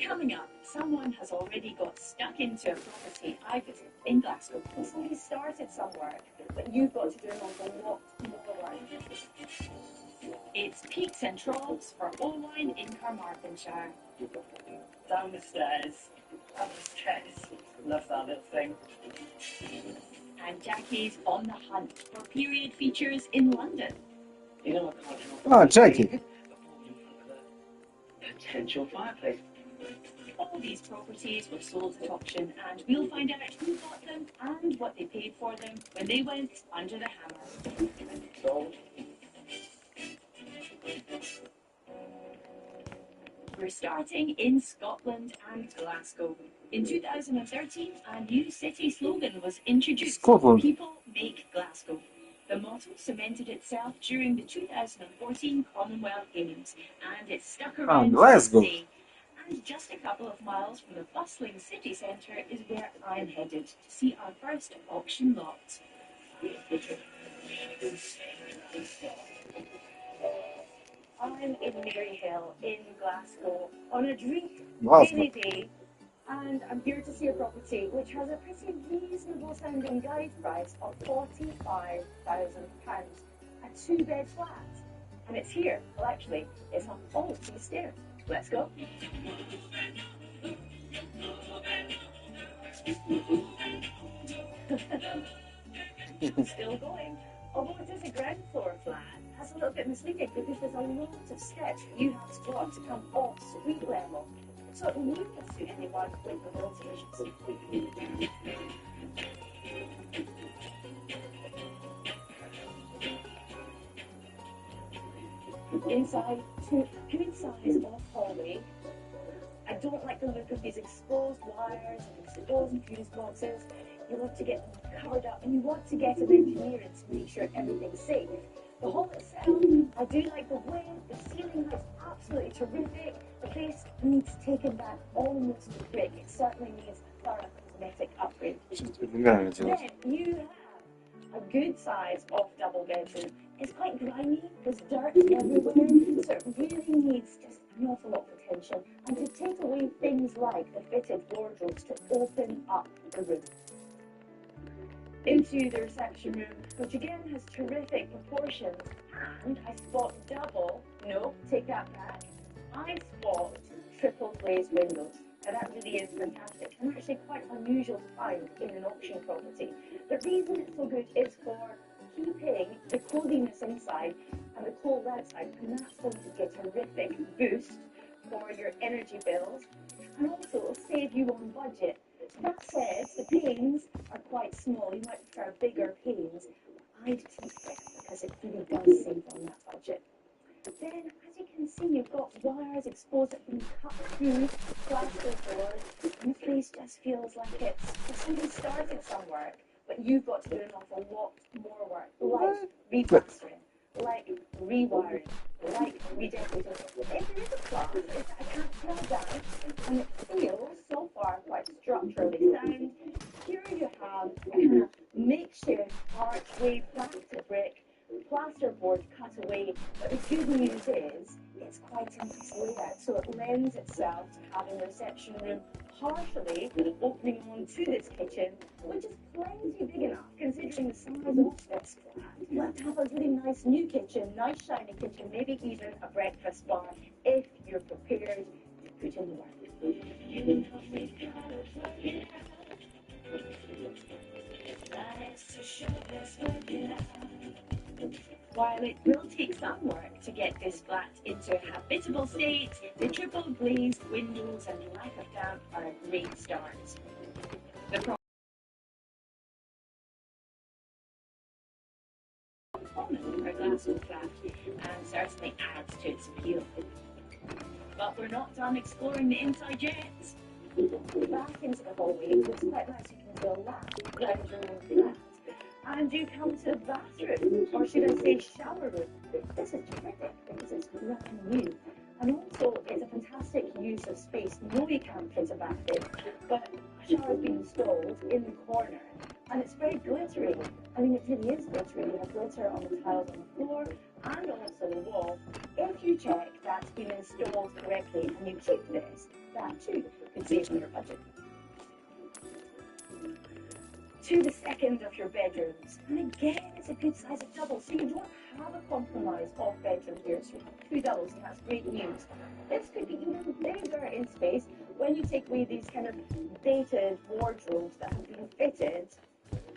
Coming up, someone has already got stuck into a property I visited in Glasgow. Somebody started some work, but you've got to do an awful lot more work. It's peaks and troughs for Oline in Carmarthenshire. Down the stairs, up the stairs. Love that little thing. And Jackie's on the hunt for period features in London. You know, I can't help Ah, Jackie. potential fireplace. All these properties were sold at auction, and we'll find out who bought them and what they paid for them when they went under the hammer. Sold. We're starting in Scotland and Glasgow. In 2013, a new city slogan was introduced. Scotland. People make Glasgow. The motto cemented itself during the 2014 Commonwealth Games, and it stuck around Glasgow. today. And just a couple of miles from the bustling city centre is where I'm headed to see our first auction lot. I'm in Maryhill in Glasgow on a dreamy rainy day, and I'm here to see a property which has a pretty reasonable sounding guide price of £45,000, a two-bed flat. And it's here. Well, actually, it's on all these stairs. Let's go. Still going. Although it is a ground floor flat, that's a little bit misleading because there's a lot of steps that you have to go up to come off street level. So it will need to suit anyone with mobility issues. Inside, to good size off hallway. I don't like the look of these exposed wires and exposed fuse boxes. You want to get them covered up, and you want to get an engineer in to make sure everything's safe. The hall itself, I do like the width, the ceiling is absolutely terrific. The place needs taken back almost to brick. It certainly needs a thorough cosmetic upgrade. Then you have a good size off double bedroom. It's quite grimy, there's dirt everywhere, so it really needs just an awful lot of attention. And to take away things like the fitted wardrobes to open up the room. Into the reception room, which again has terrific proportions, and I spot double, no, take that back, I spot triple glazed windows. Now that really is fantastic and actually quite unusual to find in an auction property. The reason it's so good is for keeping the coziness inside and the cold outside, and that's going to get a terrific boost for your energy bills, and also it'll save you on budget. That said, the panes are quite small. You might prefer bigger panes. I'd keep it because it really does save on that budget. Then, as you can see, you've got wires exposed that can cut through plaster board, and the place just feels like it's somebody started some work, but you've got to do an awful lot more work, like replastering, like rewiring, like redecorating. If there is a class, it's that I can't tell down, and it feels so far quite structurally sound. Here you have a kind of makeshift archway back to brick, plasterboard cut away, but the good news is it's quite a nice layout, so it lends itself to having a reception room partially opening onto this kitchen, which is plenty big enough considering the size of this flat. You have to have a really nice new kitchen, nice shiny kitchen, maybe even a breakfast bar if you're prepared to put in the work. While it will take some work to get this flat into a habitable state, the triple glazed windows and lack of damp are a great start. The common for a glasswood flat and certainly adds to its appeal. But we're not done exploring the inside yet. Back into the hallway, it's quite nice. You can go left, round your own flat. And you come to the bathroom, or should I say shower room. This is terrific because it's brand new. And also, it's a fantastic use of space. No, you can't fit a bath in, but a shower has been installed in the corner, and it's very glittery. I mean, it really is glittery. You have glitter on the tiles on the floor and also the wall. If you check that's been installed correctly and you keep this, that too could save on your budget. To the second of your bedrooms, and again, it's a good size of double, so you don't have a compromise of bedroom here. So you have two doubles, and that's great news. This could be even bigger in space when you take away these kind of dated wardrobes that have been fitted.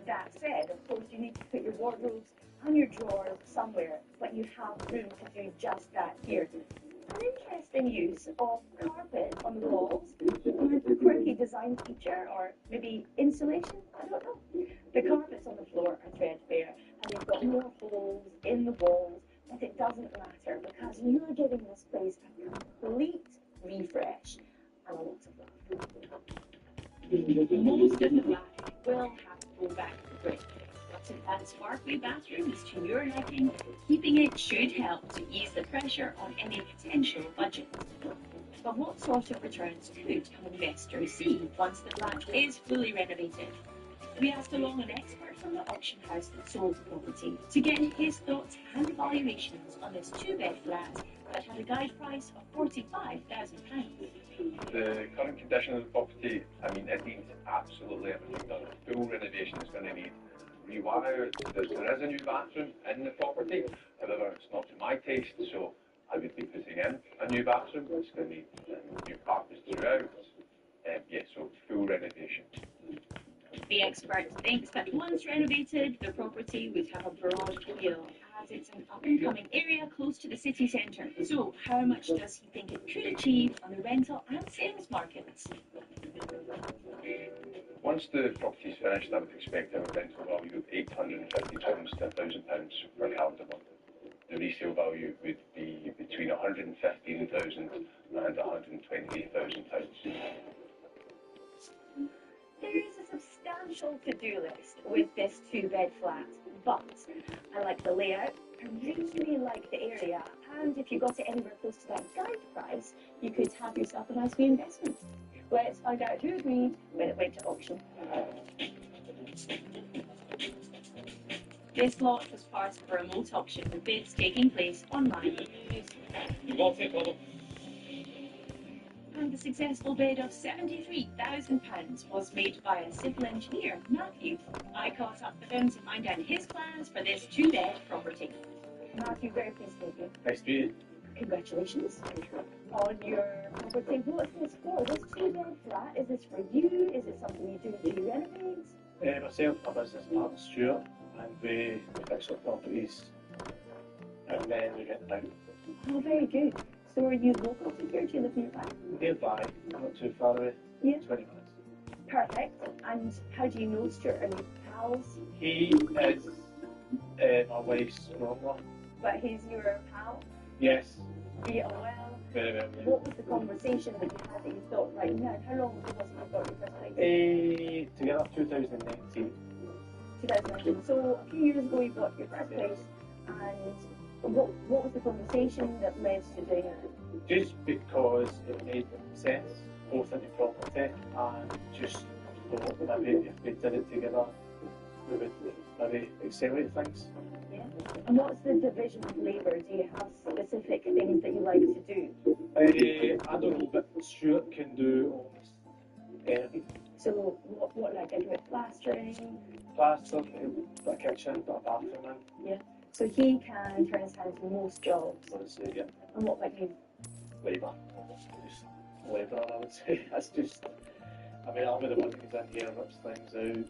That said, of course, you need to put your wardrobes and your drawers somewhere, but you have room to do just that here. An interesting use of carpet on the walls, a quirky design feature, or maybe insulation, I don't know. The carpets on the floor are threadbare, and they've got more holes in the walls, but it doesn't matter because you're giving this place a complete refresh and a lot of love. Most of the flat will have to go back to brick. But if that sparkly bathroom is to your liking, keeping it should help to ease the pressure on any potential budget. But what sort of returns could an investor see once the flat is fully renovated? We asked along an expert from the auction house that sold the property to get his thoughts and evaluations on this two-bed flat that had a guide price of £45,000. The current condition of the property, I mean, it needs absolutely everything done. A full renovation is going to need rewired. There is a new bathroom in the property, however, it's not to my taste, so I would be putting in a new bathroom. It's going to need new carpets throughout. So full renovation. The expert thinks that once renovated, the property would have a broad appeal as it's an up-and-coming area close to the city centre. So how much does he think it could achieve on the rental and sales markets? Once the property is finished, I would expect a rental value of £850 to £1,000 per calendar month. The resale value would be between £115,000 and £128,000. There is a substantial to-do list with this two-bed flat, but I like the layout, I really like the area, and if you got it anywhere close to that guide price, you could have yourself a nice wee investment. Let's find out who agreed when it went to auction. This lot was part of a remote auction with bids taking place online. You won't take all of And the successful bid of £73,000 was made by a civil engineer, Matthew. I caught up with him to find out his plans for this two-bed property. Matthew, very pleased to meet you. Nice to meet you. Congratulations on your property. What's this for? This two-bed flat, is this for you? Is it something you do renovate? Myself, my business partner Stuart, and we fix up properties and then we rent them out. Oh, very good. So are you local to here? Do you live nearby? Nearby, not too far away, Yeah. 20 minutes. Perfect. And how do you know Stuart? Are you pals? He is my wife's brother. But he's your pal? Yes. Do you well? Very well. What was the conversation that you had that you thought, right now, how long ago was it you got your first place? Together, 2019. 2019. So a few years ago you got your first place, and what was the conversation that led to doing it? Just because it made sense, both into property, and just thought maybe if we did it together, we would maybe accelerate things. Yeah. And what's the division of labour? Do you have specific things that you like to do? I don't know, but Stuart can do almost anything. So what like I do with plastering? Plaster, a kitchen, a bathroom in. Yeah. So he can turn his hand to most jobs. I would say, yeah. And what about you? Labour. Just labour, I would say. That's just, I mean, I'll be the one who goes in here, rips things out,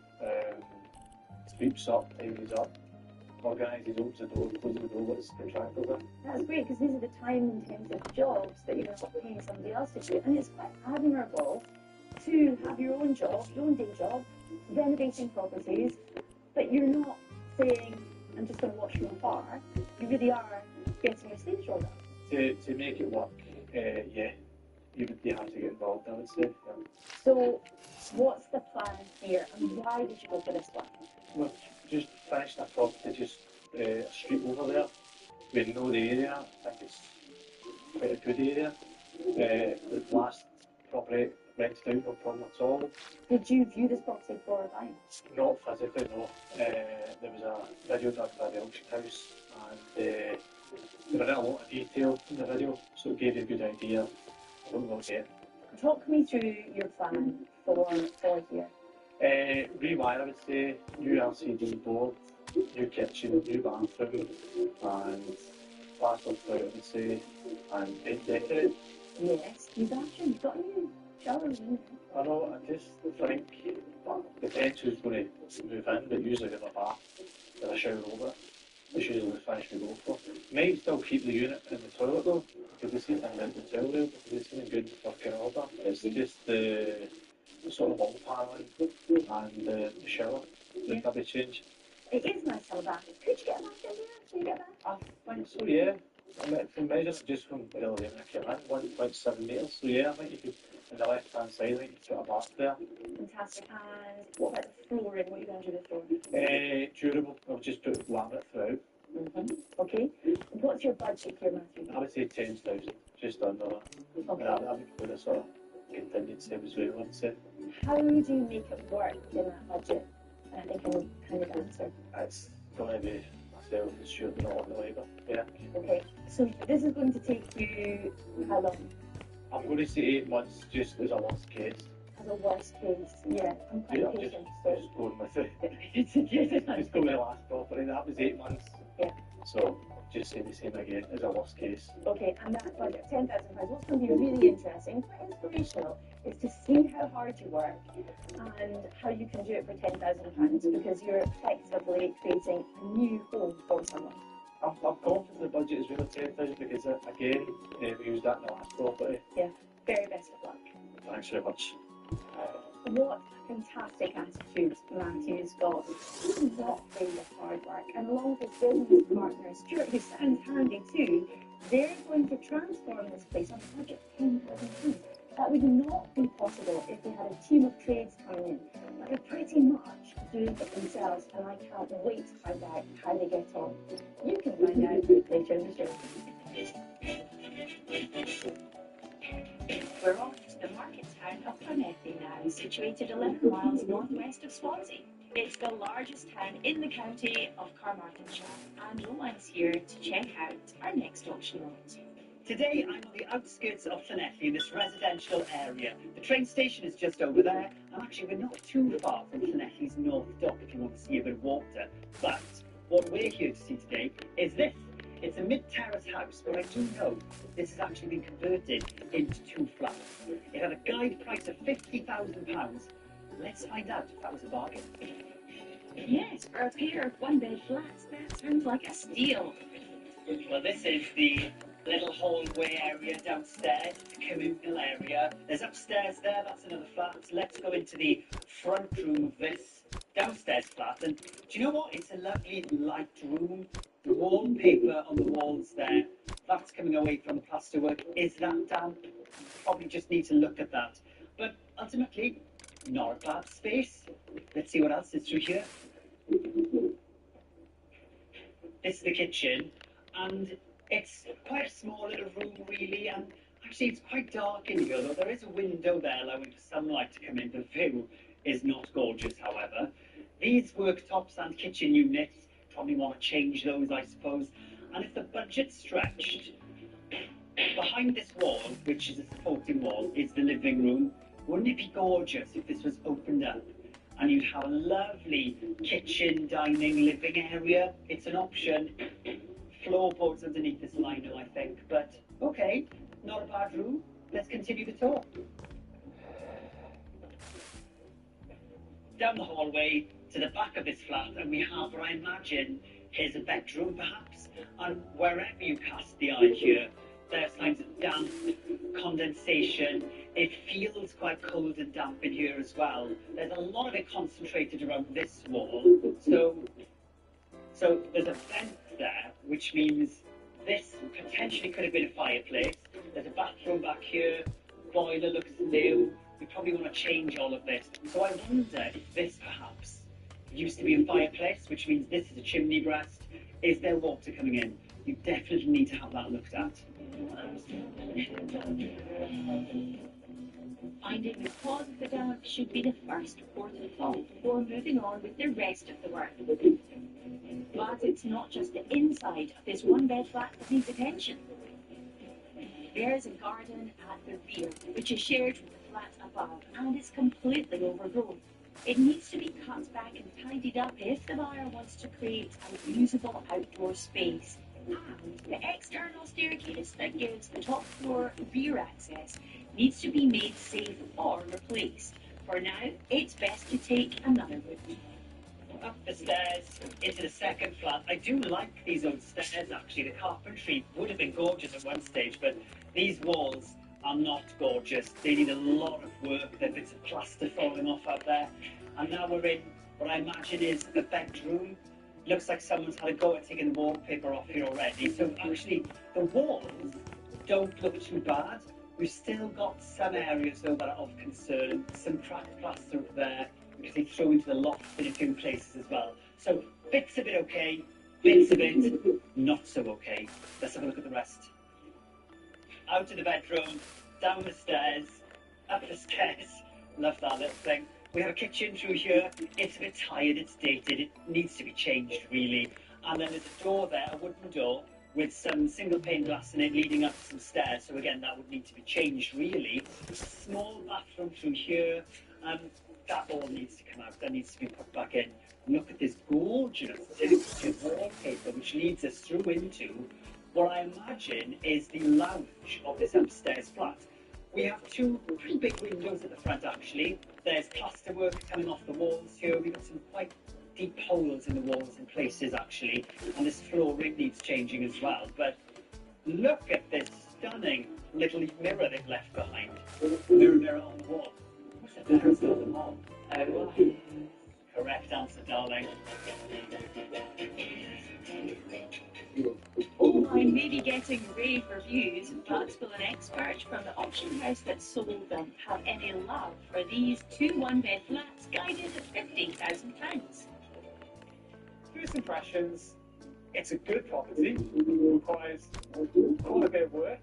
sweeps up, tidies up. organises, opens the door, closes the door, what his contractors are. That's great, because these are the time-intensive jobs that you're not paying somebody else to do. And it's quite admirable to have your own job, your own day job, renovating properties, but you're not saying, I'm just going to watch from afar. You really are getting your sleeves rolled up. To make it work, yeah, you have to get involved, I would say. Yeah. So, what's the plan here, and why did you go for this one? We've just finished a property just a street over there. We know the area, I think it's quite a good area. The last property rented out, no problem at all. Did you view this property for buying? Not physically, no. There was a video done by the auction house, and there were a lot of detail in the video, so it gave you a good idea of what we'll get. Talk me through your plan for here. Rewire, I would say, new LCD board, new kitchen, new bathroom, and plastered out, I would say, and paint decorate. Yes, new bathroom. You've got a new shower room. I know, I just think depends who's going to move in, but usually they have a bath with a shower over it. That's usually the finish we go for. Might still keep the unit in the toilet though, because we've seen it in the towel room, because it's in a good working order. It's just the sort of wall paneling and the shower that can be changed. It is nice to have a bath. Could you get a bath in here? Can you get a bath? I think so, yeah. I mean, from measuring just from the elevator I came in, 1.7 metres, so yeah, I think you could, on the left hand side, I think you could put a bath there. Fantastic. And what about the flooring? What are you going to do with the flooring? Durable, I've just put laminate throughout. Okay. What's your budget here, Matthew? I would say 10,000, just under that. Okay. I would put a sort of contingency as well, I would say. How do you make it work in that budget? And I think I know kind of answer. It's going to be myself and Stuart not on the labour, yeah. Okay. So this is going to take you how long? I'm going to say 8 months just as a worst case. As a worst case, yeah. I'm quite Yeah, patient. just going with it. Just go with the last property, that was 8 months. Yeah. So just say the same again as a worst case. Okay, and that budget, £10,000, what's going to be really interesting, quite inspirational, is to see how hard you work and how you can do it for £10,000 because you're effectively creating a new home for someone. I'm confident the budget is really 10,000 because again, we used that in the last property. Yeah, very best of luck. Thanks very much. What a fantastic attitude Matthew's got. He's not afraid of hard work. And along with his business partner, Stuart, who sounds handy too, they're going to transform this place on a budget of £10,000. That would not be possible if they had a team of trades coming in. But they're pretty much doing it themselves, and I can't wait to find out how they get on. You can find out later in the show. We're off to the market town of Llanelli now, situated 11 miles northwest of Swansea. It's the largest town in the county of Carmarthenshire, and Rowan's here to check out our next auction lot. Today I'm on the outskirts of Llanelli in this residential area. The train station is just over there, and actually we're not too far from Llanelli's North Dock if you want to see a bit of water. But what we're here to see today is this. It's a mid-terrace house, but I do know this has actually been converted into 2 flats. It had a guide price of £50,000. Let's find out if that was a bargain. Yes, for a pair of one-bed flats, that sounds like a steal. Well, this is the little hallway area downstairs, the communal area. There's upstairs there, that's another flat. Let's go into the front room of this downstairs flat. And do you know what? It's a lovely light room. The wallpaper on the walls there, that's coming away from the plasterwork. Is that damp? Probably just need to look at that. But ultimately, not a bad space. Let's see what else is through here. This is the kitchen, and it's quite a small little room really, and actually it's quite dark in here, though there is a window there allowing for sunlight to come in. The view is not gorgeous, however. These worktops and kitchen units, probably want to change those, I suppose. And if the budget's stretched, behind this wall, which is a supporting wall, is the living room. Wouldn't it be gorgeous if this was opened up and you'd have a lovely kitchen, dining, living area? It's an option. Floorboards underneath this lino, I think. But, okay, not a bad room. Let's continue the tour. Down the hallway to the back of this flat, and we have what I imagine Here's a bedroom, perhaps, and wherever you cast the eye here, there are signs of damp, condensation. It feels quite cold and damp in here as well. There's a lot of it concentrated around this wall. So there's a vent there, which means this potentially could have been a fireplace. There's a bathroom back here. Boiler looks new. We probably want to change all of this. So I wonder if this perhaps used to be a fireplace, which means this is a chimney breast. Is there water coming in? You definitely need to have that looked at. Finding the cause of the damp should be the first port of call before moving on with the rest of the work. But it's not just the inside of this one-bed flat that needs attention. There's a garden at the rear, which is shared with the flat above, and is completely overgrown. It needs to be cut back and tidied up if the buyer wants to create a usable outdoor space. And the external staircase that gives the top floor rear access needs to be made safe or replaced. For now, it's best to take another route. Up the stairs into the second flat. I do like these old stairs actually. The carpentry would have been gorgeous at one stage, but these walls are not gorgeous. They need a lot of work. There are bits of plaster falling off out there. And now we're in what I imagine is a bedroom. Looks like someone's had a go at taking the wallpaper off here already. So actually, the walls don't look too bad. We've still got some areas though that are of concern. Some cracked plaster up there, because they throw into the loft in a few places as well. So bits of it okay, bits of it not so okay. Let's have a look at the rest. Out of the bedroom, down the stairs, up the stairs. Love that little thing. We have a kitchen through here. It's a bit tired, it's dated, it needs to be changed really. And then there's a door there, a wooden door, with some single pane glass in it leading up some stairs. So again, that would need to be changed really. Small bathroom through here. That all needs to come out, that needs to be put back in. Look at this gorgeous wallpaper, which leads us through into what I imagine is the lounge of this upstairs flat. We have two pretty big windows at the front actually. There's plasterwork coming off the walls here. We've got some quite deep holes in the walls in places actually. And this flooring needs changing as well. But look at this stunning little mirror they've left behind. Mirror on the wall. What's the fairest of them all? Correct answer, darling. Online may be getting rave reviews, but will an expert from the auction house that sold them have any love for these two one-bed flats guided at £50,000? First impressions, it's a good property. It requires quite a bit of work.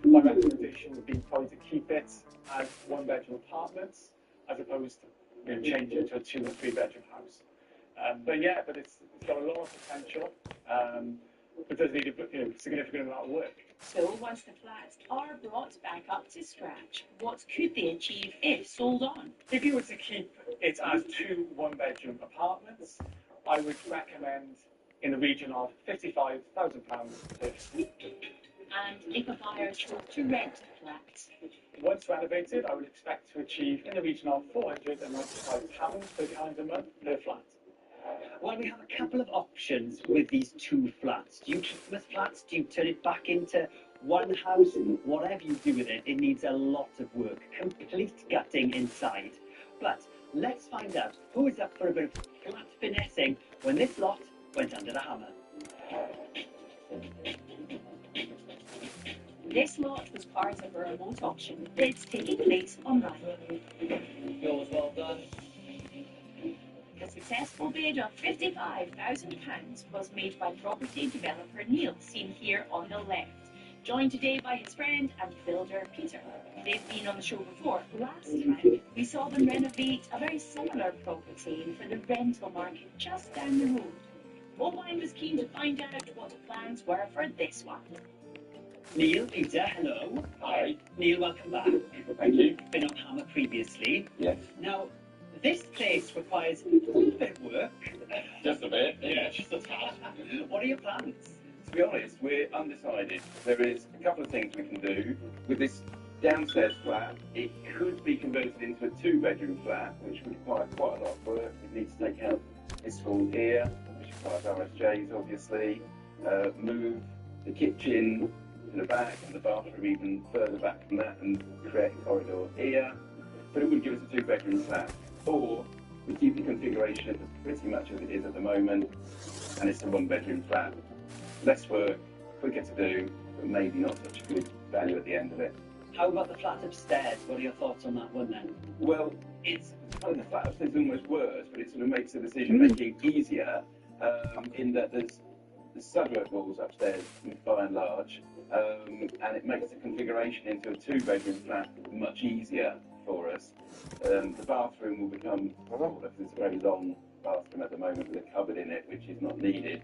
My recommendation would be probably to keep it as one-bedroom apartments as opposed to change it to a 2 or 3 bedroom house. But it's got a lot of potential. It does need a significant amount of work. So once the flats are brought back up to scratch, what could they achieve if sold on? If you were to keep it as 2 one-bedroom apartments, I would recommend in the region of £55,000 per flat. And if a buyer chose to rent the flats? Once renovated, I would expect to achieve in the region of £495 per calendar month per flat. Well, we have a couple of options with these 2 flats. Do you keep them as flats? Do you turn it back into one house? Whatever you do with it, it needs a lot of work. Complete gutting inside. But let's find out who is up for a bit of flat finessing when this lot went under the hammer. This lot was part of a remote auction with bids taking place online. Yours well done. The successful bid of £55,000 was made by property developer Neil, seen here on the left, joined today by his friend and builder Peter. They've been on the show before. Last time, we saw them renovate a very similar property for the rental market just down the road. Owen was keen to find out what the plans were for this one. Neil, Peter, hello. Hi. Neil, welcome back. Thank you. You've been on Hammer previously. Yes. Now, this place requires a little bit of work. Just a bit, yeah, just a tad. What are your plans? To be honest, we're undecided. There is a couple of things we can do. With this downstairs flat, it could be converted into a 2-bedroom flat, which would require quite a lot of work. We need to take out this wall here, which which requires RSJs obviously, move the kitchen to the back and the bathroom even further back from that and create a corridor here, but it would give us a 2-bedroom flat. Or we keep the configuration pretty much as it is at the moment, and it's a 1-bedroom flat. Less work, quicker to do, but maybe not such a good value at the end of it. How about the flat upstairs? What are your thoughts on that one then? Well, it's the flat upstairs is almost worse, but it sort of makes the decision making easier in that there's stud-work walls upstairs by and large, and it makes the configuration into a 2-bedroom flat much easier for us. The bathroom will become smaller because it's a very long bathroom at the moment with a cupboard in it, which is not needed,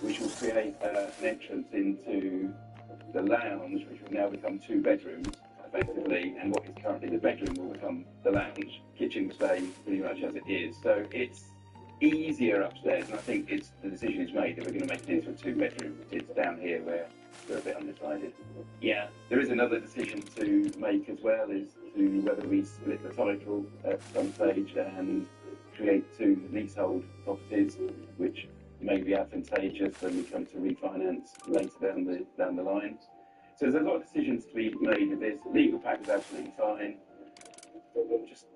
which will create an entrance into the lounge, which will now become 2 bedrooms effectively, and what is currently the bedroom will become the lounge. Kitchen will stay pretty much as it is. So it's easier upstairs, and I think the decision is made that we're going to make it into a 2-bedroom. It's down here where we're a bit undecided. Yeah. There is another decision to make as well, is to whether we split the title at some stage and create 2 leasehold properties, which may be advantageous when we come to refinance later down the line. So there's a lot of decisions to be made with this. The legal pack is absolutely fine.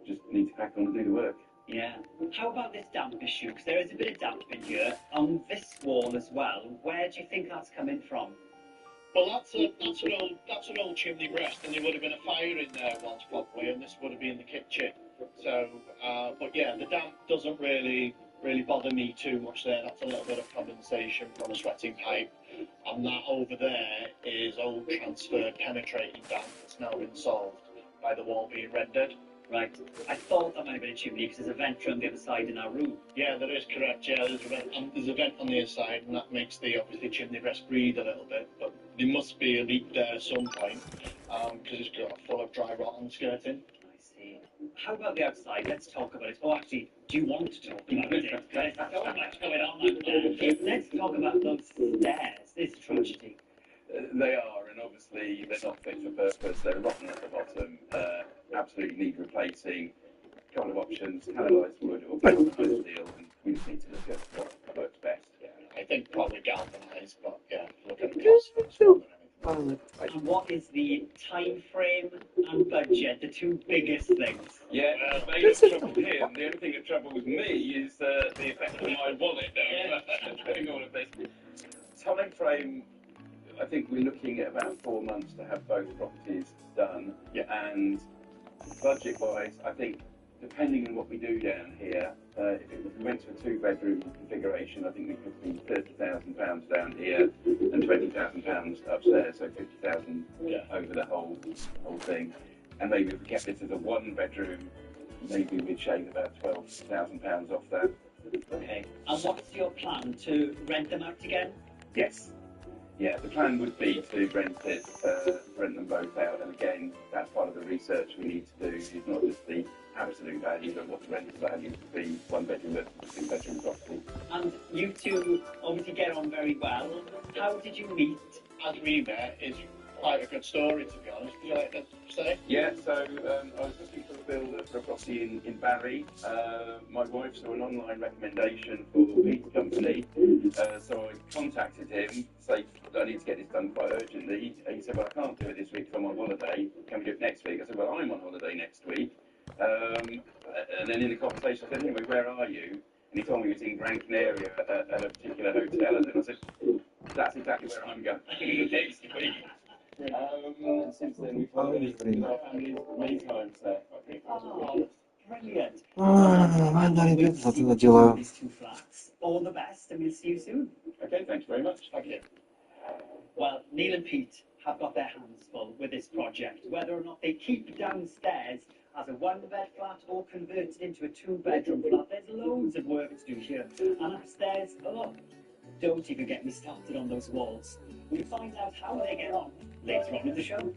Just need to crack on and do the work. Yeah. How about this damp issue? Because there is a bit of damp in here. On this wall as well, where do you think that's coming from? Well, that's an old chimney breast, and there would have been a fire in there once properly, and this would have been the kitchen. So, but yeah, the damp doesn't really bother me too much there. That's a little bit of condensation from a sweating pipe, and that over there is old transferred penetrating damp that's now been solved by the wall being rendered. Right. I thought that might have been a chimney because there's a vent from the other side in our room. Yeah, that is correct. Yeah, there's a vent on the other side, and that makes the obviously chimney breast breathe a little bit. But there must be a leak there at some point because it's got full of dry rot on the skirting. I see. How about the outside? Let's talk about it. Oh, actually, do you want to talk about it? There's so much going on out there. Let's talk about those stairs. This tragedy. They are, and obviously they're not fit for purpose. They're rotten at the bottom. Absolutely need replacing. A couple of options: canalised wood or galvanised steel, and we just need to look at what works best. Yeah, I think probably galvanised, but yeah, look at the cost. And what is the time frame and budget? The 2 biggest things. Yeah, they look troubled here. The only thing that troubles me is the effect on my wallet doing all of this. Time frame. I think we're looking at about 4 months to have both properties done. Yeah. And budget-wise, I think, depending on what we do down here, if we went to a 2-bedroom configuration, I think we could be £30,000 down here and £20,000 upstairs, so £50,000 over the whole thing. And maybe if we kept this as a 1-bedroom, maybe we'd shave about £12,000 off that. Okay. And what's your plan, to rent them out again? Yes. Yeah, the plan would be to rent them both out, and again, that's part of the research we need to do. It's not just the absolute value, but what the rental value would be, 1-bedroom versus 2-bedroom property. And you 2 obviously get on very well. How did you meet? As we met is quite a good story, to be honest. Would you like to say? Yeah, so I was looking for a builder for a property in Barry. My wife saw an online recommendation for Pete's company, so I contacted him, say I need to get this done quite urgently. He said, well, I can't do it this week because I'm on holiday. Can we do it next week? I said, well, I'm on holiday next week. And then in the conversation, I said, anyway, where are you? And he told me he was in Gran Canaria at a particular hotel. And then I said, that's exactly where I'm going next week. And since then, we've had my family's many times there. Oh, brilliant. делаю. These 2 flats. All the best, and we'll see you soon. Okay, thank you very much. Thank you. Well, Neil and Pete have got their hands full with this project. Whether or not they keep downstairs as a 1-bed flat or convert it into a 2-bedroom flat, there's loads of work to do here. And upstairs, oh, don't even get me started on those walls. We'll find out how they get on later on in the show.